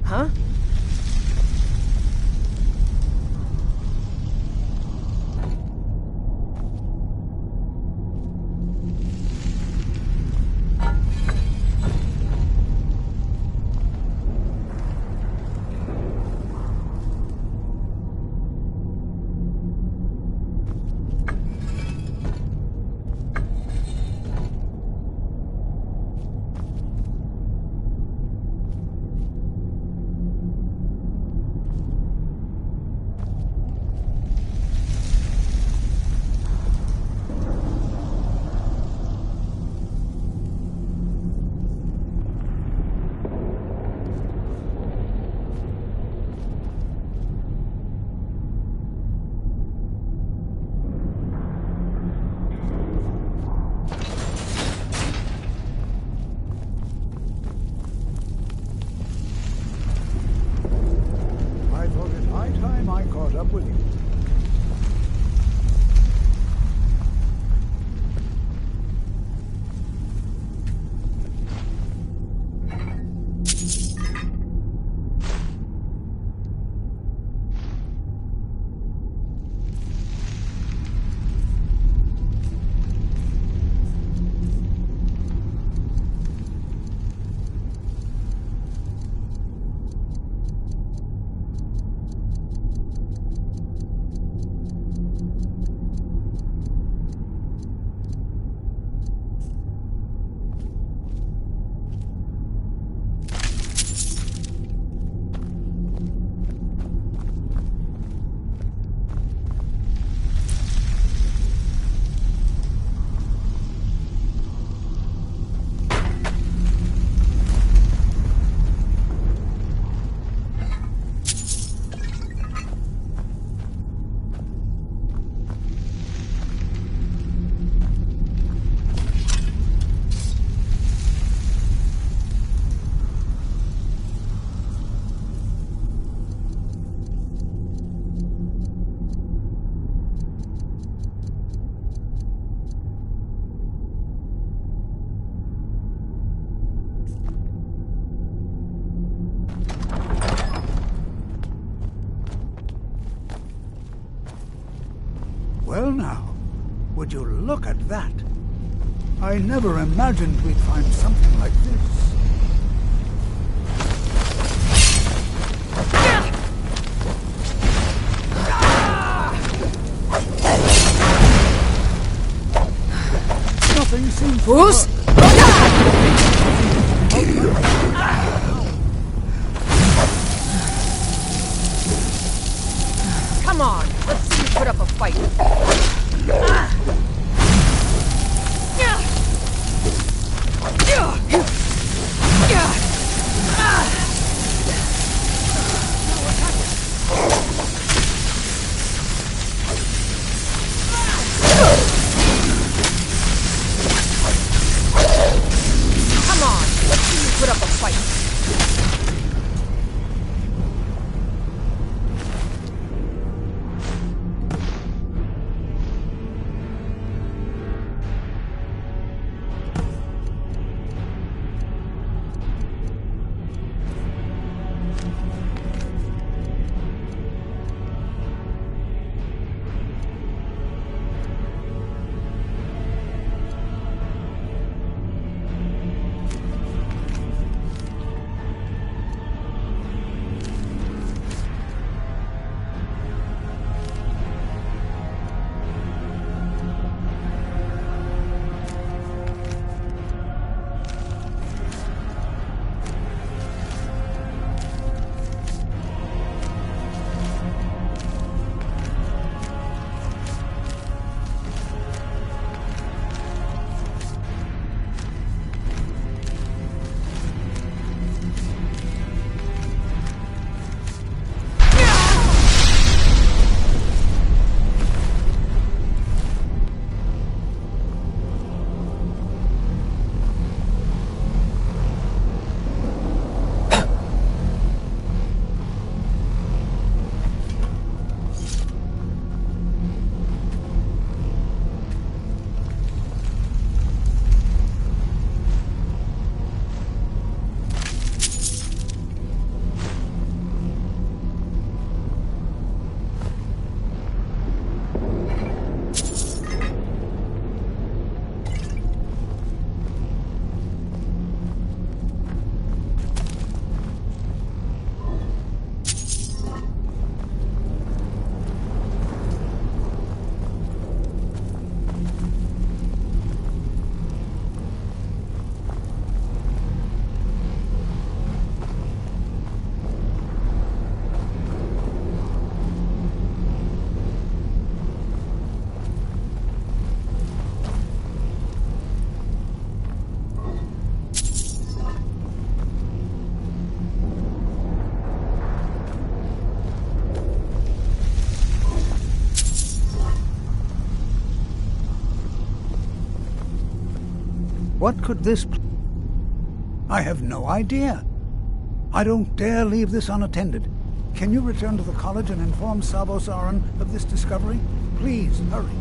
Huh? I thought it high time I caught up with you. Well now, would you look at that? I never imagined we'd find something like this. Nothing seems to work. Come on, let's see you put up a fight. Come on, let's see you put up a fight. What could this... I have no idea. I don't dare leave this unattended. Can you return to the college and inform Sabo Saran of this discovery? Please, hurry.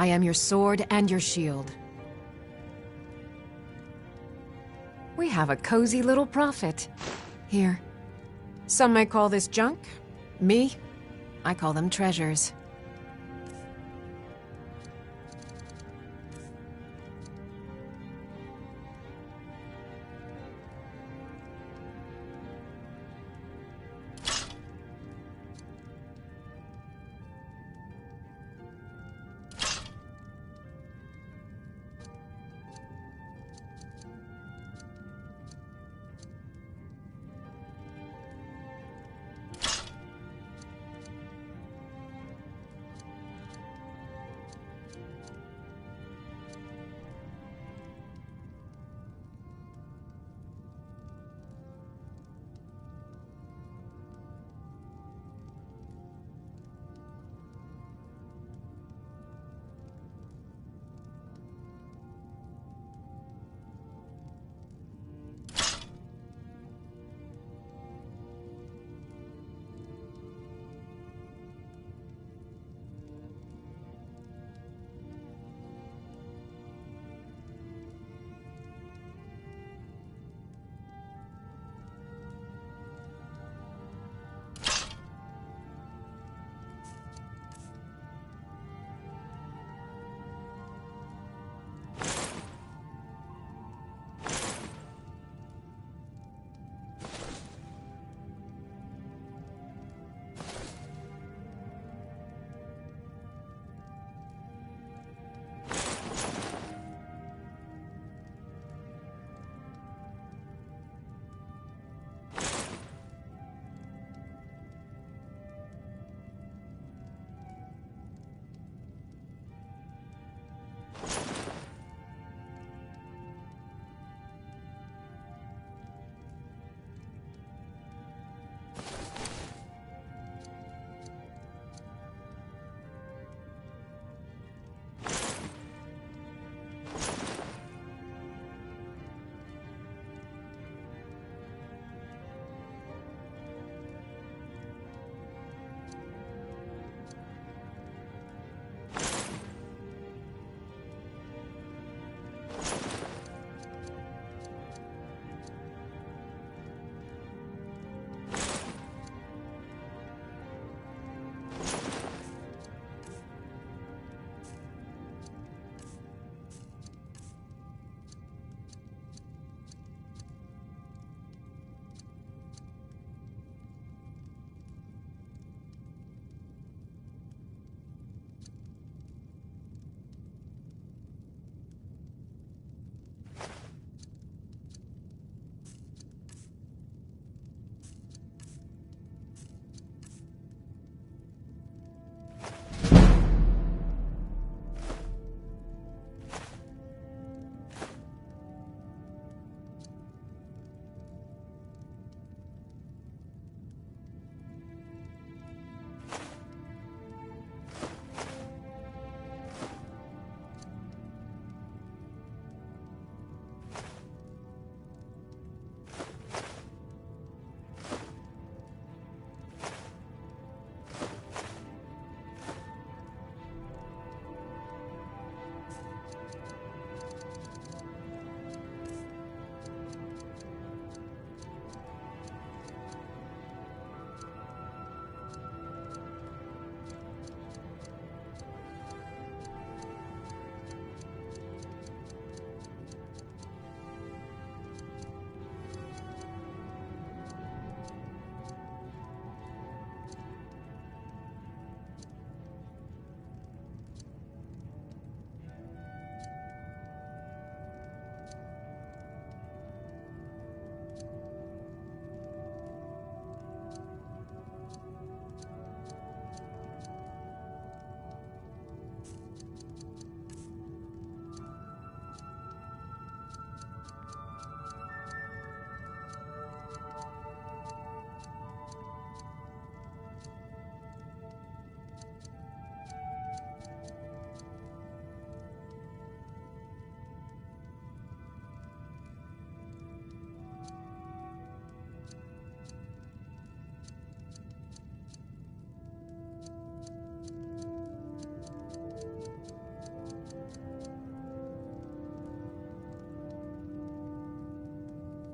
I am your sword and your shield. We have a cozy little prophet. Here. Some might call this junk. Me, I call them treasures.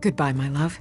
Goodbye, my love.